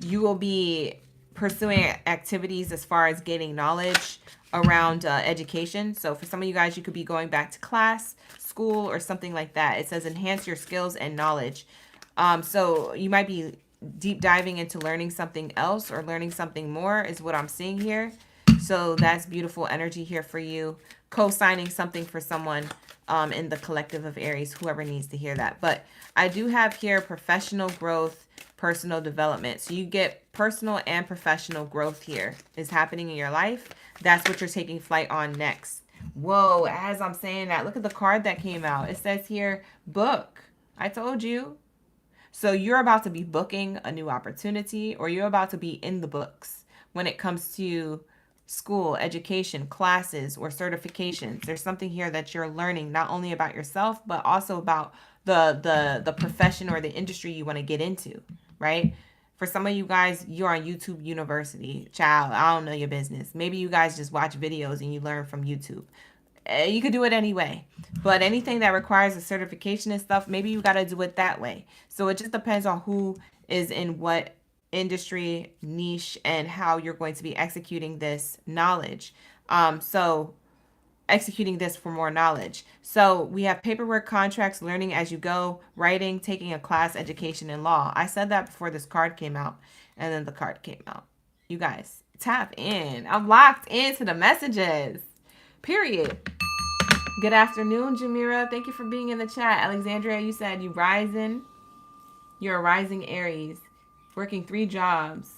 you will be pursuing activities as far as gaining knowledge around education. So for some of you guys, you could be going back to class, school, or something like that. It says enhance your skills and knowledge. So you might be deep diving into learning something else or learning something more is what I'm seeing here. So that's beautiful energy here for you. Co-signing something for someone in the collective of Aries, whoever needs to hear that. But I do have here professional growth, personal development. So you get personal and professional growth here is happening in your life. That's what you're taking flight on next. Whoa, as I'm saying that, look at the card that came out. It says here, book. I told you. So you're about to be booking a new opportunity, or you're about to be in the books when it comes to school, education, classes, or certifications. There's something here that you're learning not only about yourself, but also about the profession or the industry you want to get into, right? For some of you guys, you're on YouTube University. Child, I don't know your business. Maybe you guys just watch videos and you learn from YouTube. You could do it anyway. But anything that requires a certification and stuff, maybe you got to do it that way. So it just depends on who is in what industry, niche, and how you're going to be executing this knowledge. So executing this for more knowledge. So we have paperwork, contracts, learning as you go, writing, taking a class, education, and law. I said that before this card came out, and then the card came out. You guys, tap in. I'm locked into the messages. Period. Good afternoon, Jamira. Thank you for being in the chat. Alexandria, you said you rising. You're a rising Aries, working 3 jobs,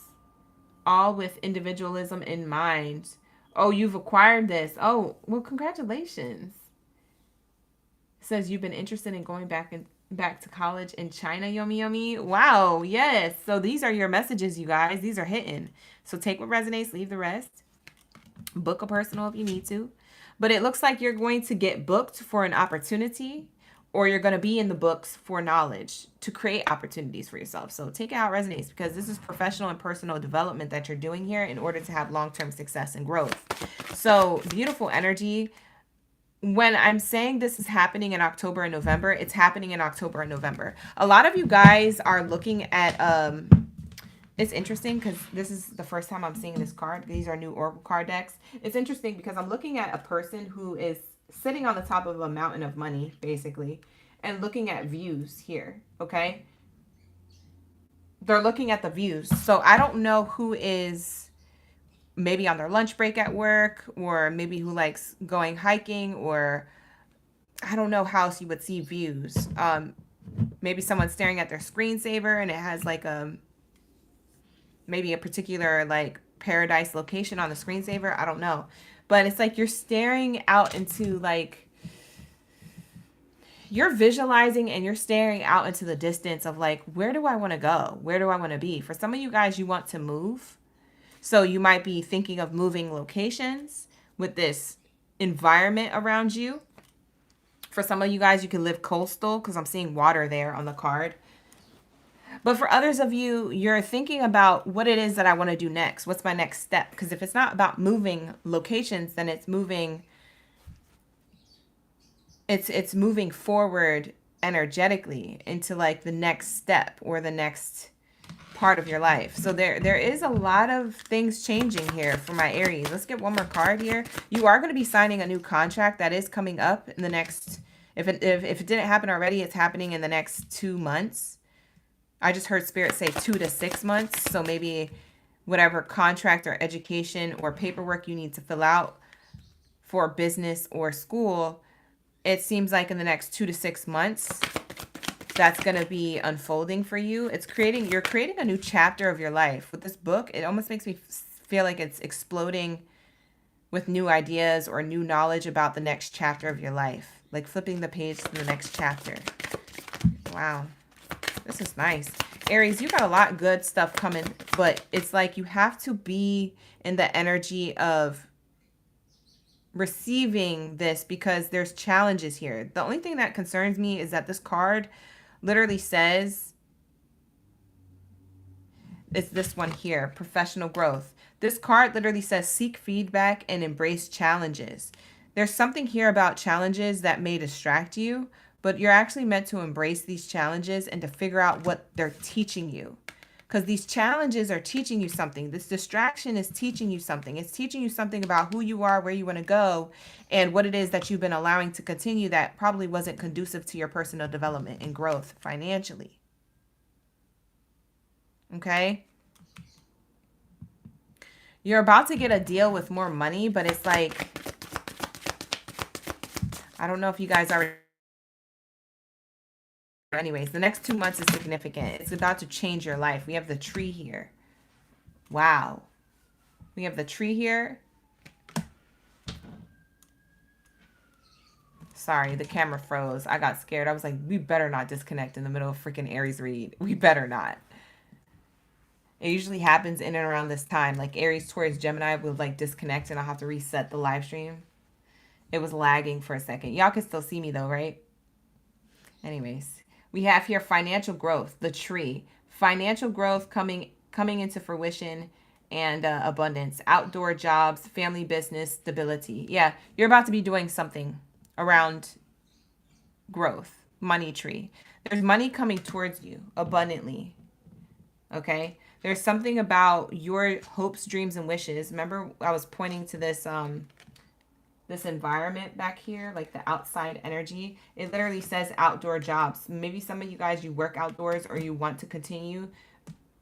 all with individualism in mind. Oh, you've acquired this. Oh, well, congratulations. It says you've been interested in going back to college in China, Yomi Yomi. Wow, yes. So these are your messages, you guys. These are hitting. So take what resonates, leave the rest. Book a personal if you need to. But it looks like you're going to get booked for an opportunity, or you're going to be in the books for knowledge to create opportunities for yourself. So take it how it resonates, because this is professional and personal development that you're doing here in order to have long-term success and growth. So beautiful energy. When I'm saying this is happening in October and November, it's happening in October and November. A lot of you guys are looking at, it's interesting because this is the first time I'm seeing this card. These are new Oracle card decks. It's interesting because I'm looking at a person who is sitting on the top of a mountain of money, basically, and looking at views here, okay? They're looking at the views. So I don't know who is maybe on their lunch break at work, or maybe who likes going hiking, or I don't know how else you would see views. Maybe someone's staring at their screensaver and it has like maybe a particular like paradise location on the screensaver. I don't know. But it's like you're staring out into like, you're visualizing and you're staring out into the distance of like, where do I want to go? Where do I want to be? For some of you guys, you want to move. So you might be thinking of moving locations with this environment around you. For some of you guys, you can live coastal because I'm seeing water there on the card. But for others of you, you're thinking about what it is that I want to do next. What's my next step? Because if it's not about moving locations, then it's moving forward energetically into like the next step or the next part of your life. So there is a lot of things changing here for my Aries. Let's get one more card here. You are going to be signing a new contract that is coming up in the next, if it didn't happen already, it's happening in the next 2 months. I just heard Spirit say 2 to 6 months. So maybe whatever contract or education or paperwork you need to fill out for business or school, it seems like in the next 2 to 6 months, that's going to be unfolding for you. You're creating a new chapter of your life. With this book, it almost makes me feel like it's exploding with new ideas or new knowledge about the next chapter of your life. Like flipping the page to the next chapter. Wow. This is nice. Aries, you got a lot of good stuff coming, but it's like you have to be in the energy of receiving this because there's challenges here. The only thing that concerns me is that this card literally says, it's this one here, professional growth. This card literally says seek feedback and embrace challenges. There's something here about challenges that may distract you, but you're actually meant to embrace these challenges and to figure out what they're teaching you. Because these challenges are teaching you something. This distraction is teaching you something. It's teaching you something about who you are, where you want to go, and what it is that you've been allowing to continue that probably wasn't conducive to your personal development and growth financially. Okay? You're about to get a deal with more money, but it's like, I don't know if you guys already. Anyways, the next 2 months is significant. It's about to change your life. We have the tree here. Wow. We have the tree here. Sorry, the camera froze. I got scared. I was like, we better not disconnect in the middle of freaking Aries read. We better not. It usually happens in and around this time. Like Aries, Taurus, Gemini will like disconnect and I'll have to reset the live stream. It was lagging for a second. Y'all can still see me though, right? Anyways. We have here financial growth, the tree. Financial growth coming into fruition and abundance. Outdoor jobs, family business, stability. Yeah, you're about to be doing something around growth. Money tree. There's money coming towards you abundantly. Okay? There's something about your hopes, dreams, and wishes. Remember, I was pointing to this this environment back here, like the outside energy. It literally says outdoor jobs. Maybe some of you guys, you work outdoors or you want to continue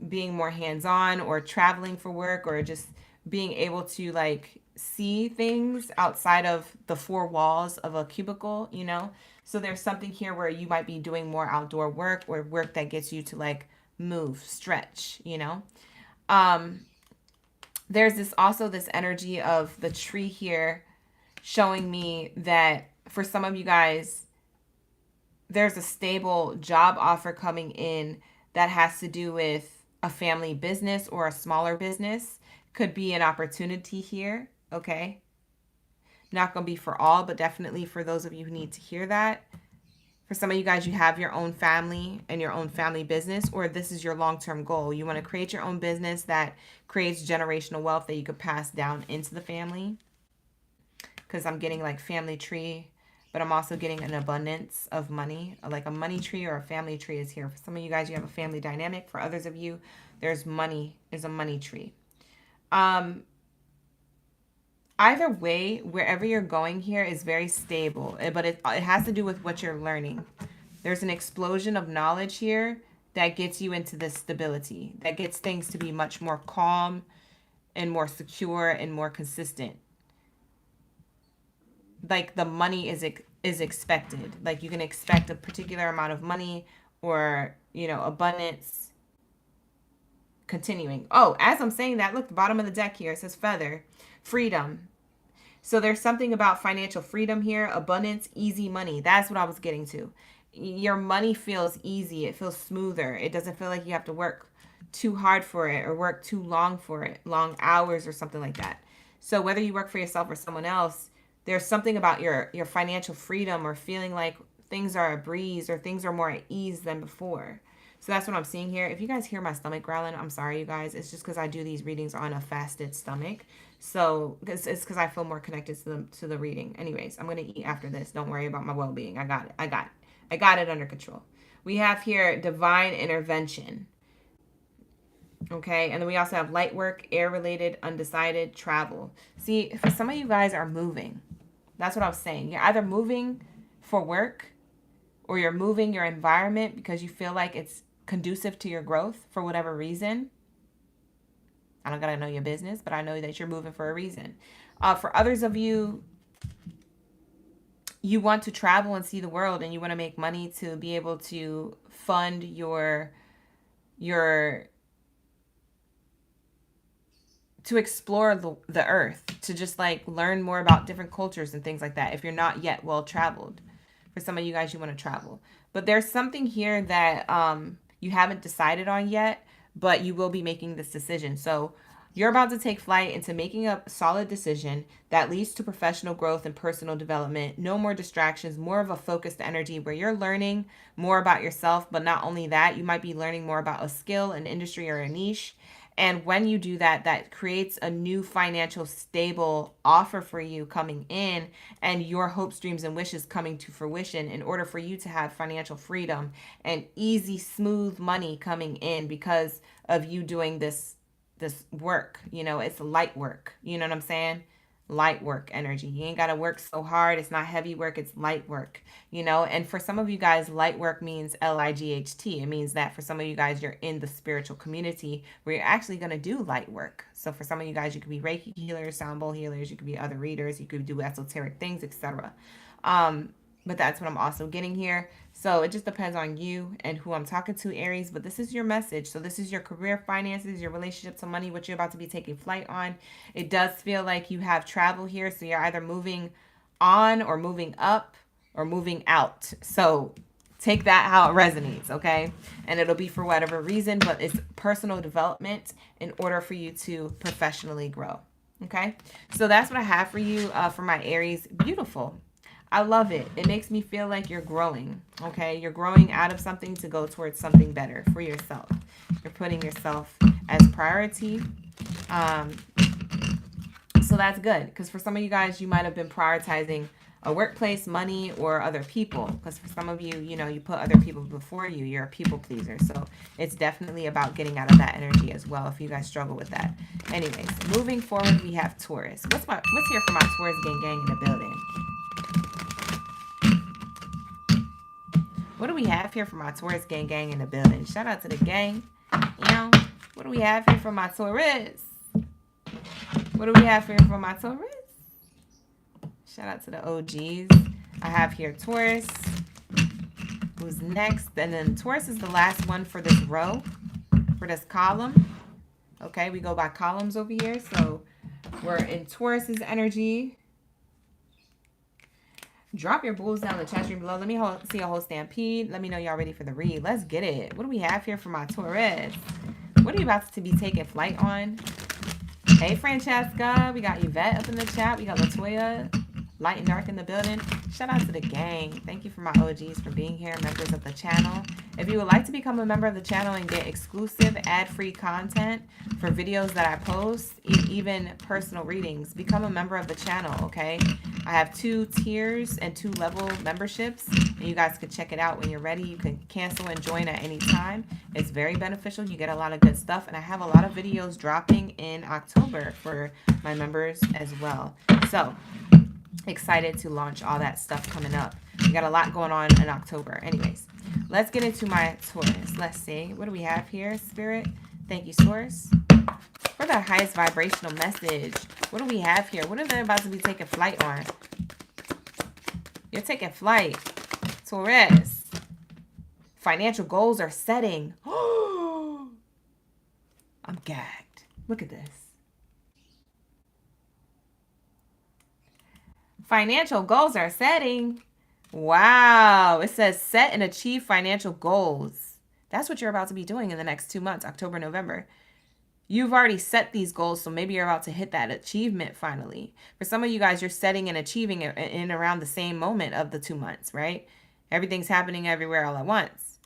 being more hands-on or traveling for work or just being able to like see things outside of the four walls of a cubicle, you know? So there's something here where you might be doing more outdoor work or work that gets you to like move, stretch, you know? There's also this energy of the tree here showing me that for some of you guys, there's a stable job offer coming in that has to do with a family business or a smaller business. Could be an opportunity here, okay? Not going to be for all, but definitely for those of you who need to hear that. For some of you guys, you have your own family and your own family business, or this is your long-term goal. You want to create your own business that creates generational wealth that you could pass down into the family. Because I'm getting like family tree, but I'm also getting an abundance of money. Like a money tree or a family tree is here. For some of you guys, you have a family dynamic. For others of you, there's money, is a money tree. Either way, wherever you're going here is very stable, but it has to do with what you're learning. There's an explosion of knowledge here that gets you into this stability, that gets things to be much more calm and more secure and more consistent. Like the money is expected. Like you can expect a particular amount of money or, you know, abundance. Continuing. Oh, as I'm saying that, look, the bottom of the deck here, it says feather, freedom. So there's something about financial freedom here, abundance, easy money. That's what I was getting to. Your money feels easy. It feels smoother. It doesn't feel like you have to work too hard for it or work too long for it, long hours or something like that. So whether you work for yourself or someone else, there's something about your financial freedom or feeling like things are a breeze or things are more at ease than before. So that's what I'm seeing here. If you guys hear my stomach growling, I'm sorry, you guys. It's just because I do these readings on a fasted stomach. So it's because I feel more connected to the reading. Anyways, I'm going to eat after this. Don't worry about my well-being. I got it. I got it under control. We have here divine intervention. Okay. And then we also have light work, air-related, undecided, travel. See, for some of you guys are moving. That's what I was saying. You're either moving for work or you're moving your environment because you feel like it's conducive to your growth for whatever reason. I don't gotta know your business, but I know that you're moving for a reason. For others of you, you want to travel and see the world and you want to make money to be able to fund your to explore the earth, to just like learn more about different cultures and things like that. If you're not yet well traveled, for some of you guys, you want to travel, but there's something here that you haven't decided on yet, but you will be making this decision. So you're about to take flight into making a solid decision that leads to professional growth and personal development. No more distractions, more of a focused energy where you're learning more about yourself. But not only that, you might be learning more about a skill, an industry, or a niche. And when you do that, that creates a new financial stable offer for you coming in and your hopes, dreams, and wishes coming to fruition in order for you to have financial freedom and easy, smooth money coming in because of you doing this work. You know, it's light work. You know what I'm saying? Light work energy. You ain't got to work so hard. It's not heavy work. It's light work, you know? And for some of you guys, light work means L-I-G-H-T. It means that for some of you guys, you're in the spiritual community where you're actually going to do light work. So for some of you guys, you could be Reiki healers, sound bowl healers. You could be other readers. You could do esoteric things, etc. But that's what I'm also getting here. So it just depends on you and who I'm talking to, Aries. But this is your message. So this is your career, finances, your relationship to money, what you're about to be taking flight on. It does feel like you have travel here. So you're either moving on or moving up or moving out. So take that how it resonates, okay? And it'll be for whatever reason, but it's personal development in order for you to professionally grow, okay? So that's what I have for you for my Aries. Beautiful. I love it. It makes me feel like you're growing, okay? You're growing out of something to go towards something better for yourself. You're putting yourself as priority. So that's good because for some of you guys, you might have been prioritizing a workplace, money, or other people. Because for some of you, you know, you put other people before you. You're a people pleaser. So it's definitely about getting out of that energy as well if you guys struggle with that. Anyways, moving forward, we have Taurus. What's here for my Taurus gang in the building? What do we have here for my Taurus gang in the building? Shout out to the gang. You know, what do we have here for my Taurus? What do we have here for my Taurus? Shout out to the OGs. I have here Taurus. Who's next? And then Taurus is the last one for this row, for this column. Okay, we go by columns over here. So we're in Taurus's energy. Drop your bulls down in the chat stream below. Let me see a whole stampede. Let me know y'all ready for the read. Let's get it. What do we have here for my Taurus? What are you about to be taking flight on? Hey, Francesca. We got Yvette up in the chat. We got Latoya. Light and dark in the building. Shout out to the gang. Thank you for my OGs for being here, members of the channel. If you would like to become a member of the channel and get exclusive ad-free content for videos that I post, even personal readings, become a member of the channel, okay? I have 2 tiers and 2 level memberships, and you guys can check it out when you're ready. You can cancel and join at any time. It's very beneficial. You get a lot of good stuff, and I have a lot of videos dropping in October for my members as well. So excited to launch all that stuff coming up. We got a lot going on in October. Anyways, let's get into my Taurus. Let's see. What do we have here, Spirit? Thank you, Source. For the highest vibrational message, what do we have here? What are they about to be taking flight on? You're taking flight, Taurus. Financial goals are setting. I'm gagged. Look at this. Financial goals are setting. Wow. It says set and achieve financial goals. That's what you're about to be doing in the next 2 months, October, November. You've already set these goals, so maybe you're about to hit that achievement finally. For some of you guys, you're setting and achieving it in around the same moment of the 2 months, right? Everything's happening everywhere all at once.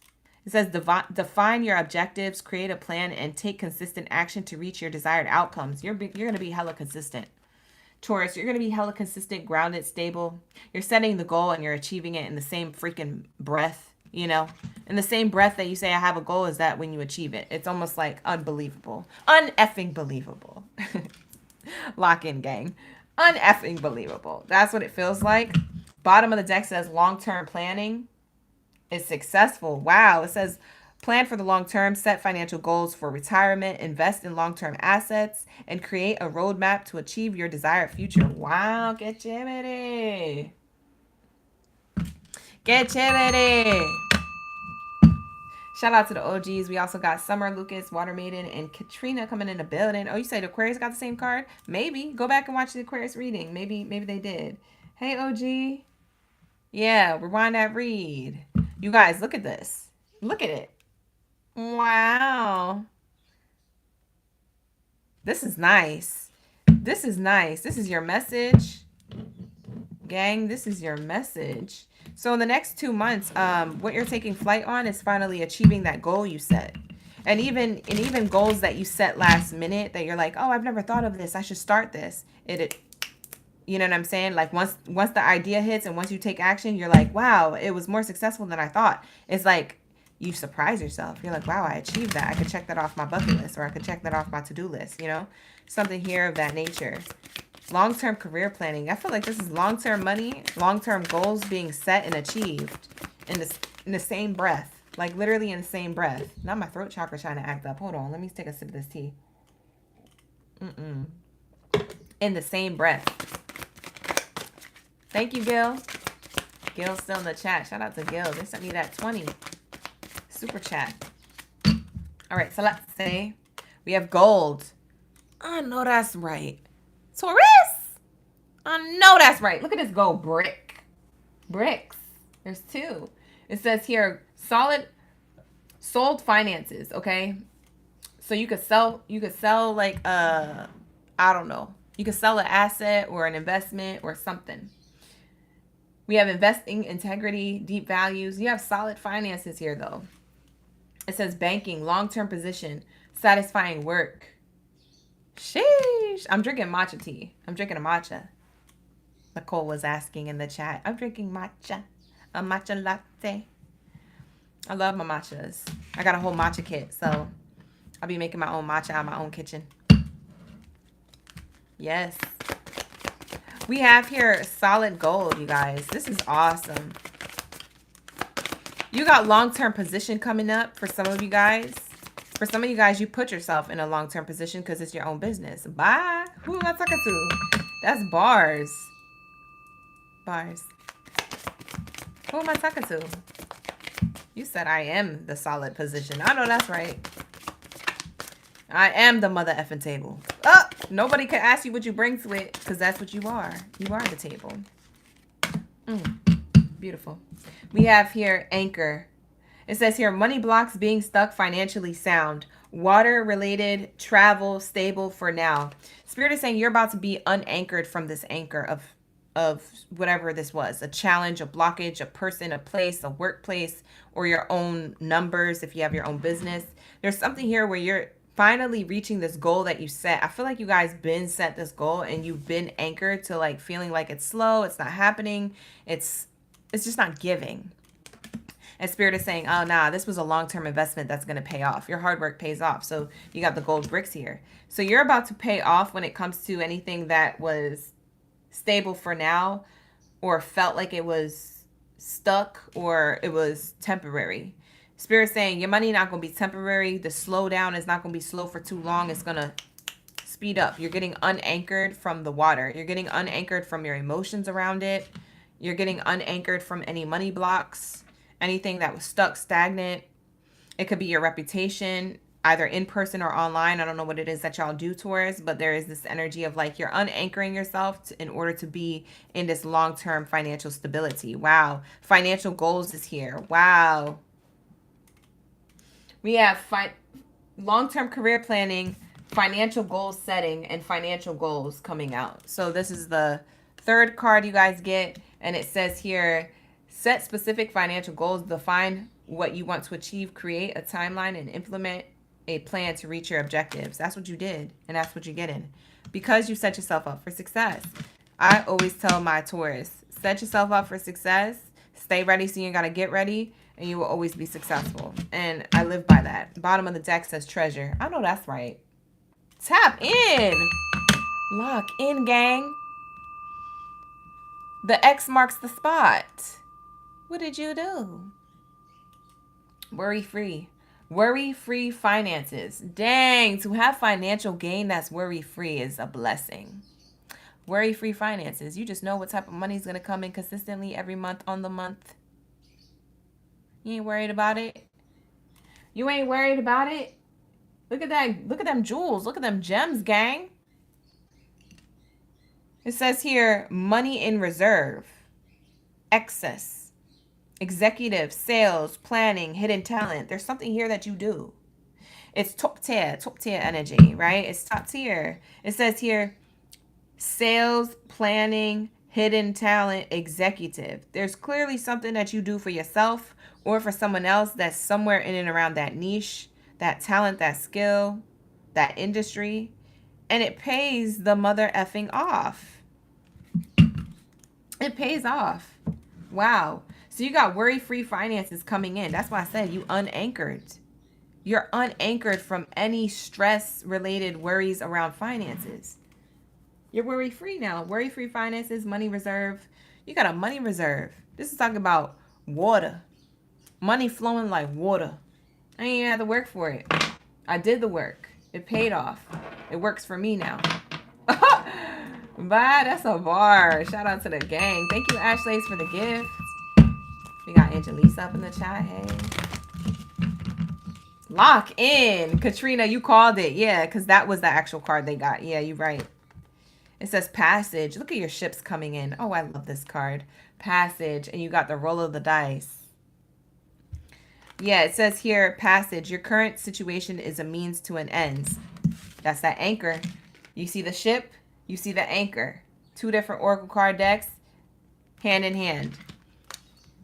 It says define your objectives, create a plan, and take consistent action to reach your desired outcomes. You're going to be hella consistent. Taurus, you're going to be hella consistent, grounded, stable. You're setting the goal and you're achieving it in the same freaking breath, you know? In the same breath that you say, I have a goal, is that when you achieve it. It's almost like unbelievable. Uneffing believable. Lock in, gang. Uneffing believable. That's what it feels like. Bottom of the deck says long-term planning is successful. Wow. It says plan for the long term, set financial goals for retirement, invest in long-term assets, and create a roadmap to achieve your desired future. Wow, que chévere. Que chévere. Shout out to the OGs. We also got Summer, Lucas, Water Maiden, and Katrina coming in the building. Oh, you said Aquarius got the same card? Maybe. Go back and watch the Aquarius reading. Maybe they did. Hey, OG. Yeah, rewind that read. You guys, look at this. Look at it. Wow. This is nice. This is nice. This is your message. Gang, this is your message. So in the next 2 months, what you're taking flight on is finally achieving that goal you set. And even goals that you set last minute that you're like, oh, I've never thought of this. I should start this. You know what I'm saying? Like once the idea hits and once you take action, you're like, wow, it was more successful than I thought. It's like you surprise yourself. You're like, wow, I achieved that. I could check that off my bucket list, or I could check that off my to-do list, you know? Something here of that nature. Long-term career planning. I feel like this is long-term money, long-term goals being set and achieved in the same breath. Like literally in the same breath. Now my throat chakra trying to act up. Hold on. Let me take a sip of this tea. In the same breath. Thank you, Gil. Gil's still in the chat. Shout out to Gil. They sent me that 20. Super chat. All right, so let's say we have gold. I know that's right. Taurus. I know that's right. Look at this gold brick. Bricks. There's 2. It says here, sold finances, okay? So you could sell like I don't know. You could sell an asset or an investment or something. We have investing, integrity, deep values. You have solid finances here though. It says banking, long-term position, satisfying work. Sheesh. I'm drinking matcha tea. I'm drinking a matcha. Nicole was asking in the chat. I'm drinking matcha. A matcha latte. I love my matchas. I got a whole matcha kit, so I'll be making my own matcha out of my own kitchen. Yes. We have here solid gold, you guys. This is awesome. You got long-term position coming up for some of you guys. For some of you guys, you put yourself in a long-term position because it's your own business. Bye. Who am I talking to? That's bars. Bars. Who am I talking to? You said I am the solid position. I know that's right. I am the mother effing table. Oh, nobody can ask you what you bring to it because that's what you are. You are the table. Beautiful. We have here anchor. It says here money blocks, being stuck, financially sound. Water related, travel, stable for now. Spirit is saying you're about to be unanchored from this anchor of of whatever this was, a challenge, a blockage, a person, a place, a workplace, or your own numbers if you have your own business. There's something here where you're finally reaching this goal that you set. I feel like you guys been set this goal and you've been anchored to like feeling like it's slow, it's not happening, it's just not giving. And Spirit is saying, oh, nah, this was a long-term investment that's going to pay off. Your hard work pays off. So you got the gold bricks here. So you're about to pay off when it comes to anything that was stable for now or felt like it was stuck or it was temporary. Spirit saying your money not going to be temporary. The slowdown is not going to be slow for too long. It's going to speed up. You're getting unanchored from the water. You're getting unanchored from your emotions around it. You're getting unanchored from any money blocks. Anything that was stuck, stagnant. It could be your reputation, either in person or online. I don't know what it is that y'all do towards, but there is this energy of like you're unanchoring yourself in order to be in this long-term financial stability. Wow. Financial goals is here. Wow. We have long-term career planning, financial goal setting, and financial goals coming out. So this is the third card you guys get, and it says here, set specific financial goals, define what you want to achieve, create a timeline, and implement a plan to reach your objectives. That's what you did, and that's what you're getting because you set yourself up for success. I always tell my Taurus, set yourself up for success, stay ready so you got to get ready, and you will always be successful. And I live by that. Bottom of the deck says treasure. I know that's right. Tap in. Lock in, gang. The X marks the spot. What did you do? Worry-free. Worry-free finances. Dang, to have financial gain that's worry-free is a blessing. Worry-free finances. You just know what type of money is going to come in consistently every month on the month. You ain't worried about it. You ain't worried about it. Look at that. Look at them jewels. Look at them gems, gang. It says here, money in reserve. Excess. Executive, sales, planning, hidden talent. There's something here that you do. It's top tier energy, right? It's top tier. It says here, sales, planning, hidden talent, executive. There's clearly something that you do for yourself or for someone else that's somewhere in and around that niche, that talent, that skill, that industry. And it pays the mother effing off. It pays off. Wow. So you got worry-free finances coming in. That's why I said you unanchored. You're unanchored from any stress-related worries around finances. You're worry-free now. Worry-free finances, money reserve. You got a money reserve. This is talking about water. Money flowing like water. I ain't even had to work for it. I did the work. It paid off. It works for me now. Bye. That's a bar. Shout out to the gang. Thank you, Ashlays, for the gift. We got Angelisa up in the chat. Hey. Lock in. Katrina, you called it. Yeah, because that was the actual card they got. Yeah, you're right. It says passage. Look at your ships coming in. Oh, I love this card. Passage. And you got the roll of the dice. Yeah, it says here, passage. Your current situation is a means to an end. That's that anchor. You see the ship? You see the anchor. Two different oracle card decks. Hand in hand.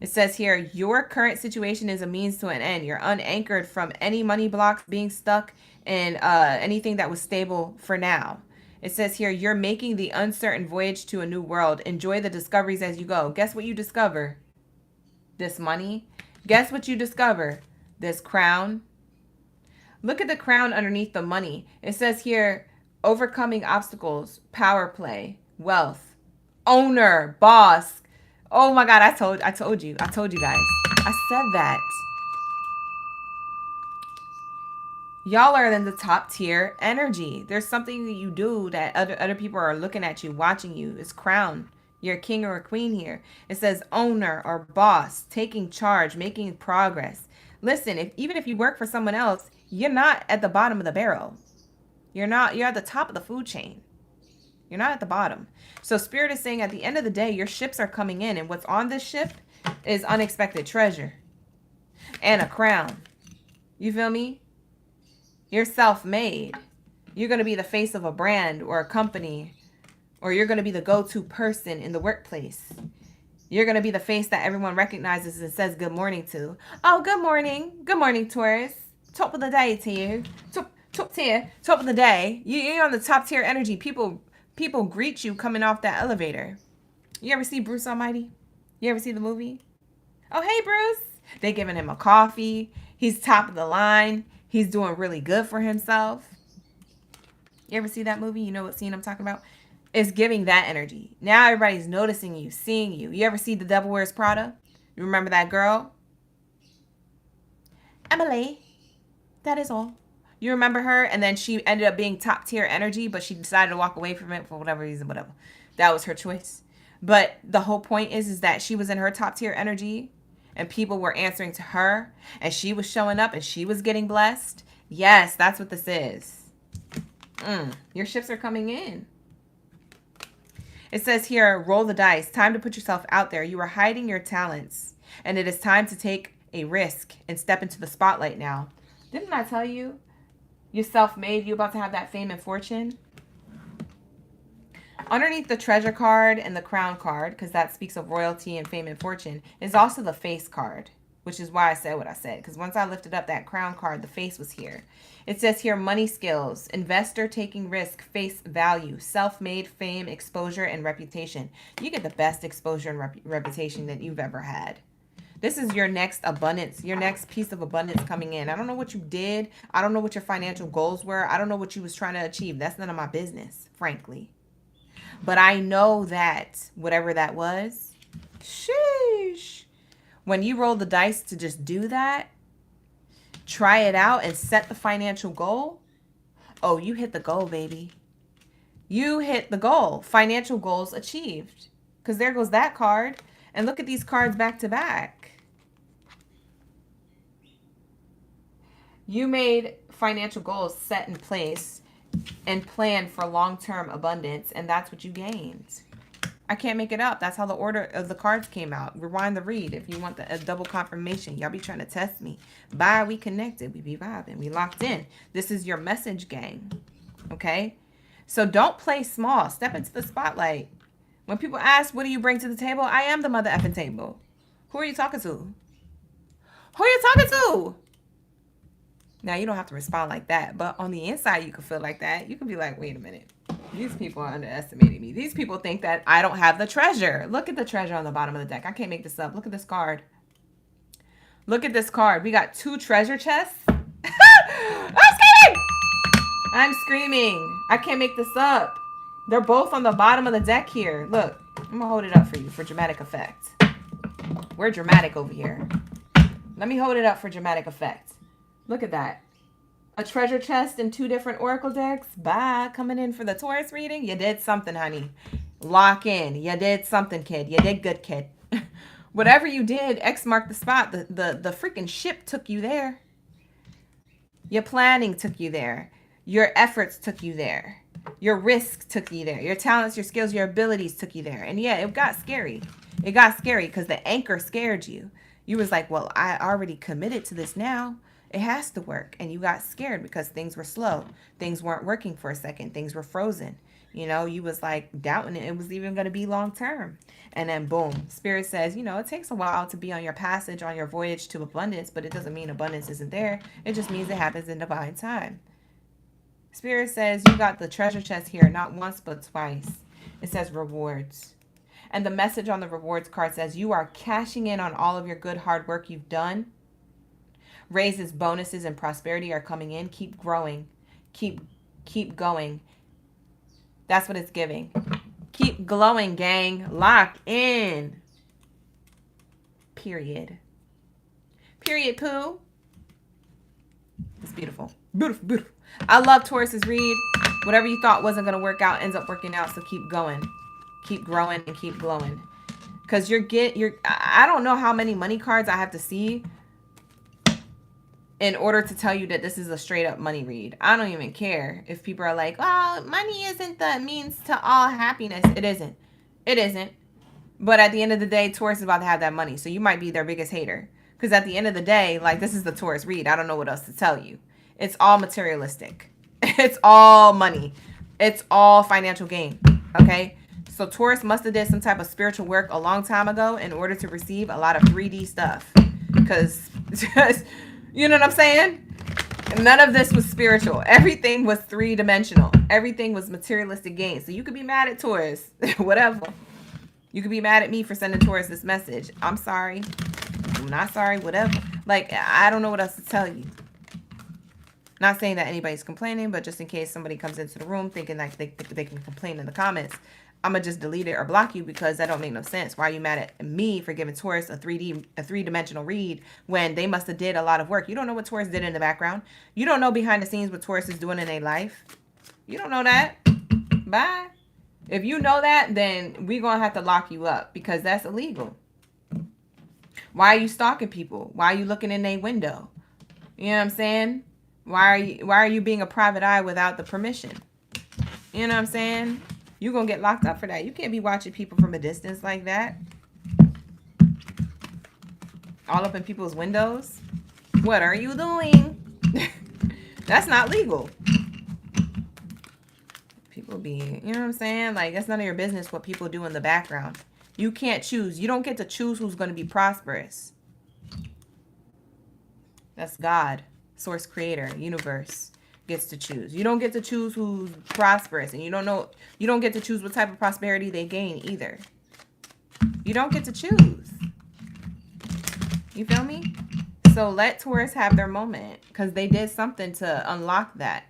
It says here, your current situation is a means to an end. You're unanchored from any money blocks being stuck in anything that was stable for now. It says here, you're making the uncertain voyage to a new world. Enjoy the discoveries as you go. Guess what you discover? This money. Guess what you discover? This crown. Look at the crown underneath the money. It says here, overcoming obstacles, power play, wealth, owner, boss. Oh my God, I told you guys. I said that. Y'all are in the top tier energy. There's something that you do that other people are looking at you, watching you. It's crown. You're a king or a queen here. It says owner or boss, taking charge, making progress. Listen, even if you work for someone else, you're not at the bottom of the barrel. You're at the top of the food chain. You're not at the bottom. So Spirit is saying at the end of the day, your ships are coming in. And what's on this ship is unexpected treasure. And a crown. You feel me? You're self-made. You're going to be the face of a brand or a company Or you're going to be the go-to person in the workplace. You're going to be the face that everyone recognizes and says good morning to. Oh, good morning. Good morning, Taurus. Top of the day to you. Top tier. Top of the day. You're on the top tier energy. People greet you coming off that elevator. You ever see Bruce Almighty? You ever see the movie? Oh, hey, Bruce. They giving him a coffee. He's top of the line. He's doing really good for himself. You ever see that movie? You know what scene I'm talking about? It's giving that energy. Now everybody's noticing you, seeing you. You ever see The Devil Wears Prada? You remember that girl? Emily. That is all. You remember her? And then she ended up being top tier energy, but she decided to walk away from it for whatever reason, whatever. That was her choice. But the whole point is that she was in her top tier energy and people were answering to her and she was showing up and she was getting blessed. Yes, that's what this is. Your shifts are coming in. It says here, roll the dice. Time to put yourself out there. You are hiding your talents, and it is time to take a risk and step into the spotlight now. Didn't I tell you? You're self-made. You're about to have that fame and fortune. Underneath the treasure card and the crown card, because that speaks of royalty and fame and fortune, is also the face card, which is why I said what I said. Because once I lifted up that crown card, the face was here. It says here, money skills, investor taking risk, face value, self-made, fame, exposure, and reputation. You get the best exposure and reputation that you've ever had. This is your next abundance, your next piece of abundance coming in. I don't know what you did. I don't know what your financial goals were. I don't know what you was trying to achieve. That's none of my business, frankly. But I know that whatever that was, sheesh. When you roll the dice to just do that, try it out and set the financial goal. Oh, you hit the goal, baby. You hit the goal. Financial goals achieved. Because there goes that card. And look at these cards back to back. You made financial goals set in place and planned for long-term abundance. And that's what you gained. I can't make it up. That's how the order of the cards came out. Rewind the read if you want a double confirmation. Y'all be trying to test me. Bye, we connected. We be vibing. We locked in. This is your message, gang. Okay? So don't play small. Step into the spotlight. When people ask, what do you bring to the table? I am the mother effing table. Who are you talking to? Who are you talking to? Now, you don't have to respond like that. But on the inside, you can feel like that. You can be like, wait a minute. These people are underestimating me. These people think that I don't have the treasure. Look at the treasure on the bottom of the deck. I can't make this up. Look at this card. Look at this card. We got 2 treasure chests. I'm screaming! I'm screaming. I can't make this up. They're both on the bottom of the deck here. Look, I'm going to hold it up for you for dramatic effect. We're dramatic over here. Let me hold it up for dramatic effect. Look at that. A treasure chest and 2 different oracle decks. Bye. Coming in for the Taurus reading. You did something, honey. Lock in. You did something, kid. You did good, kid. Whatever you did, X marked the spot. The freaking ship took you there. Your planning took you there. Your efforts took you there. Your risk took you there. Your talents, your skills, your abilities took you there. And yeah, it got scary. It got scary because the anchor scared you. You was like, well, I already committed to this now. It has to work. And you got scared because things were slow. Things weren't working for a second. Things were frozen. You know, you was like doubting it was even going to be long term. And then boom, Spirit says, you know, it takes a while to be on your passage, on your voyage to abundance, but it doesn't mean abundance isn't there. It just means it happens in divine time. Spirit says you got the treasure chest here, not once, but twice. It says rewards. And the message on the rewards card says you are cashing in on all of your good hard work you've done. Raises, bonuses, and prosperity are coming in. Keep growing. Keep going. That's what it's giving. Keep glowing, gang. Lock in. Period. Period, poo. It's beautiful. Beautiful, beautiful. I love Taurus's read. Whatever you thought wasn't going to work out ends up working out. So keep going. Keep growing and keep glowing. Because I don't know how many money cards I have to see in order to tell you that this is a straight up money read. I don't even care if people are like, oh, money isn't the means to all happiness. It isn't. It isn't. But at the end of the day, Taurus is about to have that money. So you might be their biggest hater. Because at the end of the day, like, this is the Taurus read. I don't know what else to tell you. It's all materialistic. It's all money. It's all financial gain. Okay? So Taurus must have did some type of spiritual work a long time ago in order to receive a lot of 3D stuff. Because, you know what I'm saying? None of this was spiritual. Everything was three-dimensional. Everything was materialistic gain. So you could be mad at Taurus. Whatever. You could be mad at me for sending Taurus this message. I'm sorry. I'm not sorry. Whatever. Like, I don't know what else to tell you. Not saying that anybody's complaining, but just in case somebody comes into the room thinking like they can complain in the comments, I'm going to just delete it or block you because that don't make no sense. Why are you mad at me for giving Taurus a three-dimensional read when they must have did a lot of work? You don't know what Taurus did in the background. You don't know behind the scenes what Taurus is doing in their life. You don't know that. Bye. If you know that, then we're going to have to lock you up because that's illegal. Why are you stalking people? Why are you looking in their window? You know what I'm saying? Why are you being a private eye without the permission? You know what I'm saying? You're going to get locked up for that. You can't be watching people from a distance like that. All up in people's windows. What are you doing? That's not legal. People be, you know what I'm saying? Like, that's none of your business what people do in the background. You can't choose. You don't get to choose who's going to be prosperous. That's God. Source creator, universe gets to choose. You don't get to choose who's prosperous, and you don't get to choose what type of prosperity they gain either. You don't get to choose. You feel me? So let Taurus have their moment because they did something to unlock that.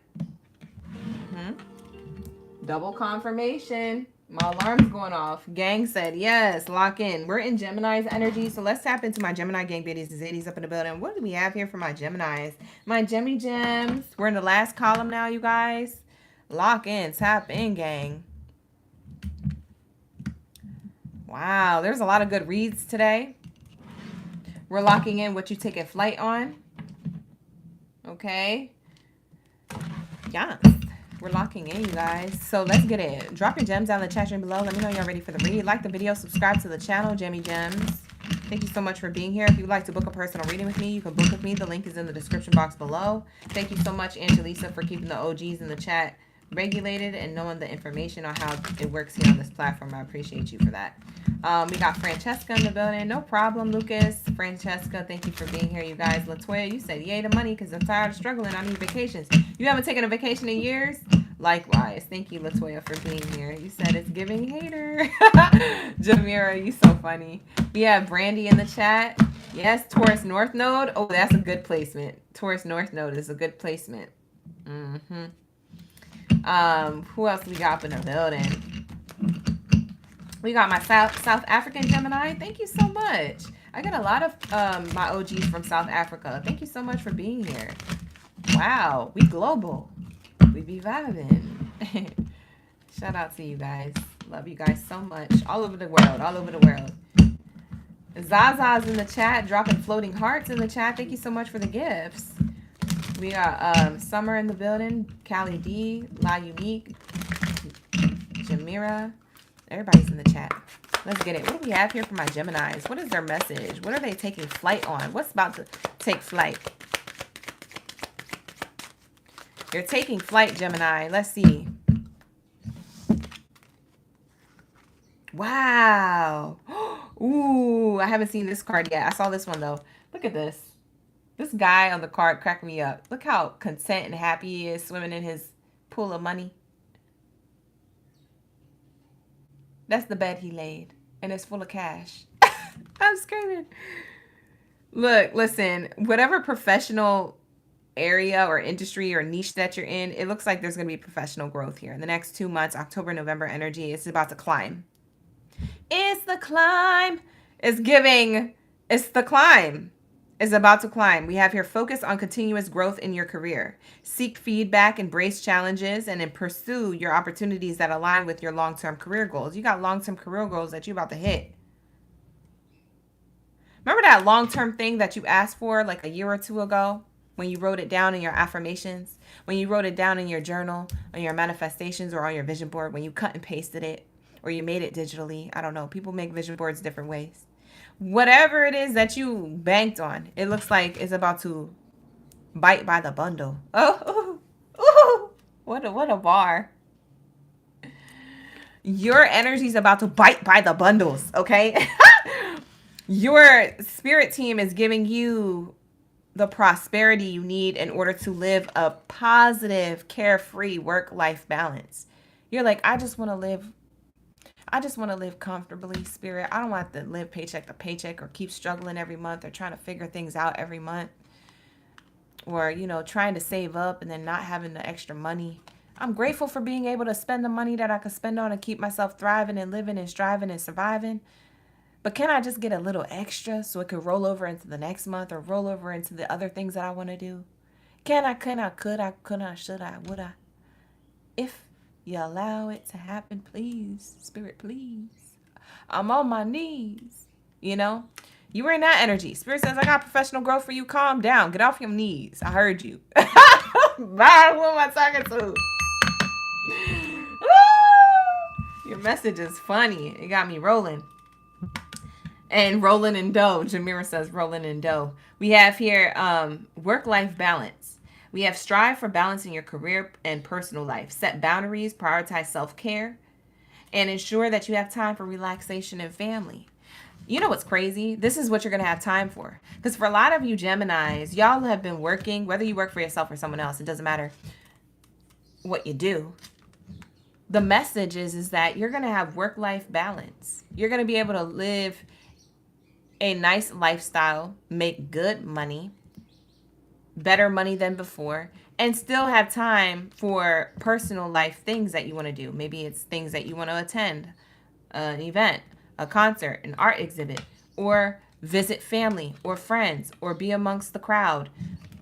Double confirmation. My alarm's going off. Gang said, yes, lock in. We're in Gemini's energy, so let's tap into my Gemini gang biddies and Zadies up in the building. What do we have here for my Geminis? My Gemmy Gems. We're in the last column now, you guys. Lock in. Tap in, gang. Wow, there's a lot of good reads today. We're locking in what you take a flight on. Okay. Yeah. We're locking in, you guys. So let's get it. Drop your gems down in the chat room below. Let me know you're ready for the read. Like the video. Subscribe to the channel, Gemmy Gems. Thank you so much for being here. If you'd like to book a personal reading with me, you can book with me. The link is in the description box below. Thank you so much, Angelisa, for keeping the OGs in the chat regulated and knowing the information on how it works here on this platform. I appreciate you for that. We got Francesca in the building. No problem, Lucas. Francesca, thank you for being here, you guys. Latoya, you said yay to money because I'm tired of struggling. I need vacations. You haven't taken a vacation in years? Likewise. Thank you, Latoya, for being here. You said it's giving hater. Jamira, you so funny. We have Brandy in the chat. Yes, Taurus North Node. Oh, that's a good placement. Taurus North Node is a good placement. Who else we got up in the building? We got my South African Gemini. Thank you so much. I got a lot of my OGs from South Africa. Thank you so much for being here. Wow, we global. We be vibing. Shout out to you guys. Love you guys so much. All over the world. All over the world. Zaza's in the chat. Dropping floating hearts in the chat. Thank you so much for the gifts. We got Summer in the building. Callie D. La Unique. Jamira. Everybody's in the chat. Let's get it. What do we have here for my Geminis? What is their message? What are they taking flight on? What's about to take flight? You're taking flight, Gemini. Let's see. Wow. Ooh, I haven't seen this card yet. I saw this one, though. Look at this. This guy on the card cracked me up. Look how content and happy he is swimming in his pool of money. That's the bed he laid, and it's full of cash. I'm screaming. Look, listen, whatever professional area or industry or niche that you're in, it looks like there's going to be professional growth here. In the next 2 months, October, November energy, it's about to climb. It's the climb. It's giving. It's the climb. Is about to climb. We have here focus on continuous growth in your career. Seek feedback, embrace challenges, and then pursue your opportunities that align with your long-term career goals. You got long-term career goals that you're about to hit. Remember that long-term thing that you asked for like a year or two ago when you wrote it down in your affirmations, when you wrote it down in your journal, on your manifestations, or on your vision board, when you cut and pasted it, or you made it digitally? I don't know. People make vision boards different ways. Whatever it is that you banked on, it looks like it's about to bite by the bundle. Oh, what a bar. Your energy is about to bite by the bundles, okay? Your spirit team is giving you the prosperity you need in order to live a positive, carefree work-life balance. You're like, I just want to live comfortably, spirit. I don't want to live paycheck to paycheck or keep struggling every month or trying to figure things out every month or, you know, trying to save up and then not having the extra money. I'm grateful for being able to spend the money that I could spend on and keep myself thriving and living and striving and surviving. But can I just get a little extra so it could roll over into the next month or roll over into the other things that I want to do? Could I, should I, would I? If you allow it to happen, please, spirit, please. I'm on my knees. You know, you were in that energy. Spirit says, I got professional growth for you. Calm down. Get off your knees. I heard you. Bye. Who am I talking to? Your message is funny. It got me rolling. And rolling in dough. Jamira says rolling in dough. We have here work-life balance. We have strive for balance in your career and personal life. Set boundaries, prioritize self-care, and ensure that you have time for relaxation and family. You know what's crazy? This is what you're going to have time for. Because for a lot of you Geminis, y'all have been working, whether you work for yourself or someone else, it doesn't matter what you do. The message is that you're going to have work-life balance. You're going to be able to live a nice lifestyle, make good money, better money than before, and still have time for personal life things that you want to do. Maybe it's things that you want to attend, an event, a concert, an art exhibit, or visit family or friends, or be amongst the crowd,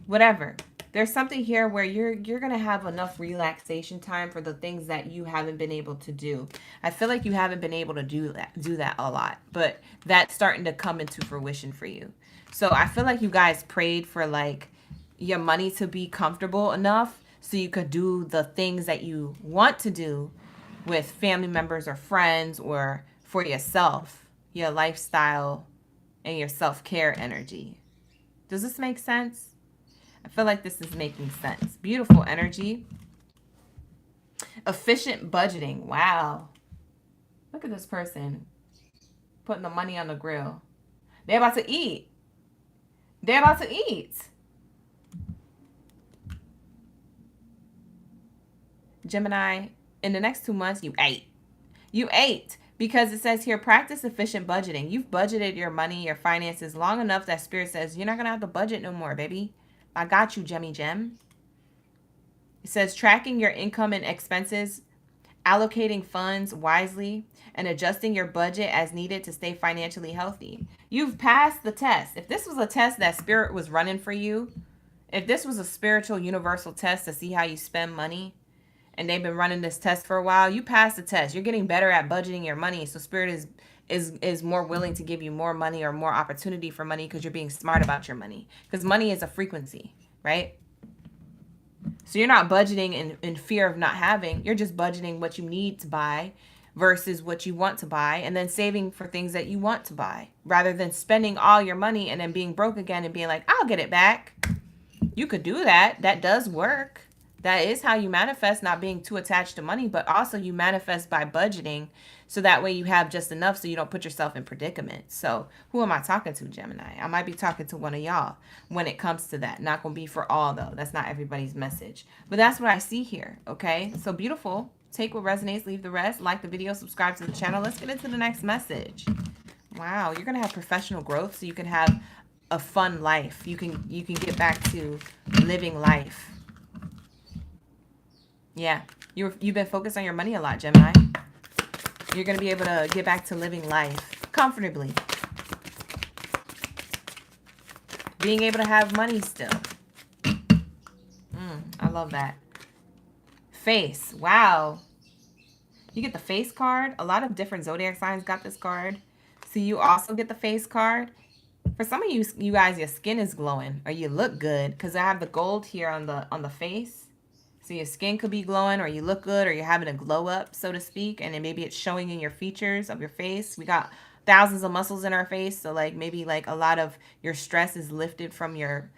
whatever. There's something here where you're going to have enough relaxation time for the things that you haven't been able to do. I feel like you haven't been able to do that a lot, but that's starting to come into fruition for you. So I feel like you guys prayed for like your money to be comfortable enough so you could do the things that you want to do with family members or friends or for yourself, your lifestyle and your self-care energy. Does this make sense? I feel like this is making sense. Beautiful energy. Efficient budgeting. Wow. Look at this person putting the money on the grill. They're about to eat. They're about to eat. Gemini, in the next 2 months, you ate. You ate because it says here, practice efficient budgeting. You've budgeted your money, your finances long enough that Spirit says, you're not going to have to budget no more, baby. I got you, Gemmy Gem. It says tracking your income and expenses, allocating funds wisely, and adjusting your budget as needed to stay financially healthy. You've passed the test. If this was a test that Spirit was running for you, if this was a spiritual universal test to see how you spend money, and they've been running this test for a while, you passed the test. You're getting better at budgeting your money. So Spirit is more willing to give you more money or more opportunity for money because you're being smart about your money. Because money is a frequency, right? So you're not budgeting in fear of not having. You're just budgeting what you need to buy versus what you want to buy, and then saving for things that you want to buy rather than spending all your money and then being broke again and being like, I'll get it back. You could do that. That does work. That is how you manifest, not being too attached to money, but also you manifest by budgeting so that way you have just enough so you don't put yourself in predicaments. So who am I talking to, Gemini? I might be talking to one of y'all when it comes to that. Not going to be for all, though. That's not everybody's message. But that's what I see here, okay? So beautiful. Take what resonates, leave the rest. Like the video, subscribe to the channel. Let's get into the next message. Wow, you're going to have professional growth so you can have a fun life. You can get back to living life. Yeah, you've been focused on your money a lot, Gemini. You're going to be able to get back to living life comfortably. Being able to have money still. I love that. Face. Wow. You get the face card. A lot of different zodiac signs got this card. So you also get the face card. For some of you guys, your skin is glowing or you look good because I have the gold here on the face. So your skin could be glowing or you look good or you're having a glow up, so to speak. And then maybe it's showing in your features of your face. We got thousands of muscles in our face. So like maybe like a lot of your stress is lifted from your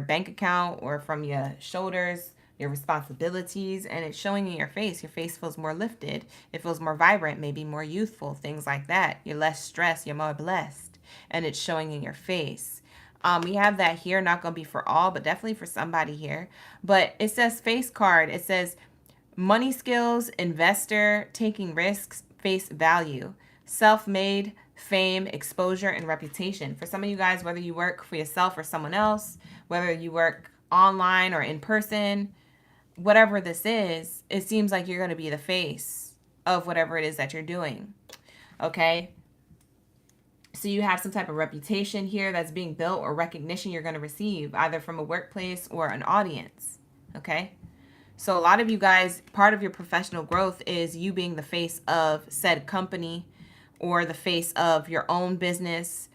bank account or from your shoulders your responsibilities, and it's showing in your face. Your face feels more lifted. It feels more vibrant, maybe more youthful, things like that. You're less stressed. You're more blessed, and it's showing in your face. We have that here, not going to be for all, but definitely for somebody here. But it says face card. It says money skills, investor, taking risks, face value, self-made, fame, exposure, and reputation. For some of you guys, whether you work for yourself or someone else, whether you work online or in person, whatever this is, it seems like you're going to be the face of whatever it is that you're doing. Okay? So you have some type of reputation here that's being built, or recognition you're going to receive either from a workplace or an audience. Okay? So a lot of you guys, part of your professional growth is you being the face of said company, or the face of your own business,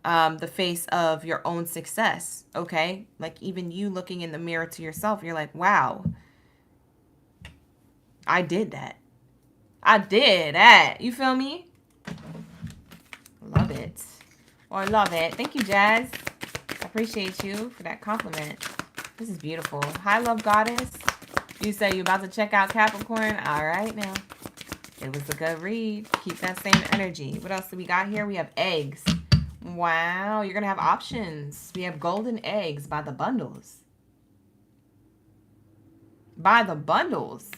the face of your own success, okay? Like even you looking in the mirror to yourself, you're like, wow, I did that. I did that. You feel me? Love it. Oh, I love it. Thank you, Jazz. I appreciate you for that compliment. This is beautiful. Hi, love goddess. You say you're about to check out Capricorn? All right now. It was a good read. Keep that same energy. What else do we got here? We have eggs. Wow, you're going to have options. We have golden eggs by the bundles. By the bundles.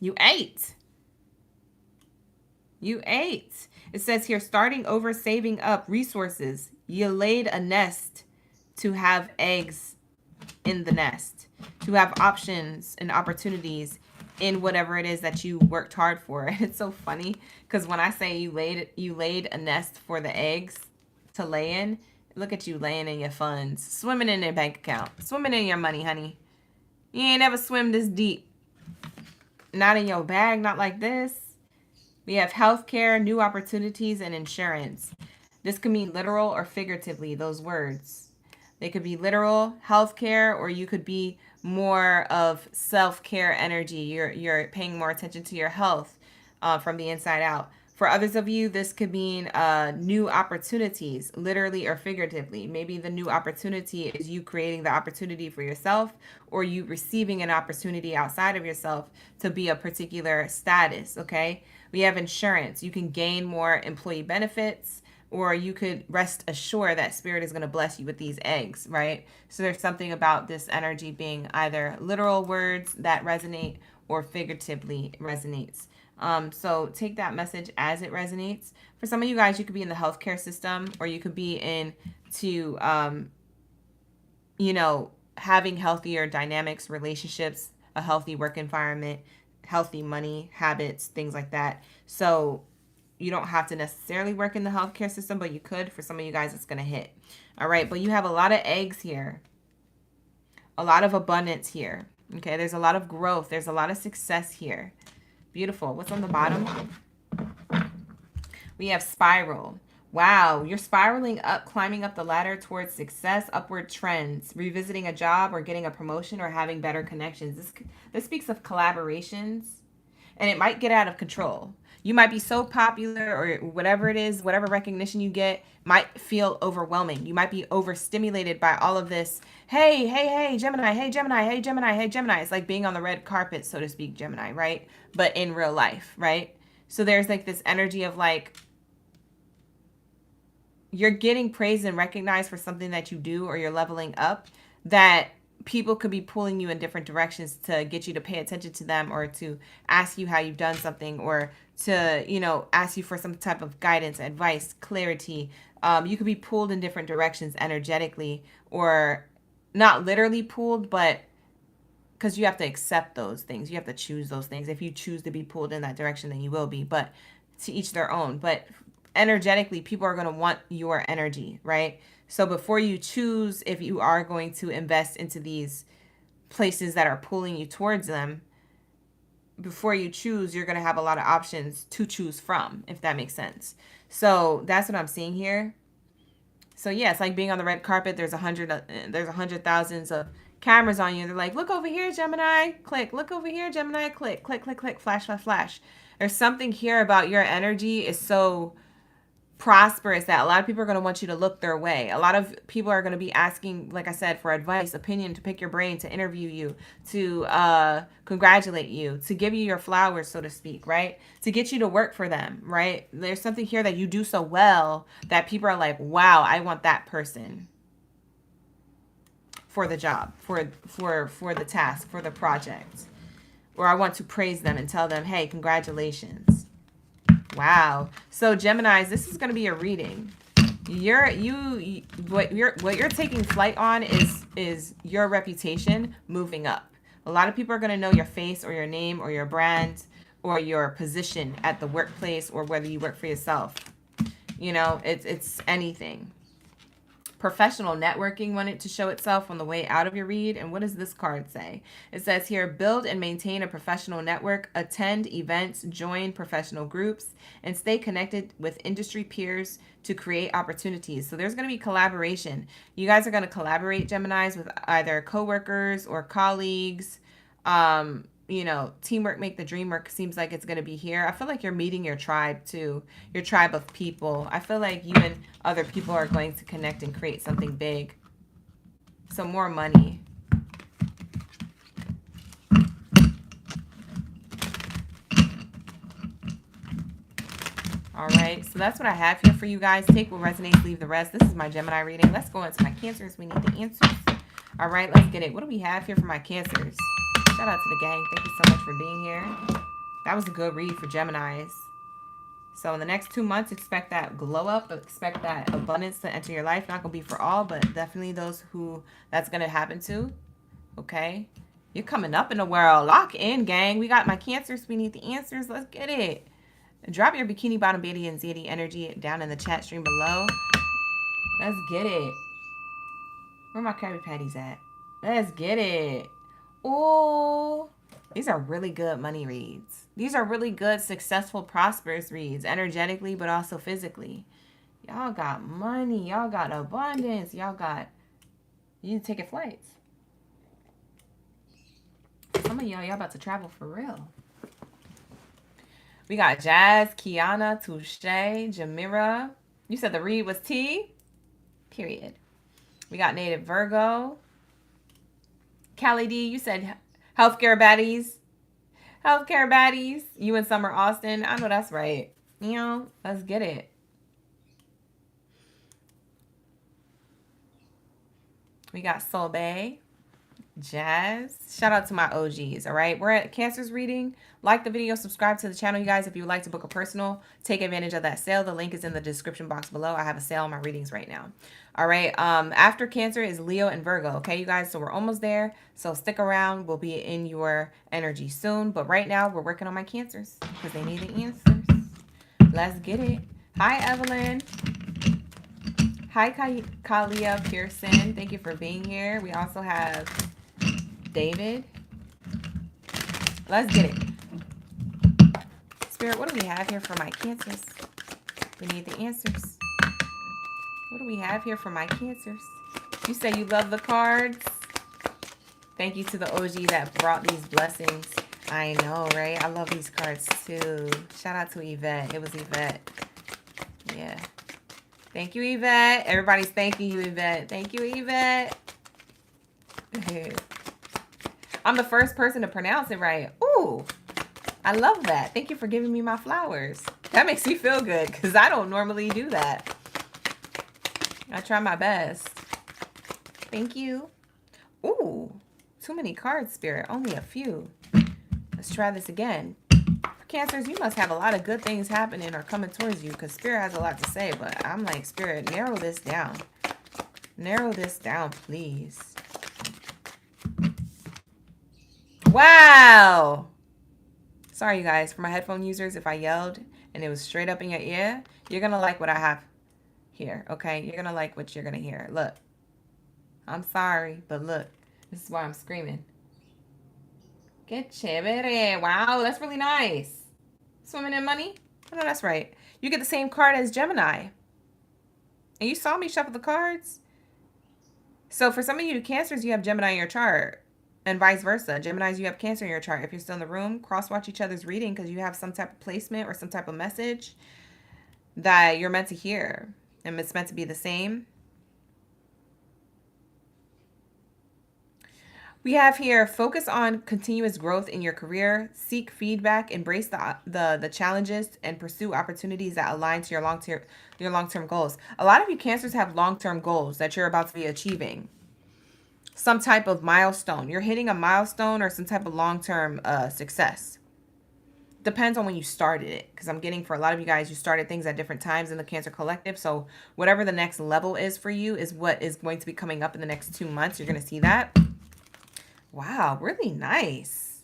You ate. You ate. It says here, starting over, saving up resources. You laid a nest to have eggs in the nest. To have options and opportunities in whatever it is that you worked hard for. It's so funny because when I say you laid a nest for the eggs to lay in, look at you laying in your funds, swimming in your bank account, swimming in your money, honey. You ain't ever swim this deep. Not in your bag, not like this. We have healthcare, new opportunities, and insurance. This can mean literal or figuratively, those words. They could be literal, healthcare, or you could be more of self-care energy. You're paying more attention to your health from the inside out. For others of you, this could mean new opportunities, literally or figuratively. Maybe the new opportunity is you creating the opportunity for yourself, or you receiving an opportunity outside of yourself to be a particular status, okay? We have insurance. You can gain more employee benefits, or you could rest assured that spirit is going to bless you with these eggs, right? So there's something about this energy being either literal words that resonate or figuratively resonates. So take that message as it resonates. For some of you guys, you could be in the healthcare system, or you could be into, having healthier dynamics, relationships, a healthy work environment, healthy money habits, things like that. So you don't have to necessarily work in the healthcare system, but you could. For some of you guys, it's going to hit. All right. But you have a lot of eggs here. A lot of abundance here. Okay. There's a lot of growth. There's a lot of success here. Beautiful. What's on the bottom? We have spiral. Wow. You're spiraling up, climbing up the ladder towards success, upward trends, revisiting a job or getting a promotion or having better connections. This speaks of collaborations, and it might get out of control. You might be so popular, or whatever it is, whatever recognition you get might feel overwhelming. You might be overstimulated by all of this. Hey, hey, hey, Gemini, hey, Gemini, hey, Gemini, hey, Gemini. It's like being on the red carpet, so to speak, Gemini, right? But in real life, right? So there's like this energy of like, you're getting praised and recognized for something that you do, or you're leveling up, that people could be pulling you in different directions to get you to pay attention to them, or to ask you how you've done something, or to, ask you for some type of guidance, advice, clarity. You could be pulled in different directions energetically, or not literally pulled, but because you have to accept those things. You have to choose those things. If you choose to be pulled in that direction, then you will be, but to each their own. But energetically, people are going to want your energy, right? So before you choose if you are going to invest into these places that are pulling you towards them, before you choose, you're going to have a lot of options to choose from, if that makes sense. So that's what I'm seeing here. So yeah, it's like being on the red carpet. There's 100,000s of cameras on you. They're like, look over here, Gemini, click. Look over here, Gemini, click, click, click, click, flash, flash, flash. There's something here about your energy is so prosperous, that a lot of people are going to want you to look their way. A lot of people are going to be asking, like I said, for advice, opinion, to pick your brain, to interview you, to congratulate you, to give you your flowers, so to speak, right? To get you to work for them, right? There's something here that you do so well that people are like, wow, I want that person for the job, for the task, for the project. Or I want to praise them and tell them, hey, congratulations. Wow. So Geminis, this is going to be a reading. What you're taking flight on is your reputation moving up. A lot of people are going to know your face or your name or your brand or your position at the workplace, or whether you work for yourself. You know, it's anything. Professional networking wanted to show itself on the way out of your read. And what does this card say? It says here, build and maintain a professional network, attend events, join professional groups, and stay connected with industry peers to create opportunities. So there's going to be collaboration. You guys are going to collaborate, Geminis, with either coworkers or colleagues. You know, teamwork make the dream work seems like it's going to be here. I feel like you're meeting your tribe too, your tribe of people. I feel like you and other people are going to connect and create something big. Some more money. All right, so that's what I have here for you guys. Take what resonates, leave the rest. This is my Gemini reading. Let's go into my Cancers. We need the answers. All right, let's get it. What do we have here for my Cancers? Shout out to the gang. Thank you so much for being here. That was a good read for Geminis. So in the next 2 months, expect that glow up. Expect that abundance to enter your life. Not going to be for all, but definitely those who that's going to happen to. Okay? You're coming up in the world. Lock in, gang. We got my Cancers. We need the answers. Let's get it. Drop your bikini bottom Baddie and Zodiac energy down in the chat stream below. Let's get it. Where my Krabby Patties at? Let's get it. Oh, these are really good money reads. These are really good, successful, prosperous reads, energetically, but also physically. Y'all got money. Y'all got abundance. Y'all got, you taking flights. Some of y'all about to travel for real. We got Jazz, Kiana, Touche, Jamira. You said the read was T? Period. We got Native Virgo. Callie D, you said healthcare baddies. Healthcare baddies. You and Summer Austin. I know that's right. You know, let's get it. We got Soul Bay. Jazz. Shout out to my OGs, all right? We're at Cancers reading. Like the video, subscribe to the channel, you guys. If you would like to book a personal, take advantage of that sale. The link is in the description box below. I have a sale on my readings right now. All right, after Cancer is Leo and Virgo, okay, you guys? So we're almost there, so stick around. We'll be in your energy soon, but right now we're working on my Cancers because they need the answers. Let's get it. Hi, Evelyn. Hi, Kalia Pearson. Thank you for being here. We also have David. Let's get it. Spirit, what do we have here for my Cancers? We need the answers. What do we have here for my Cancers? You say you love the cards. Thank you to the OG that brought these blessings. I know, right? I love these cards too. Shout out to Yvette. It was Yvette. Yeah. Thank you, Yvette. Everybody's thanking you, Yvette. Thank you, Yvette. I'm the first person to pronounce it right. Ooh, I love that. Thank you for giving me my flowers. That makes me feel good because I don't normally do that. I try my best. Thank you. Ooh, too many cards, Spirit. Only a few. Let's try this again. Cancers, you must have a lot of good things happening or coming towards you because Spirit has a lot to say, but I'm like, Spirit, narrow this down. Narrow this down, please. Wow. Sorry, you guys. For my headphone users, if I yelled and it was straight up in your ear, you're going to like what I have here, okay? You're going to like what you're going to hear. Look. I'm sorry, but look. This is why I'm screaming. Get chévere. Wow, that's really nice. Swimming in money? I know that's right. You get the same card as Gemini. And you saw me shuffle the cards. So for some of you Cancers, you have Gemini in your chart. And vice versa. Geminis, you have Cancer in your chart. If you're still in the room, cross-watch each other's reading because you have some type of placement or some type of message. that you're meant to hear. And it's meant to be the same. We have here, focus on continuous growth in your career, seek feedback, embrace the challenges, and pursue opportunities that align to your long-term goals. A lot of you Cancers have long-term goals that you're about to be achieving. Some type of milestone. You're hitting a milestone or some type of long-term success. Depends on when you started it, because I'm getting for a lot of you guys, you started things at different times in the Cancer collective. So whatever the next level is for you is what is going to be coming up in the next 2 months. You're going to see that. Wow, really nice.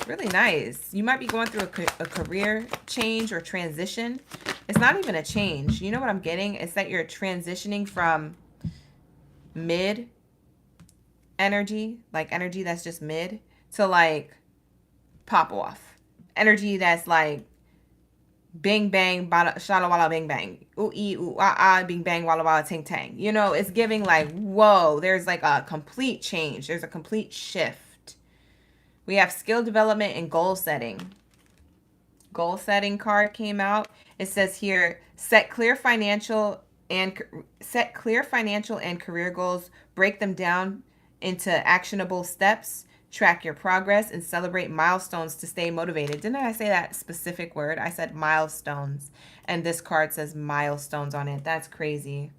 Really nice. You might be going through a career change or transition. It's not even a change. You know what I'm getting? It's that you're transitioning from mid energy, like energy that's just mid, to like pop off. Energy that's like bing bang, shala wala bing bang. Ooh ee ooh ah ah, bing bang wala wala ting tang. You know, it's giving like, whoa, there's like a complete change. There's a complete shift. We have skill development and goal setting. Goal setting card came out. It says here, set clear financial and career goals, break them down into actionable steps, track your progress, and celebrate milestones to stay motivated. Didn't I say that specific word? I said milestones, and this card says milestones on it. That's crazy.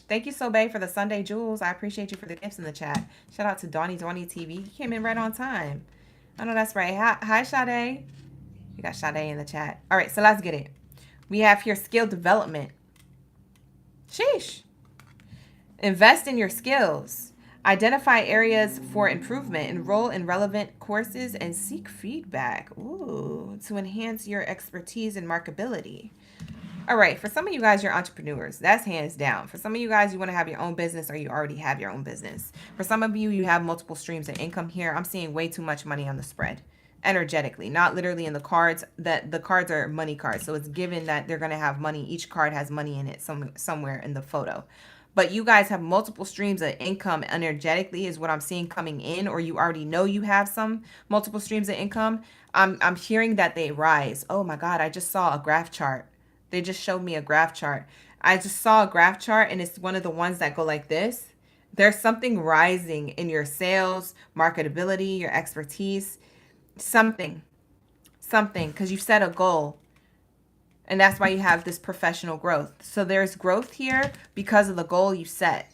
Thank you, Sobe, for the Sunday jewels. I appreciate you for the gifts in the chat. Shout out to Donnie TV. He came in right on time. I know that's right. Hi, Sade. We got Sade in the chat. All right, so let's get it. We have here skill development. Sheesh. Invest in your skills. Identify areas for improvement, enroll in relevant courses, and seek feedback. Ooh, to enhance your expertise and marketability. All right, for some of you guys, you're entrepreneurs. That's hands down. For some of you guys, you want to have your own business or you already have your own business. For some of you, you have multiple streams of income here. I'm seeing way too much money on the spread. Energetically, not literally in the cards. That the cards are money cards. So it's given that they're going to have money. Each card has money in it somewhere in the photo. But you guys have multiple streams of income energetically is what I'm seeing coming in, or you already know you have some multiple streams of income. I'm hearing that they rise. Oh my God, I just saw a graph chart. They just showed me a graph chart. I just saw a graph chart and it's one of the ones that go like this. There's something rising in your sales, marketability, your expertise, something, because you set a goal. And that's why you have this professional growth. So there's growth here because of the goal you set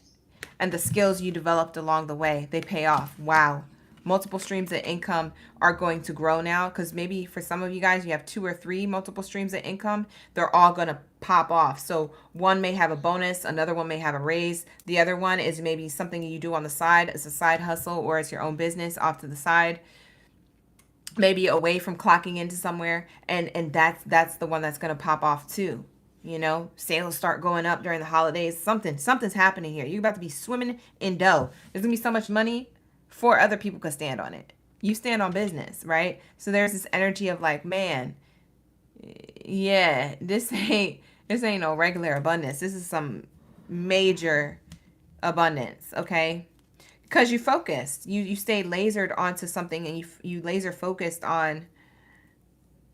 and the skills you developed along the way. They pay off. Wow. Multiple streams of income are going to grow now, because maybe for some of you guys, you have 2 or 3 multiple streams of income. They're all going to pop off. So one may have a bonus. Another one may have a raise. The other one is maybe something you do on the side as a side hustle, or it's your own business off to the side, maybe away from clocking into somewhere, and that's the one that's going to pop off too. You know, sales start going up during the holidays. Something's happening here. You're about to be swimming in dough. There's gonna be so much money, 4 other people could stand on it. You stand on business, right? So there's this energy of like, man, yeah, this ain't no regular abundance. This is some major abundance, okay? Because you focused, you stayed lasered onto something, and you laser focused on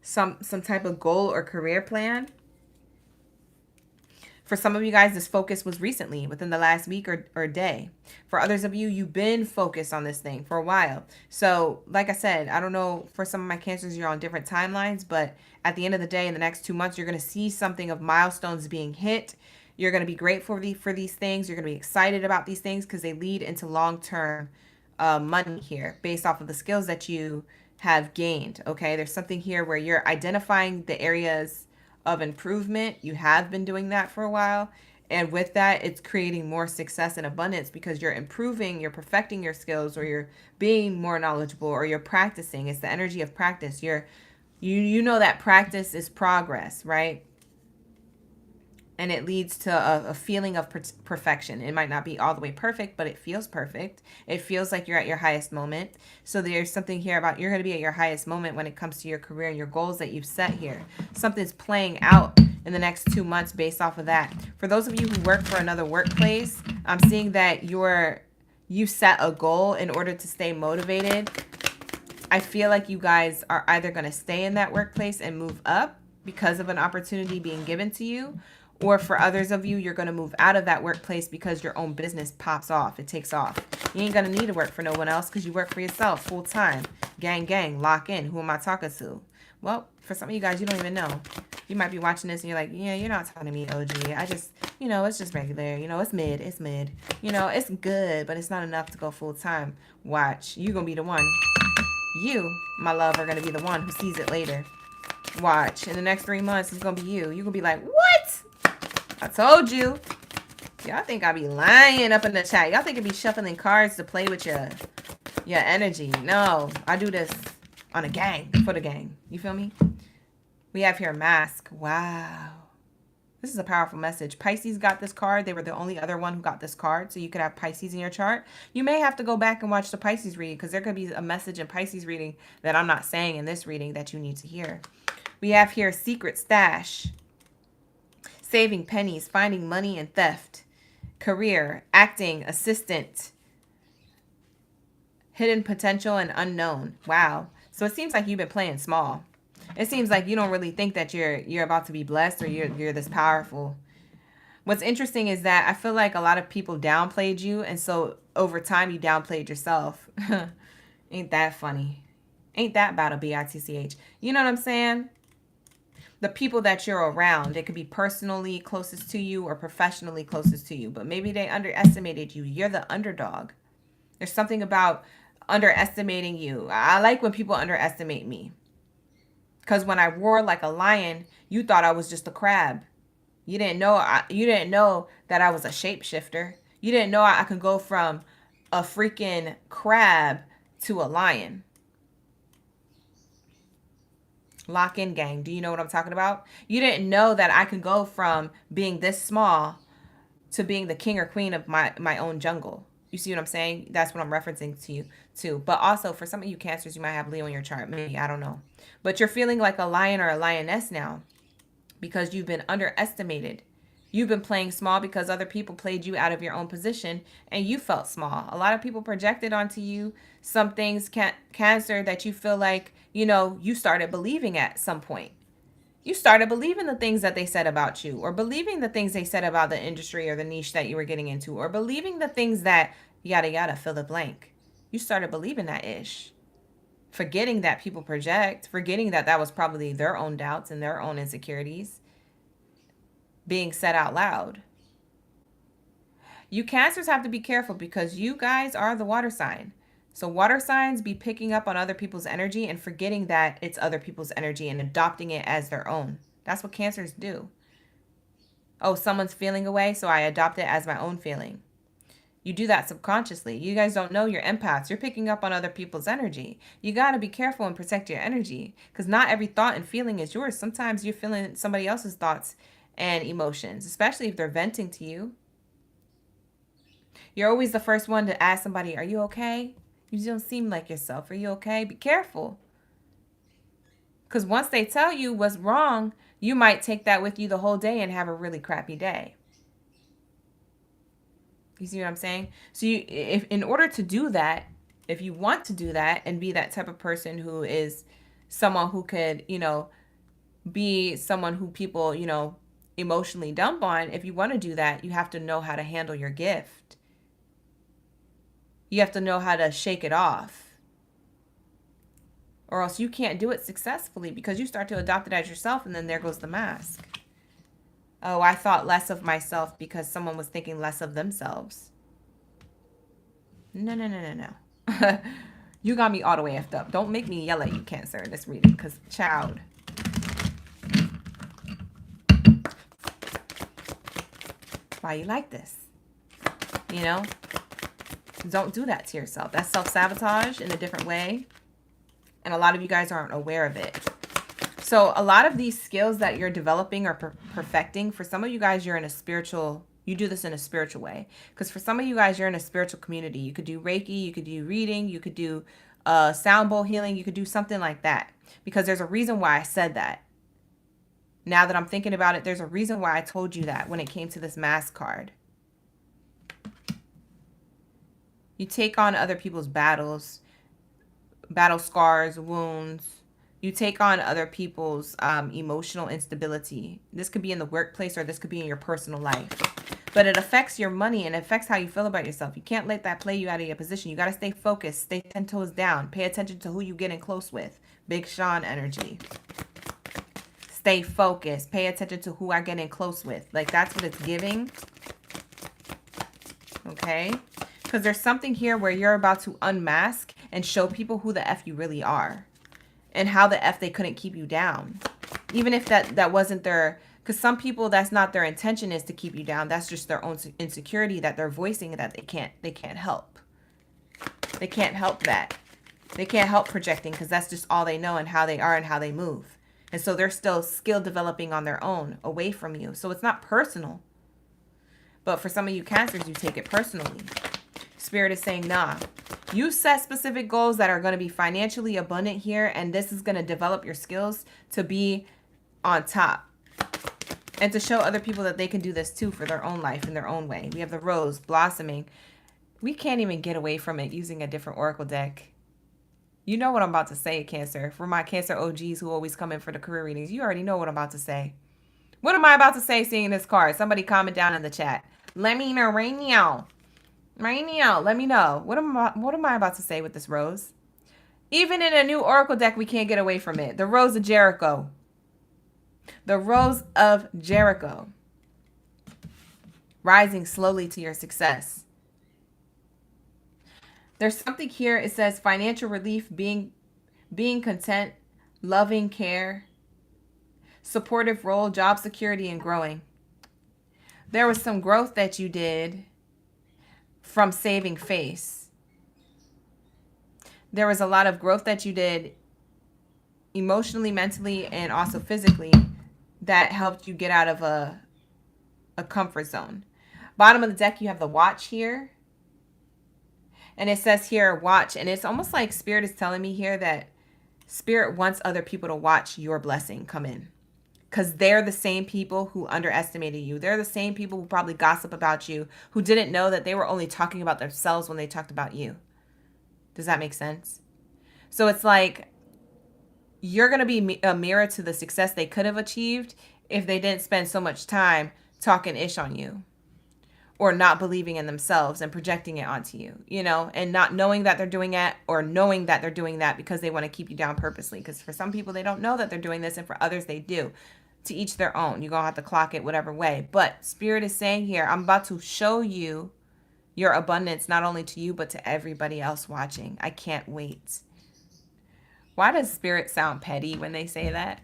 some type of goal or career plan. For some of you guys, this focus was recently, within the last week or day. For others of you, you've been focused on this thing for a while. So like I said, I don't know, for some of my Cancers, you're on different timelines, but at the end of the day, in the next 2 months, you're going to see something of milestones being hit. You're going to be grateful for these things. You're going to be excited about these things because they lead into long-term money here based off of the skills that you have gained. Okay, there's something here where you're identifying the areas of improvement. You have been doing that for a while. And with that, it's creating more success and abundance because you're improving, you're perfecting your skills, or you're being more knowledgeable, or you're practicing. It's the energy of practice. You know that practice is progress, right? And it leads to a feeling of perfection. It might not be all the way perfect, but it feels perfect. It feels like you're at your highest moment. So there's something here about you're going to be at your highest moment when it comes to your career and your goals that you've set here. Something's playing out in the next 2 months based off of that. For those of you who work for another workplace, I'm seeing that you set a goal in order to stay motivated. I feel like you guys are either going to stay in that workplace and move up, because of an opportunity being given to you. Or for others of you, you're going to move out of that workplace because your own business pops off. It takes off. You ain't going to need to work for no one else because you work for yourself full time. Gang, gang, lock in. Who am I talking to? Well, for some of you guys, you don't even know. You might be watching this and you're like, yeah, you're not talking to me, OG. I just, you know, it's just regular. You know, it's mid. It's mid. You know, it's good, but it's not enough to go full time. Watch. You're going to be the one. You, my love, are going to be the one who sees it later. Watch. In the next 3 months, it's going to be you. You're going to be like, what? I told you. Y'all think I be lying up in the chat. Y'all think I be shuffling cards to play with your energy. No, I do this on a gang, for the gang. You feel me? We have here mask. Wow. This is a powerful message. Pisces got this card. They were the only other one who got this card. So you could have Pisces in your chart. You may have to go back and watch the Pisces reading because there could be a message in Pisces reading that I'm not saying in this reading that you need to hear. We have here secret stash. Saving pennies, finding money and theft, career, acting, assistant, hidden potential and unknown. Wow. So it seems like you've been playing small. It seems like you don't really think that you're about to be blessed or you're this powerful. What's interesting is that I feel like a lot of people downplayed you, and so over time you downplayed yourself. Ain't that funny? Ain't that about a bitch? You know what I'm saying? The people that you're around, it could be personally closest to you or professionally closest to you, but maybe they underestimated you. You're the underdog. There's something about underestimating you. I like when people underestimate me. Because when I roar like a lion, you thought I was just a crab. You didn't know that I was a shapeshifter. You didn't know I could go from a freaking crab to a lion. Lock in, gang. Do you know what I'm talking about? You didn't know that I could go from being this small to being the king or queen of my own jungle. You see what I'm saying? That's what I'm referencing to you too. But also for some of you Cancers, you might have Leo in your chart. Maybe, I don't know. But you're feeling like a lion or a lioness now because you've been underestimated. You've been playing small because other people played you out of your own position and you felt small. A lot of people projected onto you some things, Cancer, that you feel like, you know, you started believing at some point. You started believing the things that they said about you, or believing the things they said about the industry or the niche that you were getting into, or believing the things that yada yada, fill the blank. You started believing that ish. Forgetting that people project, forgetting that that was probably their own doubts and their own insecurities being said out loud. You Cancers have to be careful because you guys are the water sign. So water signs be picking up on other people's energy and forgetting that it's other people's energy and adopting it as their own. That's what Cancers do. Oh, someone's feeling away, so I adopt it as my own feeling. You do that subconsciously. You guys don't know you're empaths. You're picking up on other people's energy. You got to be careful and protect your energy because not every thought and feeling is yours. Sometimes you're feeling somebody else's thoughts and emotions, especially if they're venting to you. You're always the first one to ask somebody, are you okay? You don't seem like yourself. Are you okay? Be careful. Because once they tell you what's wrong, you might take that with you the whole day and have a really crappy day. You see what I'm saying? So if in order to do that, if you want to do that and be that type of person who is someone who could, you know, be someone who people, you know, emotionally dump on, if you want to do that, you have to know how to handle your gift. You have to know how to shake it off. Or else you can't do it successfully because you start to adopt it as yourself and then there goes the mask. Oh, I thought less of myself because someone was thinking less of themselves. No. You got me all the way effed up. Don't make me yell at you, Cancer, in this reading because, child. Why you like this? You know? Don't do that to yourself. That's self-sabotage in a different way. And a lot of you guys aren't aware of it. So a lot of these skills that you're developing or perfecting, for some of you guys, you're in a spiritual, you do this in a spiritual way. Because for some of you guys, you're in a spiritual community. You could do Reiki, you could do reading, you could do sound bowl healing, you could do something like that. Because there's a reason why I said that. Now that I'm thinking about it, there's a reason why I told you that when it came to this mask card. You take on other people's battles, battle scars, wounds. You take on other people's emotional instability. This could be in the workplace or this could be in your personal life. But it affects your money and it affects how you feel about yourself. You can't let that play you out of your position. You got to stay focused. Stay 10 toes down. Pay attention to who you getting close with. Big Sean energy. Stay focused. Pay attention to who I get in close with. Like, that's what it's giving. Okay? Because there's something here where you're about to unmask and show people who the F you really are. And how the F they couldn't keep you down. Even if that wasn't their... Because some people, that's not their intention, is to keep you down. That's just their own insecurity that they're voicing that they can't help. They can't help that. They can't help projecting because that's just all they know and how they are and how they move. And so they're still skill developing on their own away from you. So it's not personal. But for some of you Cancers, you take it personally. Spirit is saying, nah. You set specific goals that are going to be financially abundant here. And this is going to develop your skills to be on top. And to show other people that they can do this too for their own life in their own way. We have the rose blossoming. We can't even get away from it using a different oracle deck. You know what I'm about to say, Cancer. For my Cancer OGs who always come in for the career readings, you already know what I'm about to say. What am I about to say seeing this card? Somebody comment down in the chat. Let me know right now. Right now, let me know. What am I about to say with this rose? Even in a new oracle deck, we can't get away from it. The Rose of Jericho. The Rose of Jericho. Rising slowly to your success. There's something here. It says financial relief, being content, loving care, supportive role, job security, and growing. There was some growth that you did from saving face. There was a lot of growth that you did emotionally, mentally, and also physically that helped you get out of a comfort zone. Bottom of the deck, you have the watch here. And it says here, watch. And it's almost like Spirit is telling me here that Spirit wants other people to watch your blessing come in. Because they're the same people who underestimated you. They're the same people who probably gossip about you, who didn't know that they were only talking about themselves when they talked about you. Does that make sense? So it's like you're going to be a mirror to the success they could have achieved if they didn't spend so much time talking ish on you. Or not believing in themselves and projecting it onto you, you know, and not knowing that they're doing it or knowing that they're doing that because they want to keep you down purposely. Because for some people, they don't know that they're doing this. And for others, they do. To each their own. You're going to have to clock it whatever way. But Spirit is saying here, I'm about to show you your abundance, not only to you, but to everybody else watching. I can't wait. Why does Spirit sound petty when they say that?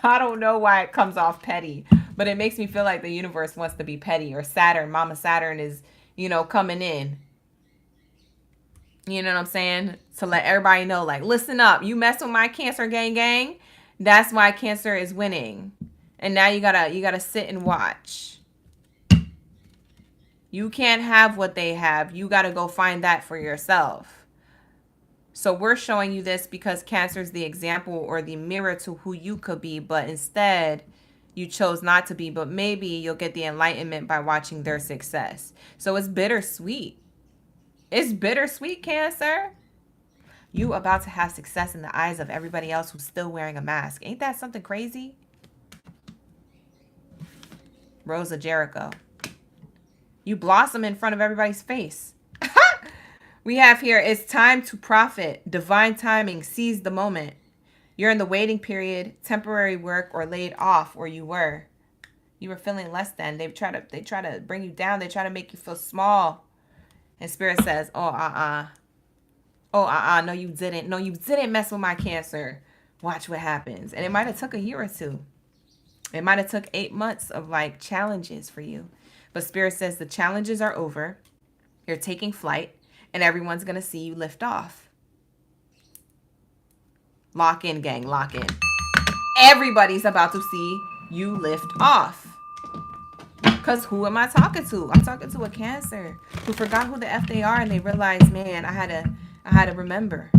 I don't know why it comes off petty. But it makes me feel like the universe wants to be petty, or Saturn, Mama Saturn is, you know, coming in. You know what I'm saying? To let everybody know, like, listen up. You mess with my Cancer gang. That's why Cancer is winning. And now you gotta sit and watch. You can't have what they have. You gotta go find that for yourself. So we're showing you this because Cancer is the example or the mirror to who you could be, but instead you chose not to be, but maybe you'll get the enlightenment by watching their success. So it's bittersweet. It's bittersweet, Cancer. You about to have success in the eyes of everybody else who's still wearing a mask. Ain't that something crazy? Rose of Jericho. You blossom in front of everybody's face. We have here, it's time to profit. Divine timing, seize the moment. You're in the waiting period, temporary work, or laid off, or you were feeling less than. They try to bring you down. They try to make you feel small. And Spirit says, no, you didn't. No, you didn't mess with my Cancer. Watch what happens. And it might have took a year or two. It might have took 8 months of like challenges for you. But Spirit says the challenges are over. You're taking flight, and everyone's going to see you lift off. Lock in, gang. Lock in. Everybody's about to see you lift off. Because who am I talking to? I'm talking to a Cancer who forgot who the F they are, and they realized, man, I had to remember.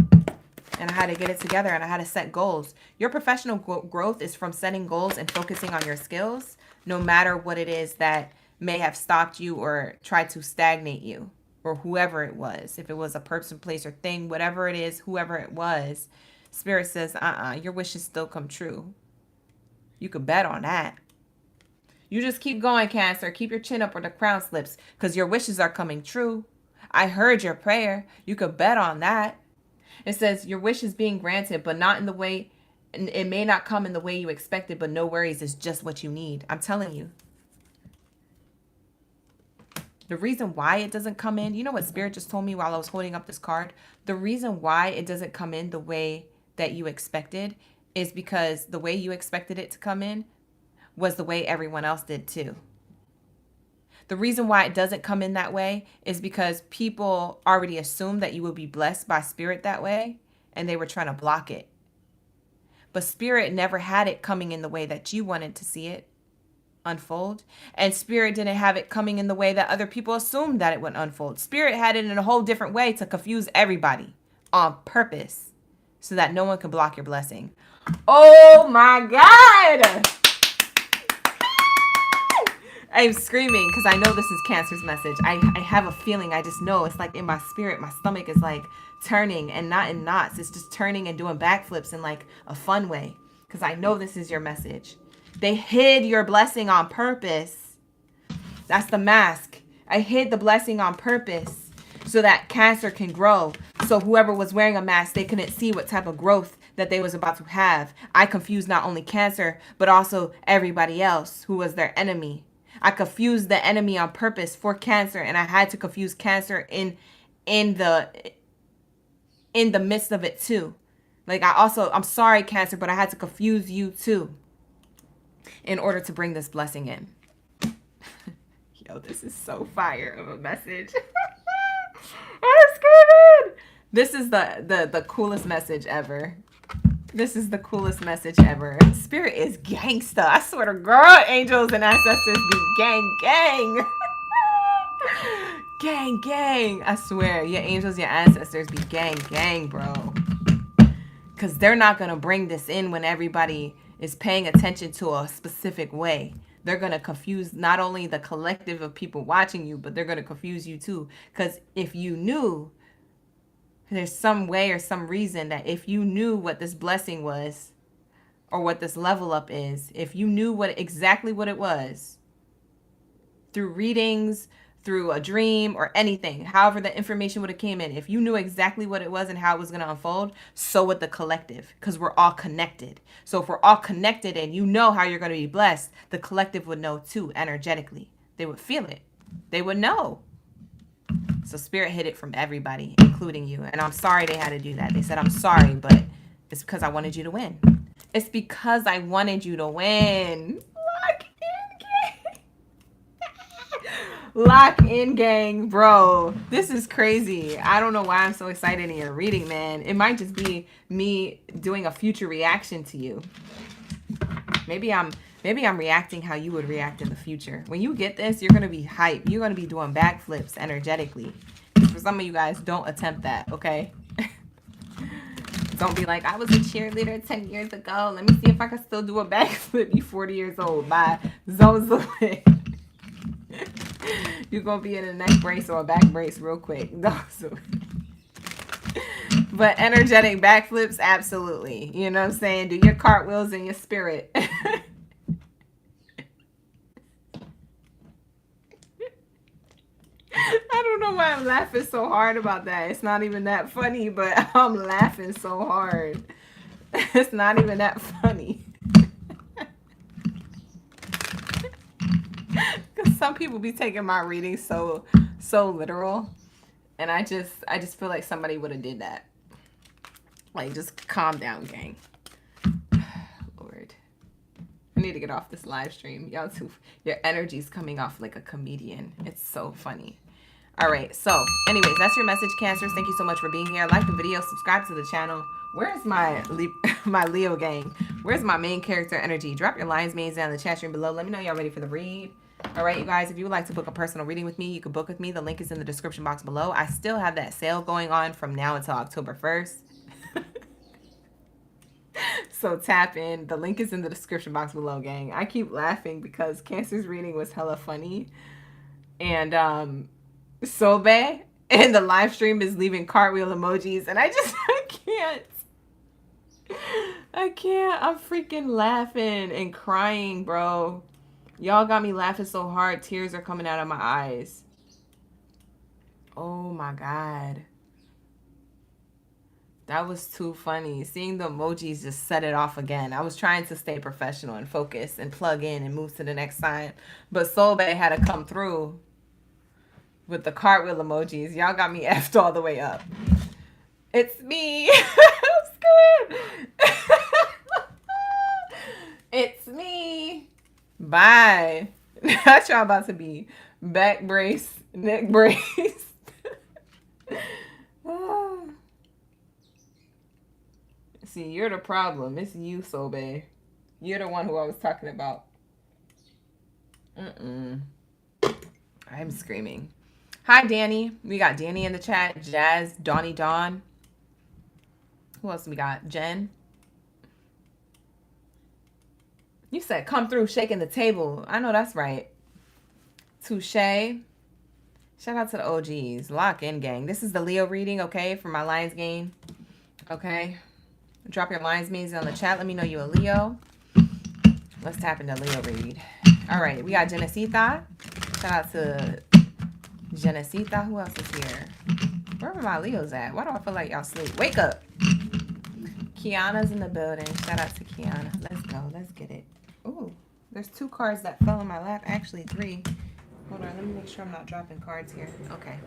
And I had to get it together, and I had to set goals. Your professional growth is from setting goals and focusing on your skills, no matter what it is that may have stopped you or tried to stagnate you, or whoever it was. If it was a person, place, or thing, whatever it is, whoever it was, Spirit says, your wishes still come true. You could bet on that. You just keep going, Cancer. Keep your chin up where the crown slips, because your wishes are coming true. I heard your prayer. You could bet on that. It says your wish is being granted, but not in the way, it may not come in the way you expected, but no worries, it's just what you need. I'm telling you. The reason why it doesn't come in, you know what Spirit just told me while I was holding up this card? The reason why it doesn't come in the way that you expected is because the way you expected it to come in was the way everyone else did too. The reason why it doesn't come in that way is because people already assumed that you would be blessed by Spirit that way, and they were trying to block it. But Spirit never had it coming in the way that you wanted to see it unfold, and Spirit didn't have it coming in the way that other people assumed that it would unfold. Spirit had it in a whole different way to confuse everybody on purpose so that no one could block your blessing. Oh my God! I'm screaming because I know this is Cancer's message. I have a feeling, I just know. It's like in my spirit, my stomach is like turning, and not in knots. It's just turning and doing backflips in like a fun way, because I know this is your message. They hid your blessing on purpose. That's the mask. I hid the blessing on purpose so that Cancer can grow. So whoever was wearing a mask, they couldn't see what type of growth that they was about to have. I confused not only Cancer, but also everybody else who was their enemy. I confused the enemy on purpose for Cancer, and I had to confuse Cancer in the midst of it too. Like I'm sorry, Cancer, but I had to confuse you too in order to bring this blessing in. Yo, this is so fire of a message. I'm screaming. This is the coolest message ever. This is the coolest message ever. Spirit is gangsta. I swear to God, angels and ancestors be gang, gang. Gang, gang. I swear, your angels, your ancestors be gang, gang, bro. Because they're not going to bring this in when everybody is paying attention to a specific way. They're going to confuse not only the collective of people watching you, but they're going to confuse you too. Because if you knew, there's some way or some reason that if you knew what this blessing was, or what this level up is, if you knew exactly what it was, through readings, through a dream, or anything, however the information would have came in, if you knew exactly what it was and how it was going to unfold, so would the collective, because we're all connected. So if we're all connected and you know how you're going to be blessed, the collective would know too, energetically. They would feel it. They would know. So Spirit hid it from everybody, including you. And I'm sorry they had to do that. They said, I'm sorry, but it's because I wanted you to win. It's because I wanted you to win. Lock in, gang. Lock in, gang, bro. This is crazy. I don't know why I'm so excited in your reading, man. It might just be me doing a future reaction to you. Maybe I'm reacting how you would react in the future. When you get this, you're going to be hype. You're going to be doing backflips energetically. For some of you guys, don't attempt that, okay? Don't be like, I was a cheerleader 10 years ago. Let me see if I can still do a backflip. You 40 years old. Bye. Zones away. You're going to be in a neck brace or a back brace real quick. But energetic backflips, absolutely. You know what I'm saying? Do your cartwheels in your spirit. I don't know why I'm laughing so hard about that. It's not even that funny, but I'm laughing so hard. It's not even that funny. Because some people be taking my reading so literal. And I just feel like somebody would have did that. Like, just calm down, gang. Lord. I need to get off this live stream. Y'all too. Your energy's coming off like a comedian. It's so funny. All right. So, anyways, that's your message, Cancers. Thank you so much for being here. Like the video. Subscribe to the channel. Where's my Leo gang? Where's my main character energy? Drop your lion's manes down in the chat stream below. Let me know y'all ready for the read. All right, you guys, if you would like to book a personal reading with me, you can book with me. The link is in the description box below. I still have that sale going on from now until October 1st. So tap in. The link is in the description box below, gang. I keep laughing because Cancer's reading was hella funny. And so bad. And the live stream is leaving cartwheel emojis. And I can't. I can't. I'm freaking laughing and crying, bro. Y'all got me laughing so hard. Tears are coming out of my eyes. Oh my God. That was too funny. Seeing the emojis just set it off again. I was trying to stay professional and focus and plug in and move to the next sign. But Soulbay had to come through with the cartwheel emojis. Y'all got me effed all the way up. It's me. I'm scared. It's me. Bye. That's y'all about to be back brace, neck brace. See, you're the problem. It's you, Sobe. You're the one who I was talking about. I'm screaming. Hi, Danny. We got Danny in the chat. Jazz, Donnie Dawn. Who else we got? Jen. You said come through shaking the table. I know that's right. Touche. Shout out to the OGs. Lock in, gang. This is the Leo reading, okay, for my Lions game. Okay. Drop your Lions means on the chat. Let me know you're a Leo. Let's tap into Leo read. All right. We got Genesita. Shout out to Genesita. Who else is here? Where are my Leos at? Why do I feel like y'all sleep? Wake up. Kiana's in the building. Shout out to Kiana. Let's go. Let's get it. Ooh, there's 2 cards that fell in my lap. Actually, 3. Hold on. Let me make sure I'm not dropping cards here. Okay.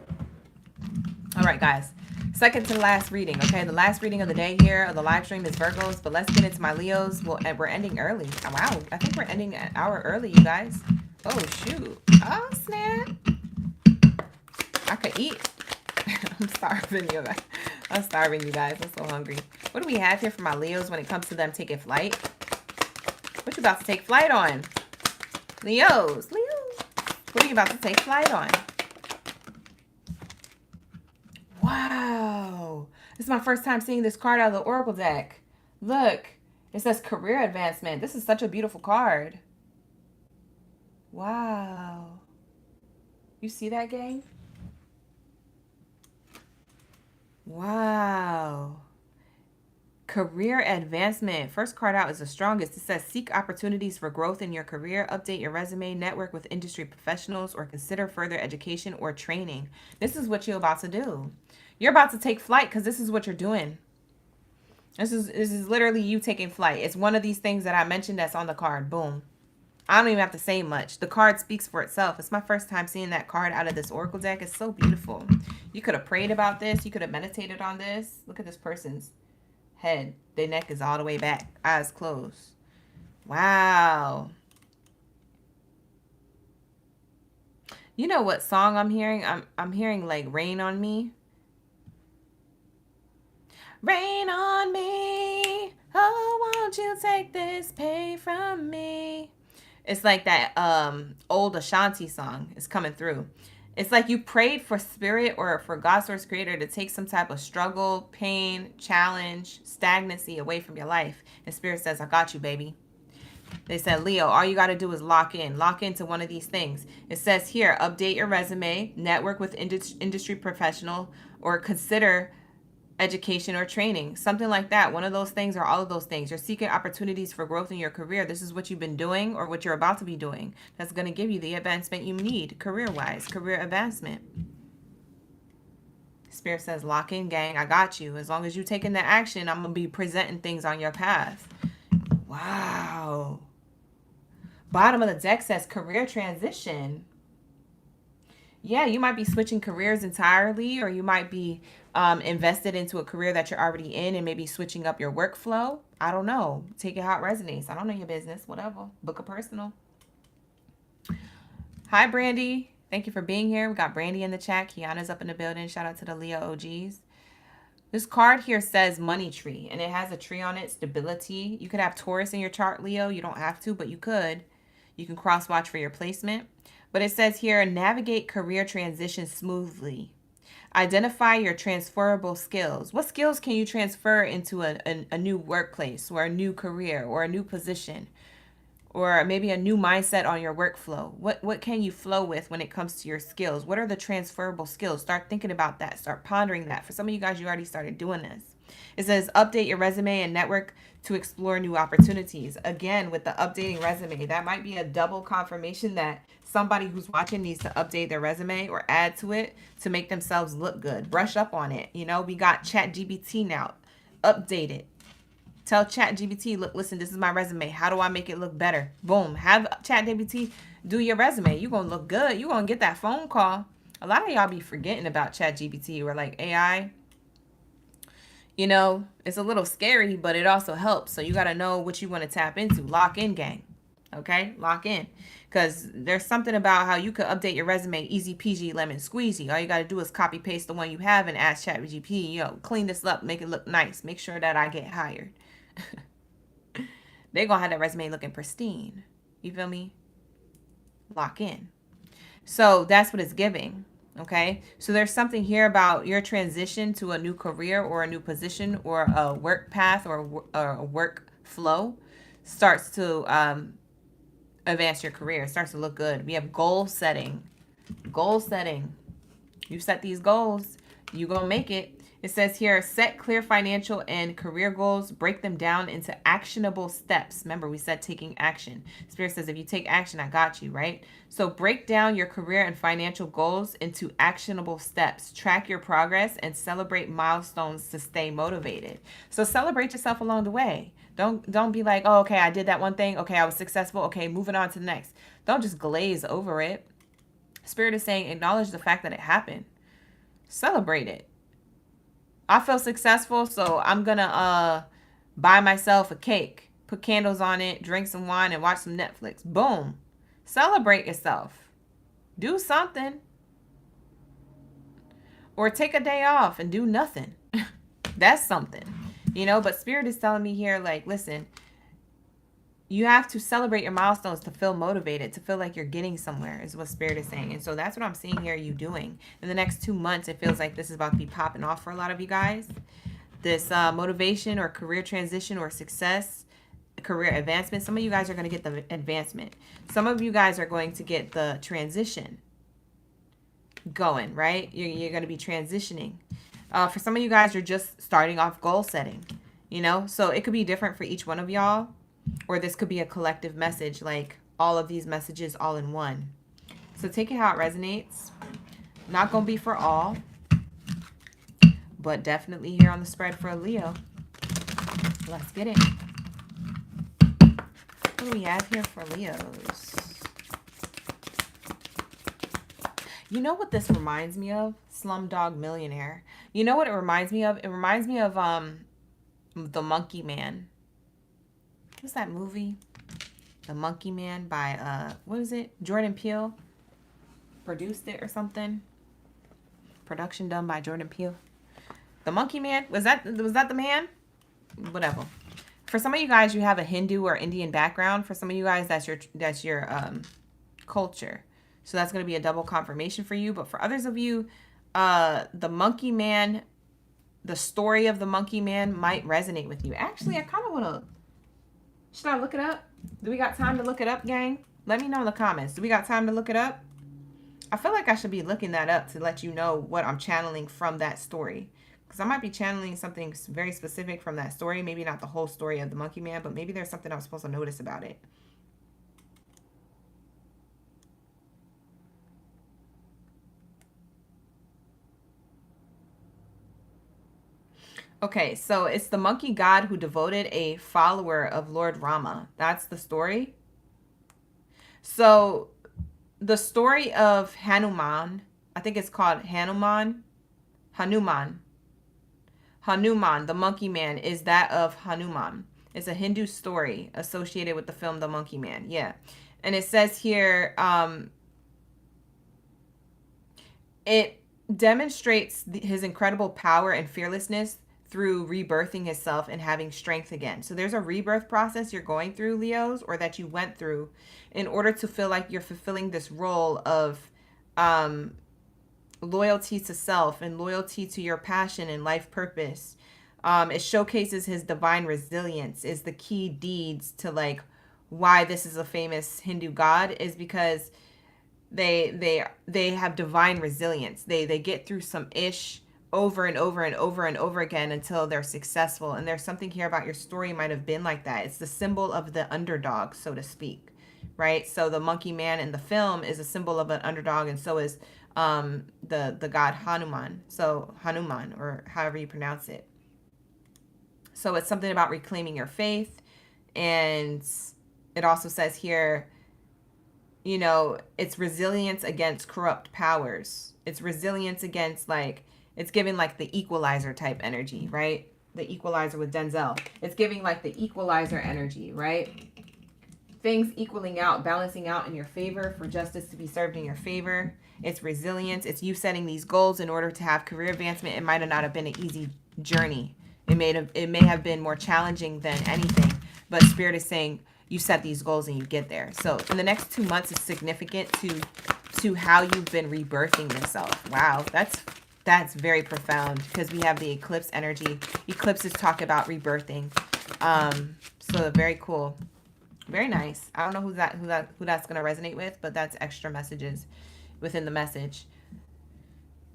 All right, guys. Second to the last reading. Okay, the last reading of the day here of the live stream is Virgos, but let's get into my Leos. We're ending early. Oh, wow. I think we're ending an hour early, you guys. Oh, shoot. Oh, snap. I could eat. I'm starving you guys. I'm starving you guys. I'm so hungry. What do we have here for my Leos when it comes to them taking flight? What you about to take flight on? Leos. What are you about to take flight on? Wow. This is my first time seeing this card out of the Oracle deck. Look. It says career advancement. This is such a beautiful card. Wow. You see that, gang? Wow. Career advancement. First card out is the strongest. It says seek opportunities for growth in your career, update your resume, network with industry professionals, or consider further education or training. This is what you're about to do. You're about to take flight because this is what you're doing. This is literally you taking flight. It's one of these things that I mentioned that's on the card. Boom. I don't even have to say much. The card speaks for itself. It's my first time seeing that card out of this Oracle deck. It's so beautiful. You could have prayed about this. You could have meditated on this. Look at this person's head. Their neck is all the way back. Eyes closed. Wow. You know what song I'm hearing? I'm hearing like Rain on Me. Rain on me. Oh, won't you take this pain from me? It's like that old Ashanti song is coming through. It's like you prayed for spirit or for God's source creator to take some type of struggle, pain, challenge, stagnancy away from your life. And spirit says, I got you, baby. They said, Leo, all you got to do is lock into one of these things. It says here, update your resume, network with industry professional, or consider education or training, something like that. One of those things or all of those things. You're seeking opportunities for growth in your career. This is what you've been doing or what you're about to be doing. That's going to give you the advancement you need career-wise, career advancement. Spirit says, lock in, gang. I got you. As long as you're taking the action, I'm going to be presenting things on your path. Wow. Bottom of the deck says career transition. Yeah, you might be switching careers entirely, or you might be invested into a career that you're already in and maybe switching up your workflow. I don't know. Take it how it resonates. I don't know your business. Whatever. Book a personal. Hi, Brandy. Thank you for being here. We got Brandy in the chat. Kiana's up in the building. Shout out to the Leo OGs. This card here says money tree, and it has a tree on it, stability. You could have Taurus in your chart, Leo. You don't have to, but you could. You can cross watch for your placement. But it says here, navigate career transition smoothly. Identify your transferable skills. What skills can you transfer into a new workplace or a new career or a new position? Or maybe a new mindset on your workflow. What can you flow with when it comes to your skills? What are the transferable skills? Start thinking about that. Start pondering that. For some of you guys, you already started doing this. It says update your resume and network to explore new opportunities. Again, with the updating resume, that might be a double confirmation that somebody who's watching needs to update their resume or add to it to make themselves look good. Brush up on it. You know, we got ChatGPT now. Update it. Tell ChatGPT, look, listen, this is my resume. How do I make it look better? Boom. Have ChatGPT do your resume. You're going to look good. You're going to get that phone call. A lot of y'all be forgetting about ChatGPT or like AI. You know, it's a little scary, but it also helps. So you got to know what you want to tap into. Lock in, gang. Okay? Lock in. Because there's something about how you could update your resume easy peasy lemon squeezy. All you got to do is copy paste the one you have and ask ChatGPT, yo, clean this up, make it look nice. Make sure that I get hired. They're going to have that resume looking pristine. You feel me? Lock in. So that's what it's giving. Okay. So there's something here about your transition to a new career or a new position or a work path or a work flow starts to advance your career. It starts to look good. We have goal setting. Goal setting. You set these goals, you're going to make it. It says here, set clear financial and career goals, break them down into actionable steps. Remember, we said taking action. Spirit says, if you take action, I got you, right? So break down your career and financial goals into actionable steps. Track your progress and celebrate milestones to stay motivated. So celebrate yourself along the way. Don't be like, oh, okay, I did that one thing. Okay, I was successful. Okay, moving on to the next. Don't just glaze over it. Spirit is saying, acknowledge the fact that it happened. Celebrate it. I feel successful, so I'm going to buy myself a cake, put candles on it, drink some wine, and watch some Netflix. Boom. Celebrate yourself. Do something. Or take a day off and do nothing. That's something. You know, but Spirit is telling me here, like, listen, you have to celebrate your milestones to feel motivated, to feel like you're getting somewhere is what Spirit is saying. And so that's what I'm seeing here you doing. In the next 2 months, it feels like this is about to be popping off for a lot of you guys. This motivation or career transition or success, career advancement. Some of you guys are going to get the advancement. Some of you guys are going to get the transition going, right? You're going to be transitioning. For some of you guys, you're just starting off goal setting, you know? So it could be different for each one of y'all. Or this could be a collective message, like all of these messages all in one. So take it how it resonates. Not going to be for all, but definitely here on the spread for a Leo. Let's get it. What do we have here for Leos? You know what this reminds me of? Slumdog Millionaire. You know what it reminds me of? It reminds me of The Monkey Man. What's that movie? The Monkey Man by, what is it? Jordan Peele produced it or something. Production done by Jordan Peele. The Monkey Man? Was that the man? Whatever. For some of you guys, you have a Hindu or Indian background. For some of you guys, that's your culture. So that's going to be a double confirmation for you. But for others of you, the Monkey Man, the story of the Monkey Man might resonate with you. Actually, I kind of want to... Should I look it up? Do we got time to look it up, gang? Let me know in the comments. Do we got time to look it up? I feel like I should be looking that up to let you know what I'm channeling from that story. Because I might be channeling something very specific from that story. Maybe not the whole story of the Monkey Man, but maybe there's something I'm supposed to notice about it. Okay, so it's the monkey god who devoted a follower of Lord Rama. That's the story. So the story of Hanuman, I think it's called Hanuman, the monkey man, is that of Hanuman. It's a Hindu story associated with the film The Monkey Man. Yeah. And it says here, it demonstrates his incredible power and fearlessness through rebirthing himself and having strength again. So there's a rebirth process you're going through, Leos, or that you went through in order to feel like you're fulfilling this role of loyalty to self and loyalty to your passion and life purpose. It showcases his divine resilience is the key deeds to like why this is a famous Hindu god is because they have divine resilience. They get through some ish over and over and over and over again until they're successful. And there's something here about your story might have been like that. It's the symbol of the underdog, so to speak, right? So the monkey man in the film is a symbol of an underdog, and so is the god Hanuman. So Hanuman, or however you pronounce it. So it's something about reclaiming your faith. And it also says here, you know, it's resilience against corrupt powers. It's resilience against, like, it's giving like the equalizer type energy, right? The equalizer with Denzel. It's giving like the equalizer energy, right? Things equaling out, balancing out in your favor, for justice to be served in your favor. It's resilience. It's you setting these goals in order to have career advancement. It might have not have been an easy journey. It may have been more challenging than anything, but Spirit is saying you set these goals and you get there. So in the next 2 months is significant to how you've been rebirthing yourself. Wow, that's very profound, because we have the eclipse energy. Eclipses talk about rebirthing. So very cool. Very nice. I don't know who that's going to resonate with, but that's extra messages within the message.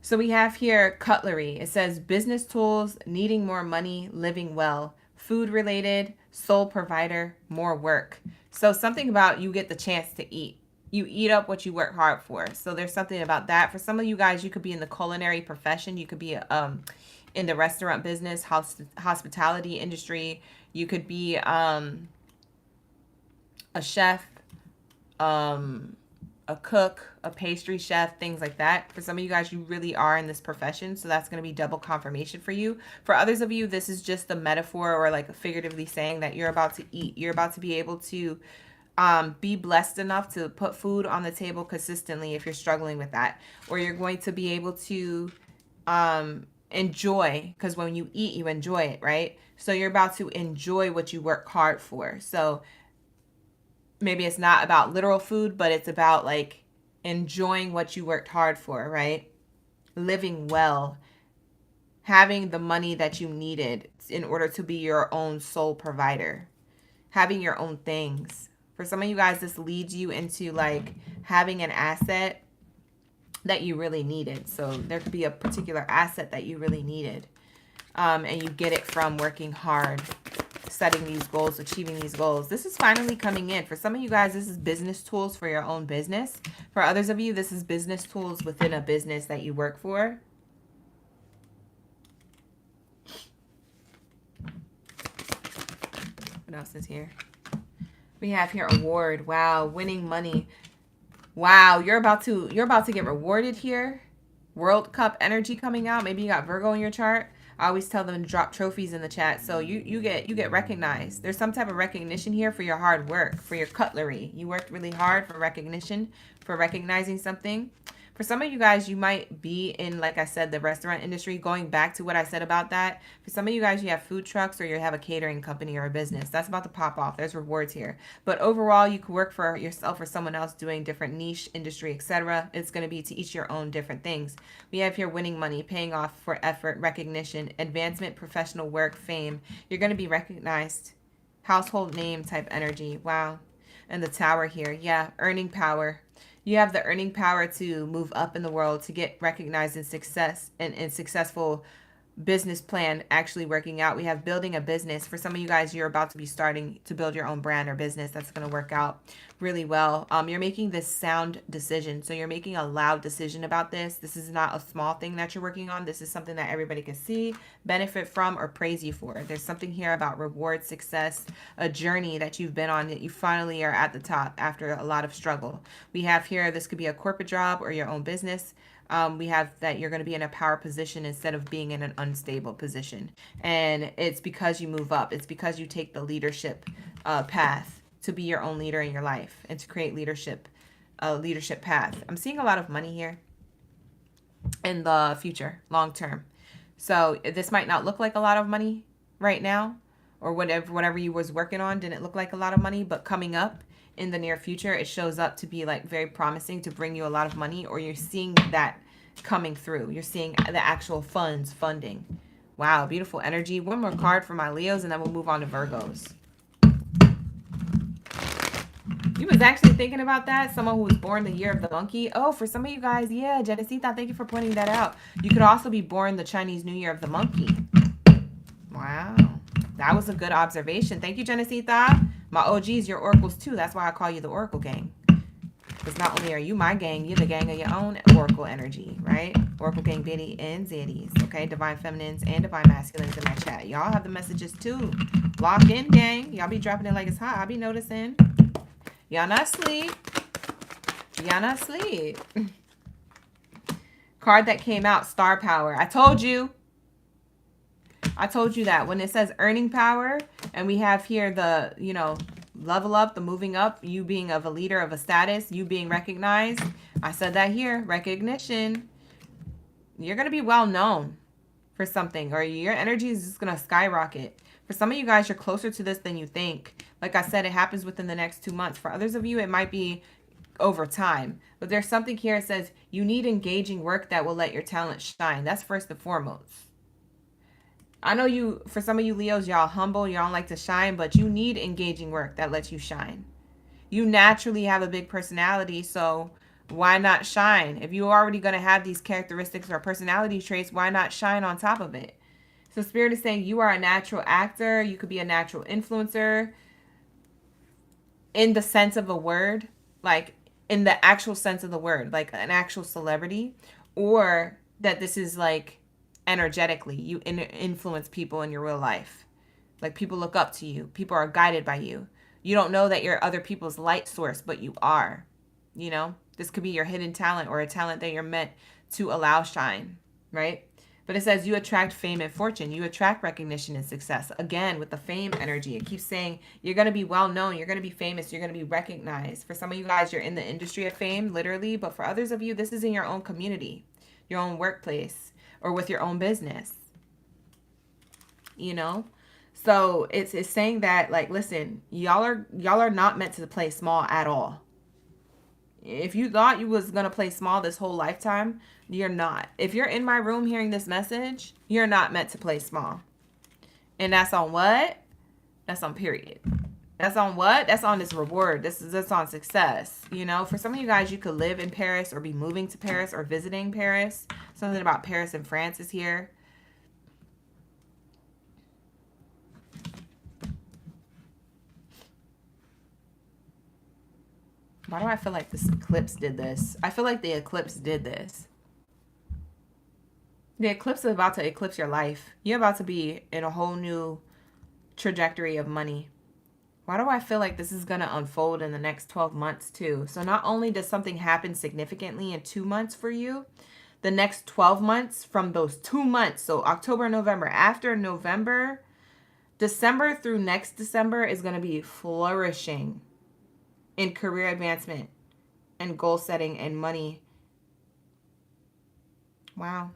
So we have here cutlery. It says business tools, needing more money, living well, food related, sole provider, more work. So something about you get the chance to eat. You eat up what you work hard for. So there's something about that. For some of you guys, you could be in the culinary profession. You could be in the restaurant business, hospitality industry. You could be a chef, a cook, a pastry chef, things like that. For some of you guys, you really are in this profession, so that's going to be double confirmation for you. For others of you, this is just a metaphor, or like figuratively saying that you're about to eat. You're about to be able to be blessed enough to put food on the table consistently if you're struggling with that. Or you're going to be able to enjoy, because when you eat, you enjoy it, right? So you're about to enjoy what you work hard for. So maybe it's not about literal food, but it's about like enjoying what you worked hard for, right? Living well, having the money that you needed in order to be your own sole provider, having your own things. For some of you guys, this leads you into like having an asset that you really needed. So there could be a particular asset that you really needed. And you get it from working hard, setting these goals, achieving these goals. This is finally coming in. For some of you guys, this is business tools for your own business. For others of you, this is business tools within a business that you work for. What else is here? We have here award. Wow, winning money. Wow, you're about to get rewarded here. World Cup energy coming out. Maybe you got Virgo in your chart. I always tell them to drop trophies in the chat. So you get recognized. There's some type of recognition here for your hard work, for your cutlery. You worked really hard for recognition, for recognizing something. For some of you guys, you might be in, like I said, the restaurant industry. Going back to what I said about that. For some of you guys, you have food trucks or you have a catering company or a business. That's about to pop off. There's rewards here. But overall, you could work for yourself or someone else doing different niche industry, etc. It's going to be to each your own different things. We have here winning money, paying off for effort, recognition, advancement, professional work, fame. You're going to be recognized. Household name type energy. Wow. And the tower here. Yeah, earning power. You have the earning power to move up in the world, to get recognized in success and successful business plan actually working out. We have building a business. For some of you guys, you're about to be starting to build your own brand or business. That's going to work out really well. You're making this sound decision. So you're making a loud decision about this. This is not a small thing that you're working on. This is something that everybody can see, benefit from, or praise you for. There's something here about reward, success, a journey that you've been on that you finally are at the top after a lot of struggle. We have here, this could be a corporate job or your own business. We have that you're going to be in a power position instead of being in an unstable position. And it's because you move up. It's because you take the leadership path to be your own leader in your life and to create leadership path. I'm seeing a lot of money here in the future, long term. So this might not look like a lot of money right now, or whatever you was working on didn't look like a lot of money, but coming up in the near future, it shows up to be like very promising to bring you a lot of money, or you're seeing that coming through. You're seeing the actual funding. Wow, beautiful energy. One more card for my Leos, and then we'll move on to Virgos. You was actually thinking about that? Someone who was born the year of the monkey? Oh, for some of you guys, yeah, Genesita, thank you for pointing that out. You could also be born the Chinese New Year of the monkey. Wow. That was a good observation. Thank you, Genesita. My OGs, your oracles too. That's why I call you the Oracle Gang. Because not only are you my gang, you're the gang of your own oracle energy, right? Oracle Gang, Baddie, and Zaddies. Okay, Divine Feminines and Divine Masculines in my chat. Y'all have the messages too. Lock in, gang. Y'all be dropping it like it's hot. I be noticing. Y'all not asleep. Y'all not asleep. Card that came out, Star Power. I told you. I told you that. When it says earning power, and we have here the, you know, level up, the moving up, you being of a leader of a status, you being recognized. I said that here. Recognition. You're going to be well known for something, or your energy is just going to skyrocket. For some of you guys, you're closer to this than you think. Like I said, it happens within the next 2 months. For others of you, it might be over time. But there's something here that says you need engaging work that will let your talent shine. That's first and foremost. I know you, for some of you Leos, y'all humble, y'all don't like to shine, but you need engaging work that lets you shine. You naturally have a big personality, so why not shine? If you're already going to have these characteristics or personality traits, why not shine on top of it? So Spirit is saying you are a natural actor. You could be a natural influencer in the sense of a word, like in the actual sense of the word, like an actual celebrity, or that this is like energetically, you influence people in your real life. Like people look up to you. People are guided by you. You don't know that you're other people's light source, but you are. You know, this could be your hidden talent or a talent that you're meant to allow shine, right? But it says you attract fame and fortune. You attract recognition and success. Again, with the fame energy, it keeps saying you're going to be well known. You're going to be famous. You're going to be recognized. For some of you guys, you're in the industry of fame, literally. But for others of you, this is in your own community, your own workplace, or with your own business. You know? So it's saying that, like, listen, y'all are not meant to play small at all. If you thought you was going to play small this whole lifetime, you're not. If you're in my room hearing this message, you're not meant to play small. And that's on what? That's on period. That's on what? That's on this reward. That's on success. You know, for some of you guys, you could live in Paris or be moving to Paris or visiting Paris. Something about Paris and France is here. Why do I feel like this eclipse did this? I feel like the eclipse did this. The eclipse is about to eclipse your life. You're about to be in a whole new trajectory of money. Why do I feel like this is going to unfold in the next 12 months too? So not only does something happen significantly in 2 months for you, the next 12 months from those 2 months, so October, November, after November, December through next December is going to be flourishing in career advancement and goal setting and money. Wow.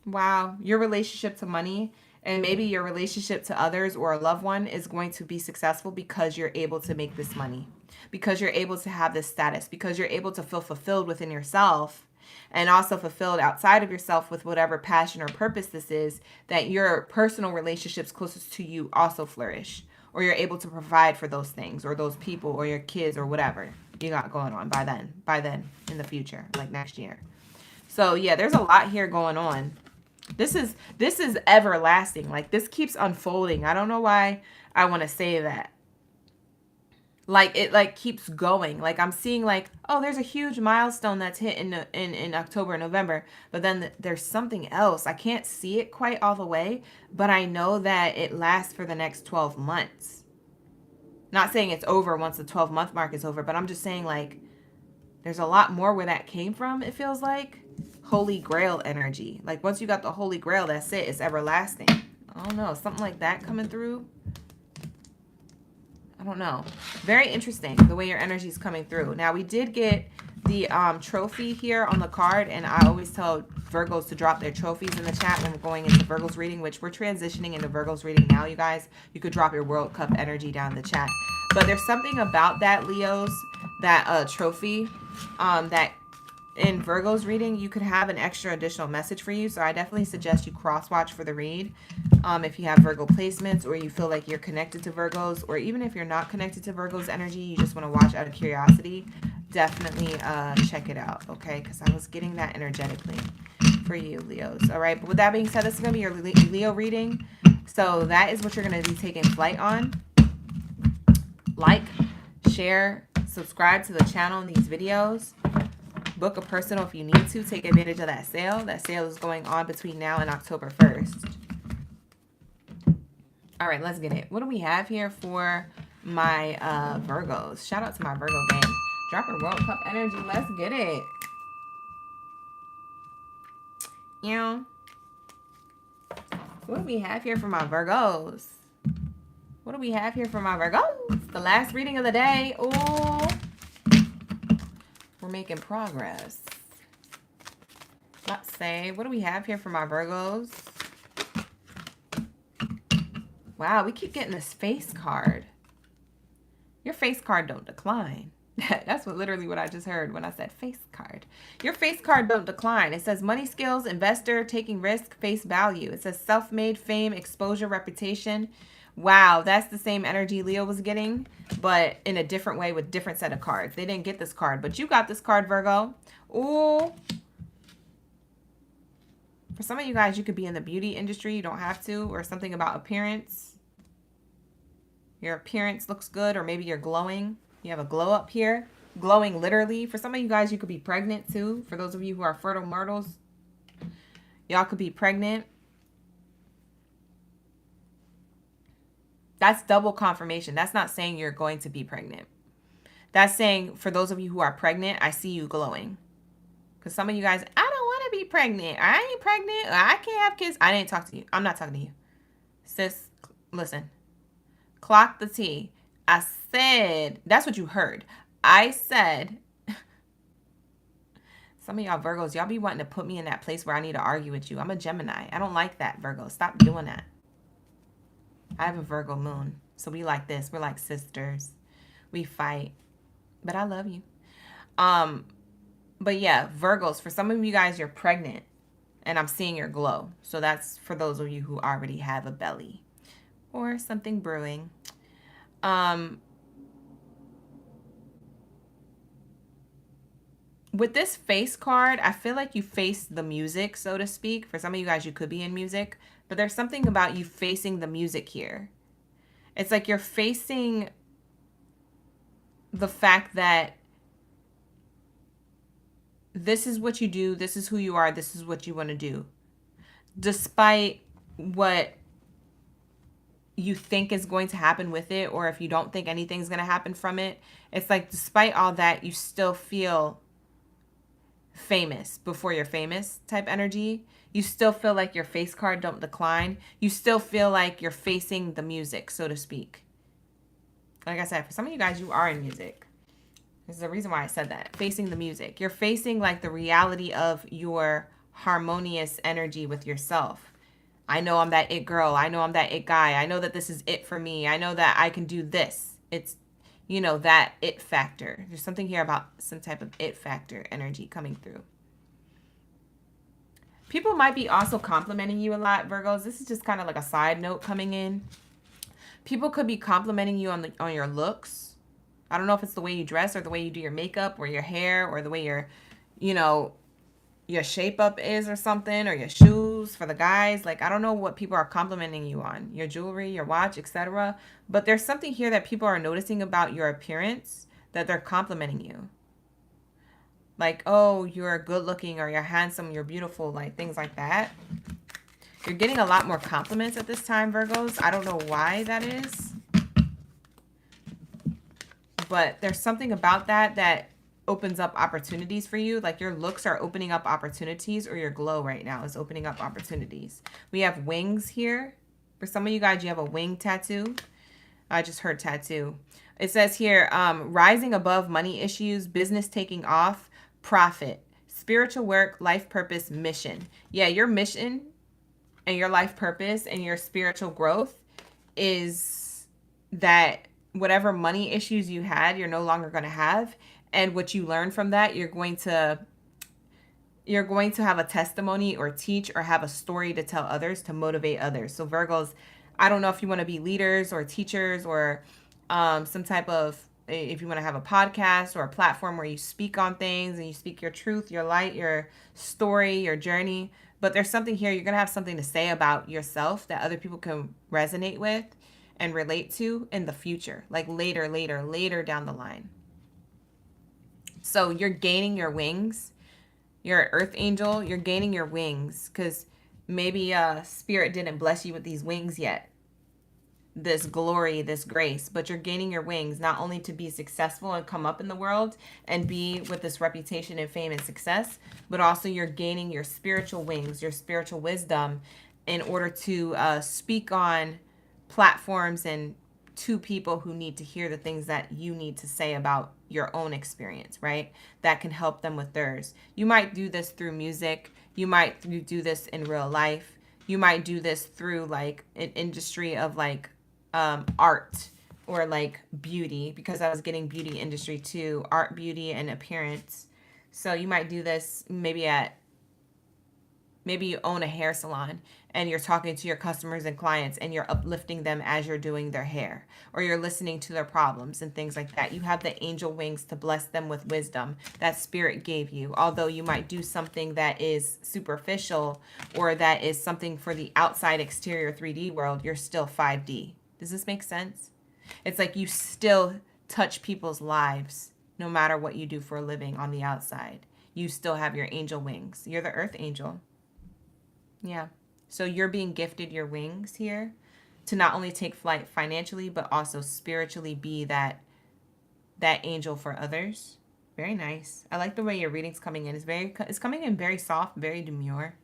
Wow. Your relationship to money and maybe your relationship to others or a loved one is going to be successful because you're able to make this money, because you're able to have this status, because you're able to feel fulfilled within yourself and also fulfilled outside of yourself with whatever passion or purpose this is, that your personal relationships closest to you also flourish. Or you're able to provide for those things or those people or your kids or whatever you got going on by then in the future, like next year. So yeah, there's a lot here going on. This is everlasting. Like this keeps unfolding. I don't know why I want to say that. Like it like keeps going. Like I'm seeing like, oh, there's a huge milestone that's hit in October, November, but then there's something else. I can't see it quite all the way, but I know that it lasts for the next 12 months. Not saying it's over once the 12-month mark is over, but I'm just saying like there's a lot more where that came from, it feels like. Holy Grail energy. Like once you got the Holy Grail, that's it. It's everlasting. I don't know. Something like that coming through. I don't know. Very interesting the way your energy is coming through. Now, we did get the trophy here on the card, and I always tell Virgos to drop their trophies in the chat when we're going into Virgos reading, which we're transitioning into Virgos reading now, you guys. You could drop your World Cup energy down in the chat. But there's something about that, Leos, that trophy, that in Virgos reading, you could have an extra additional message for you. So I definitely suggest you cross-watch for the read. If you have Virgo placements, or you feel like you're connected to Virgos, or even if you're not connected to Virgos energy, you just want to watch out of curiosity, definitely check it out, okay? Because I was getting that energetically for you, Leos. All right, but with that being said, this is going to be your Leo reading. So that is what you're going to be taking flight on. Like, share, subscribe to the channel in these videos. Book a personal if you need to. Take advantage of that sale. That sale is going on between now and October 1st. All right, let's get it. What do we have here for my Virgos? Shout out to my Virgo gang. Dropping World Cup energy. Let's get it. Yeah. What do we have here for my Virgos? What do we have here for my Virgos? The last reading of the day. Ooh. We're making progress. Let's say, what do we have here for my Virgos? Wow, we keep getting this face card. Your face card don't decline. That's literally what I just heard when I said face card. Your face card don't decline. It says money, skills, investor, taking risk, face value. It says self-made, fame, exposure, reputation. Wow, that's the same energy Leo was getting, but in a different way with different set of cards. They didn't get this card, but you got this card, Virgo. Ooh. For some of you guys, you could be in the beauty industry. You don't have to, or something about appearance. Your appearance looks good, or maybe you're glowing. You have a glow up here. Glowing literally. For some of you guys, you could be pregnant too. For those of you who are fertile myrtles, y'all could be pregnant. That's double confirmation. That's not saying you're going to be pregnant. That's saying for those of you who are pregnant, I see you glowing. Because some of you guys, I don't want to be pregnant. I ain't pregnant. I can't have kids. I didn't talk to you. I'm not talking to you. Sis, listen. Clock the T. I said, that's what you heard. I said, some of y'all Virgos, y'all be wanting to put me in that place where I need to argue with you. I'm a Gemini. I don't like that, Virgo. Stop doing that. I have a Virgo moon. So we like this. We're like sisters. We fight. But I love you. But yeah, Virgos, for some of you guys, you're pregnant. And I'm seeing your glow. So that's for those of you who already have a belly. Or something brewing. With this face card, I feel like you face the music, so to speak. For some of you guys, you could be in music. But there's something about you facing the music here. It's like you're facing the fact that this is what you do. This is who you are. This is what you want to do. Despite what you think is going to happen with it, or if you don't think anything's going to happen from it, it's like despite all that, you still feel famous before you're famous type energy. You still feel like your face card don't decline. You still feel like you're facing the music, so to speak. Like I said, for some of you guys, you are in music. This is the reason why I said that. Facing the music. You're facing like the reality of your harmonious energy with yourself. I know I'm that it girl. I know I'm that it guy. I know that this is it for me. I know that I can do this. It's, you know, that it factor. There's something here about some type of it factor energy coming through. People might be also complimenting you a lot, Virgos. This is just kind of like a side note coming in. People could be complimenting you on your looks. I don't know if it's the way you dress or the way you do your makeup or your hair or the way your, you know, your shape up is or something, or your shoes for the guys. Like, I don't know what people are complimenting you on. Your jewelry, your watch, etc. But there's something here that people are noticing about your appearance that they're complimenting you. Like, oh, you're good looking, or you're handsome, you're beautiful, like things like that. You're getting a lot more compliments at this time, Virgos. I don't know why that is. But there's something about that that opens up opportunities for you. Like your looks are opening up opportunities, or your glow right now is opening up opportunities. We have wings here. For some of you guys, you have a wing tattoo. I just heard tattoo. It says here, rising above money issues, business taking off, profit, spiritual work, life purpose, mission. Yeah, your mission and your life purpose and your spiritual growth is that whatever money issues you had, you're no longer going to have. And what you learn from that, you're going to you're going to have a testimony or teach or have a story to tell others to motivate others. So Virgos, I don't know if you want to be leaders or teachers or some type of, if you want to have a podcast or a platform where you speak on things and you speak your truth, your light, your story, your journey. But there's something here, you're going to have something to say about yourself that other people can resonate with and relate to in the future, like later down the line. So you're gaining your wings. You're an earth angel. You're gaining your wings because maybe spirit didn't bless you with these wings yet. This glory, this grace, but you're gaining your wings not only to be successful and come up in the world and be with this reputation and fame and success, but also you're gaining your spiritual wings, your spiritual wisdom in order to speak on platforms and to people who need to hear the things that you need to say about your own experience, right? That can help them with theirs. You might do this through music. You might do this in real life. You might do this through like an industry of like art or like beauty, because I was getting beauty industry too, art, beauty, and appearance. So you might do this maybe you own a hair salon and you're talking to your customers and clients and you're uplifting them as you're doing their hair, or you're listening to their problems and things like that. You have the angel wings to bless them with wisdom that spirit gave you. Although you might do something that is superficial or that is something for the outside exterior 3D world, you're still 5D. Does this make sense? It's like you still touch people's lives no matter what you do for a living on the outside. You still have your angel wings. You're the earth angel. Yeah. So you're being gifted your wings here to not only take flight financially, but also spiritually be that angel for others. Very nice. I like the way your reading's coming in. It's coming in very soft, very demure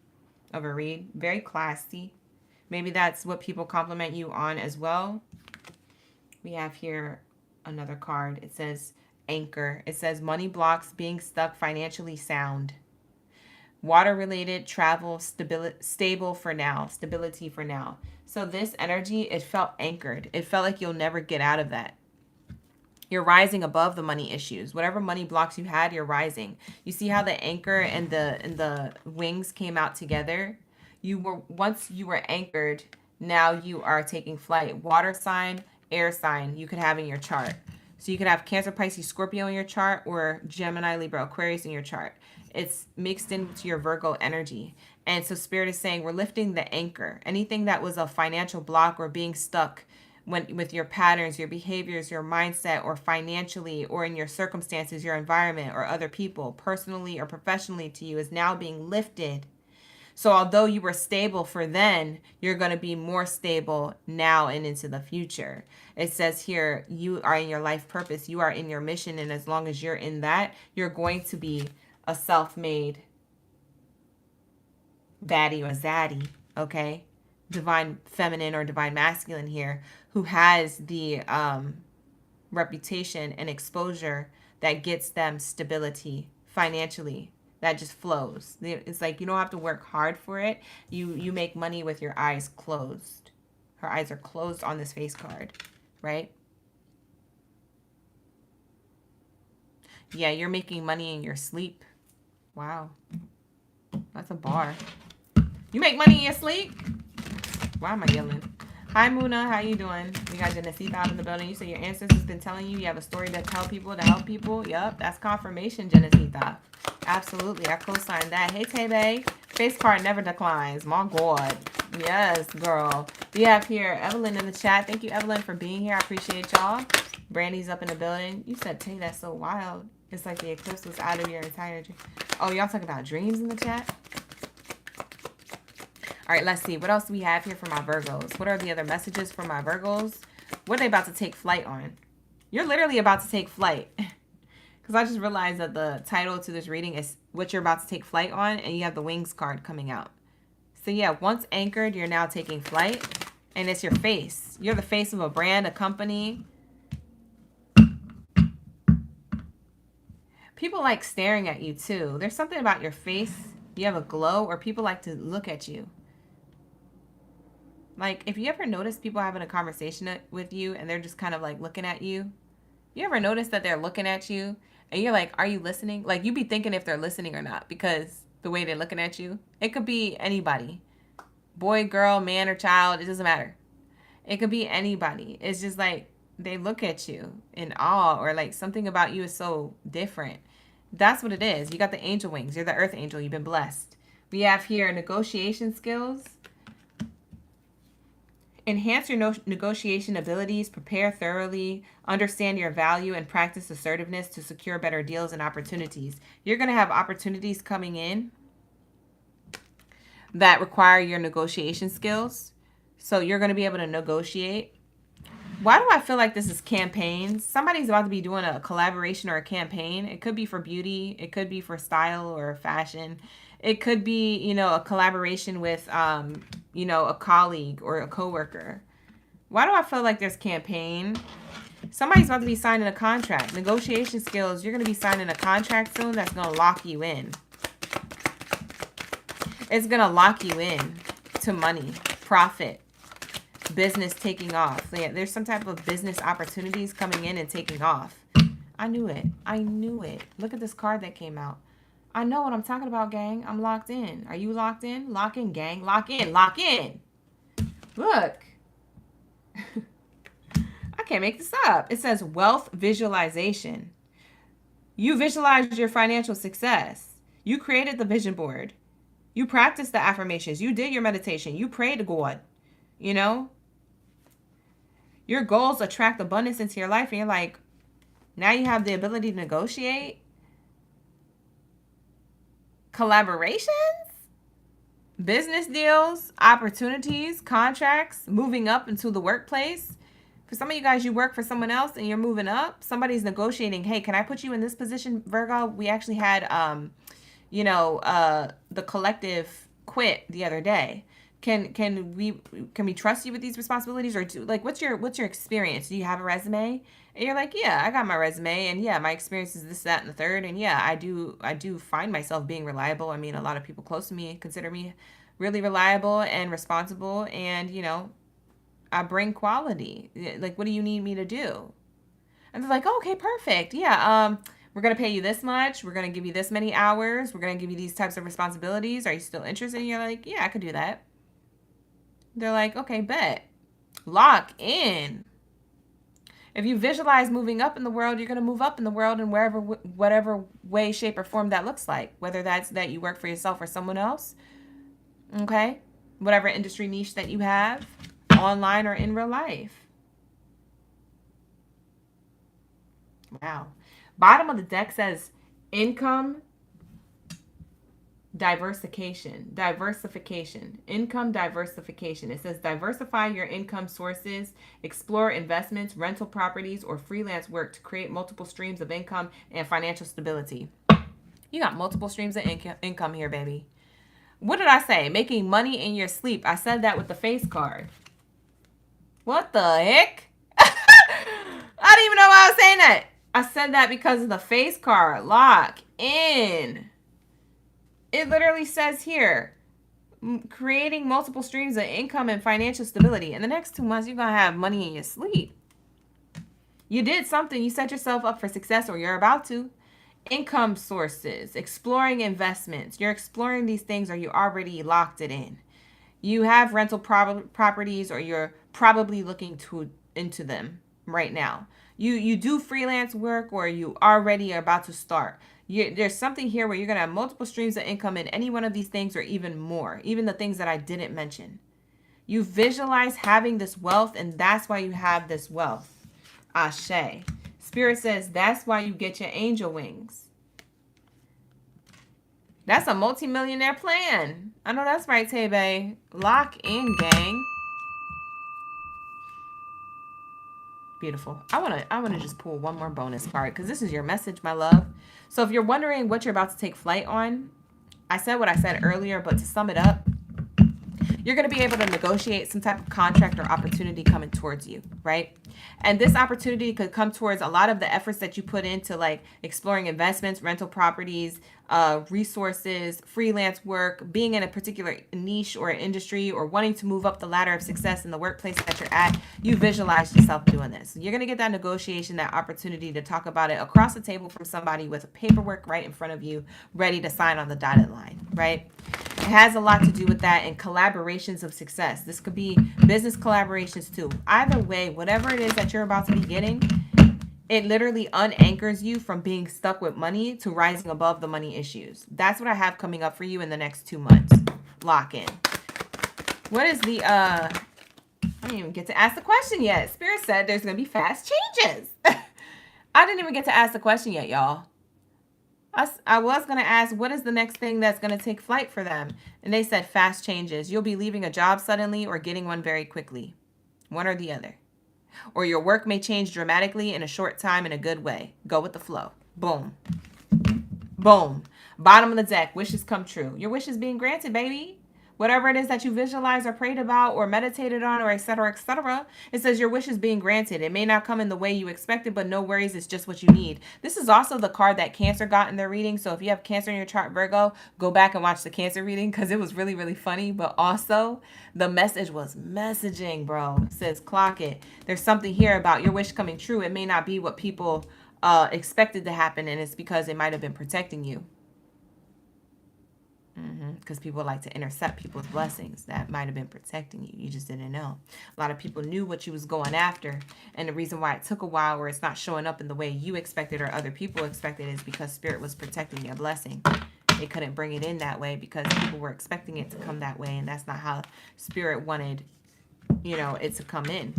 of a read, very classy. Maybe that's what people compliment you on as well. We have here another card. It says anchor. It says money blocks, being stuck, financially sound. Water related, travel, stable for now, stability for now. So this energy, it felt anchored. It felt like you'll never get out of that. You're rising above the money issues. Whatever money blocks you had, you're rising. You see how the anchor and the wings came out together? Once you were anchored, now you are taking flight. Water sign, air sign you could have in your chart. So you could have Cancer, Pisces, Scorpio in your chart, or Gemini, Libra, Aquarius in your chart. It's mixed into your Virgo energy. And so Spirit is saying we're lifting the anchor. Anything that was a financial block or being stuck with your patterns, your behaviors, your mindset, or financially, or in your circumstances, your environment, or other people, personally or professionally to you, is now being lifted. So although you were stable for then, you're going to be more stable now and into the future. It says here, you are in your life purpose. You are in your mission. And as long as you're in that, you're going to be a self-made baddie or zaddy, okay? Divine feminine or divine masculine here, who has the reputation and exposure that gets them stability financially. That just flows. It's like you don't have to work hard for it. You make money with your eyes closed. Her eyes are closed on this face card, right? Yeah, you're making money in your sleep. Wow. That's a bar. You make money in your sleep? Why am I yelling? Hi, Muna. How you doing? We got Genesita out in the building. You say your ancestors been telling you have a story to tell people, to help people. Yup, that's confirmation, Genesita. Absolutely. I co-signed that. Hey, Tebe. Face card never declines. My God. Yes, girl. We have here Evelyn in the chat. Thank you, Evelyn, for being here. I appreciate y'all. Brandy's up in the building. You said, Tay, that's so wild. It's like the eclipse was out of your entire dream. Oh, y'all talking about dreams in the chat? All right, let's see. What else do we have here for my Virgos? What are the other messages for my Virgos? What are they about to take flight on? You're literally about to take flight. Because I just realized that the title to this reading is what you're about to take flight on, and you have the wings card coming out. So yeah, once anchored, you're now taking flight, and it's your face. You're the face of a brand, a company. People like staring at you too. There's something about your face. You have a glow, or people like to look at you. Like, if you ever notice people having a conversation with you and they're just kind of like looking at you, you ever notice that they're looking at you and you're like, are you listening? Like, you be thinking if they're listening or not, because the way they're looking at you. It could be anybody. Boy, girl, man, or child. It doesn't matter. It could be anybody. It's just like they look at you in awe, or like something about you is so different. That's what it is. You got the angel wings. You're the earth angel. You've been blessed. We have here negotiation skills. Enhance your negotiation abilities, prepare thoroughly, understand your value, and practice assertiveness to secure better deals and opportunities. You're going to have opportunities coming in that require your negotiation skills. So you're going to be able to negotiate. Why do I feel like this is campaigns? Somebody's about to be doing a collaboration or a campaign. It could be for beauty. It could be for style or fashion. It could be, you know, a collaboration with, you know, a colleague or a coworker. Why do I feel like there's campaign? Somebody's about to be signing a contract. Negotiation skills. You're going to be signing a contract soon that's going to lock you in. It's going to lock you in to money, profit, business taking off. Yeah, there's some type of business opportunities coming in and taking off. I knew it. I knew it. Look at this card that came out. I know what I'm talking about, gang. I'm locked in. Are you locked in? Lock in, gang. Lock in. Lock in. Look. I can't make this up. It says wealth visualization. You visualized your financial success. You created the vision board. You practiced the affirmations. You did your meditation. You prayed to God. You know? Your goals attract abundance into your life. And you're like, now you have the ability to negotiate. Collaborations, business deals, opportunities, contracts, moving up into the workplace. For some of you guys, you work for someone else and you're moving up. Somebody's negotiating. Hey, can I put you in this position, Virgo? We actually had, you know, the collective quit the other day. Can we trust you with these responsibilities, or what's your experience? Do you have a resume? And you're like, yeah, I got my resume, and yeah, my experience is this, that, and the third, and yeah, I do find myself being reliable. I mean, a lot of people close to me consider me really reliable and responsible, and you know, I bring quality. Like, what do you need me to do? And they're like, oh, okay, perfect. Yeah, we're gonna pay you this much. We're gonna give you this many hours. We're gonna give you these types of responsibilities. Are you still interested? And you're like, yeah, I could do that. They're like, okay, bet. Lock in. If you visualize moving up in the world, you're going to move up in the world in whatever way, shape, or form that looks like. Whether that's that you work for yourself or someone else. Okay? Whatever industry niche that you have, online or in real life. Wow. Bottom of the deck says income diversification, income diversification. It says diversify your income sources, explore investments, rental properties, or freelance work to create multiple streams of income and financial stability. You got multiple streams of income here, baby. What did I say? Making money in your sleep. I said that with the face card. What the heck? I don't even know why I was saying that. I said that because of the face card. Lock in. It literally says here, creating multiple streams of income and financial stability. In the next 2 months, you're going to have money in your sleep. You did something. You set yourself up for success, or you're about to. Income sources, exploring investments. You're exploring these things, or you already locked it in. You have rental properties, or you're probably looking into them right now. You do freelance work, or you already are about to start. There's something here where you're going to have multiple streams of income in any one of these things, or even more, even the things that I didn't mention. You visualize having this wealth, and that's why you have this wealth. Ashe. Spirit says that's why you get your angel wings. That's a multi-millionaire plan. I know that's right, Tebe. Lock in, gang. Beautiful. I want to just pull one more bonus card, because this is your message, my love. So if you're wondering what you're about to take flight on, I said what I said earlier, but to sum it up, you're going to be able to negotiate some type of contract or opportunity coming towards you, right? And this opportunity could come towards a lot of the efforts that you put into like exploring investments, rental properties, resources, freelance work, being in a particular niche or industry, or wanting to move up the ladder of success in the workplace that you're at. You visualize yourself doing this. You're going to get that negotiation, that opportunity to talk about it across the table from somebody with paperwork right in front of you, ready to sign on the dotted line, right? It has a lot to do with that, and collaborations of success. This could be business collaborations too. Either way, whatever it is that you're about to be getting, it literally unanchors you from being stuck with money to rising above the money issues. That's what I have coming up for you in the next 2 months. Lock in. What is the, I didn't even get to ask the question yet. Spirit said there's going to be fast changes. I didn't even get to ask the question yet, y'all. I was going to ask, what is the next thing that's going to take flight for them? And they said fast changes. You'll be leaving a job suddenly or getting one very quickly. One or the other. Or your work may change dramatically in a short time in a good way. Go with the flow. Boom. Boom. Bottom of the deck. Wishes come true. Your wish is being granted, baby. Whatever it is that you visualized or prayed about or meditated on, or etc., etc., it says your wish is being granted. It may not come in the way you expected, but no worries. It's just what you need. This is also the card that Cancer got in their reading. So if you have Cancer in your chart, Virgo, go back and watch the Cancer reading because it was really, really funny. But also the message was messaging, bro. It says clock it. There's something here about your wish coming true. It may not be what people expected to happen, and it's because it might have been protecting you. Because people like to intercept people's blessings. That might have been protecting you. You just didn't know. A lot of people knew what you was going after. And the reason why it took a while, or it's not showing up in the way you expected or other people expected, is because Spirit was protecting your blessing. They couldn't bring it in that way because people were expecting it to come that way. And that's not how Spirit wanted, you know, it to come in.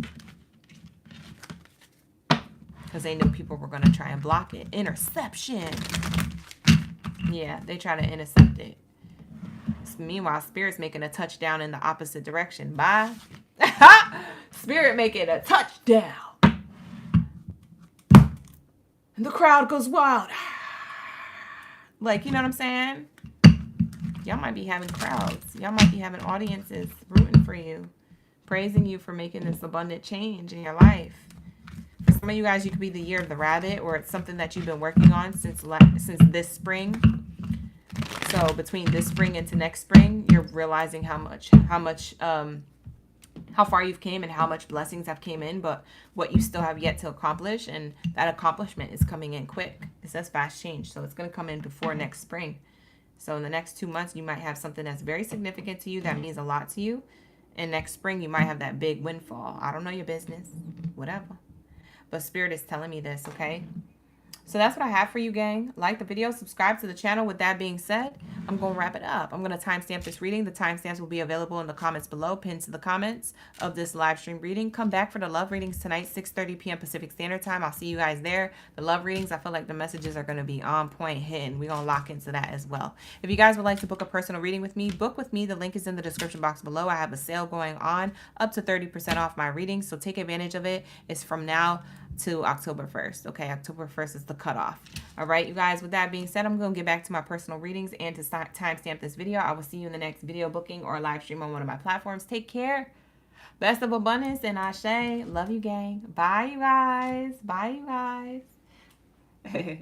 Because they knew people were going to try and block it. Interception. Yeah, they try to intercept it. Meanwhile, Spirit's making a touchdown in the opposite direction. Bye. Spirit making a touchdown. And the crowd goes wild. Like, you know what I'm saying? Y'all might be having crowds. Y'all might be having audiences rooting for you, praising you for making this abundant change in your life. For some of you guys, you could be the year of the rabbit, or it's something that you've been working on since this spring. So between this spring into next spring, you're realizing how far you've came and how much blessings have came in, but what you still have yet to accomplish. And that accomplishment is coming in quick. It says fast change. So it's going to come in before next spring. So in the next 2 months, you might have something that's very significant to you, that means a lot to you. And next spring, you might have that big windfall. I don't know your business, whatever. But Spirit is telling me this, okay? So that's what I have for you, gang. Like the video, subscribe to the channel. With that being said, I'm going to wrap it up. I'm going to timestamp this reading. The timestamps will be available in the comments below, pinned to the comments of this live stream reading. Come back for the love readings tonight, 6:30 p.m. Pacific Standard Time. I'll see you guys there. The love readings, I feel like the messages are going to be on point, hitting. We're going to lock into that as well. If you guys would like to book a personal reading with me, book with me. The link is in the description box below. I have a sale going on, up to 30% off my readings, so take advantage of it. It's from now to October 1st. Okay, October 1st is the cutoff. All right, you guys, with that being said, I'm going to get back to my personal readings and to timestamp this video. I will see you in the next video booking or live stream on one of my platforms. Take care. Best of abundance and Ashe. Love you, gang. Bye, you guys. Bye, you guys.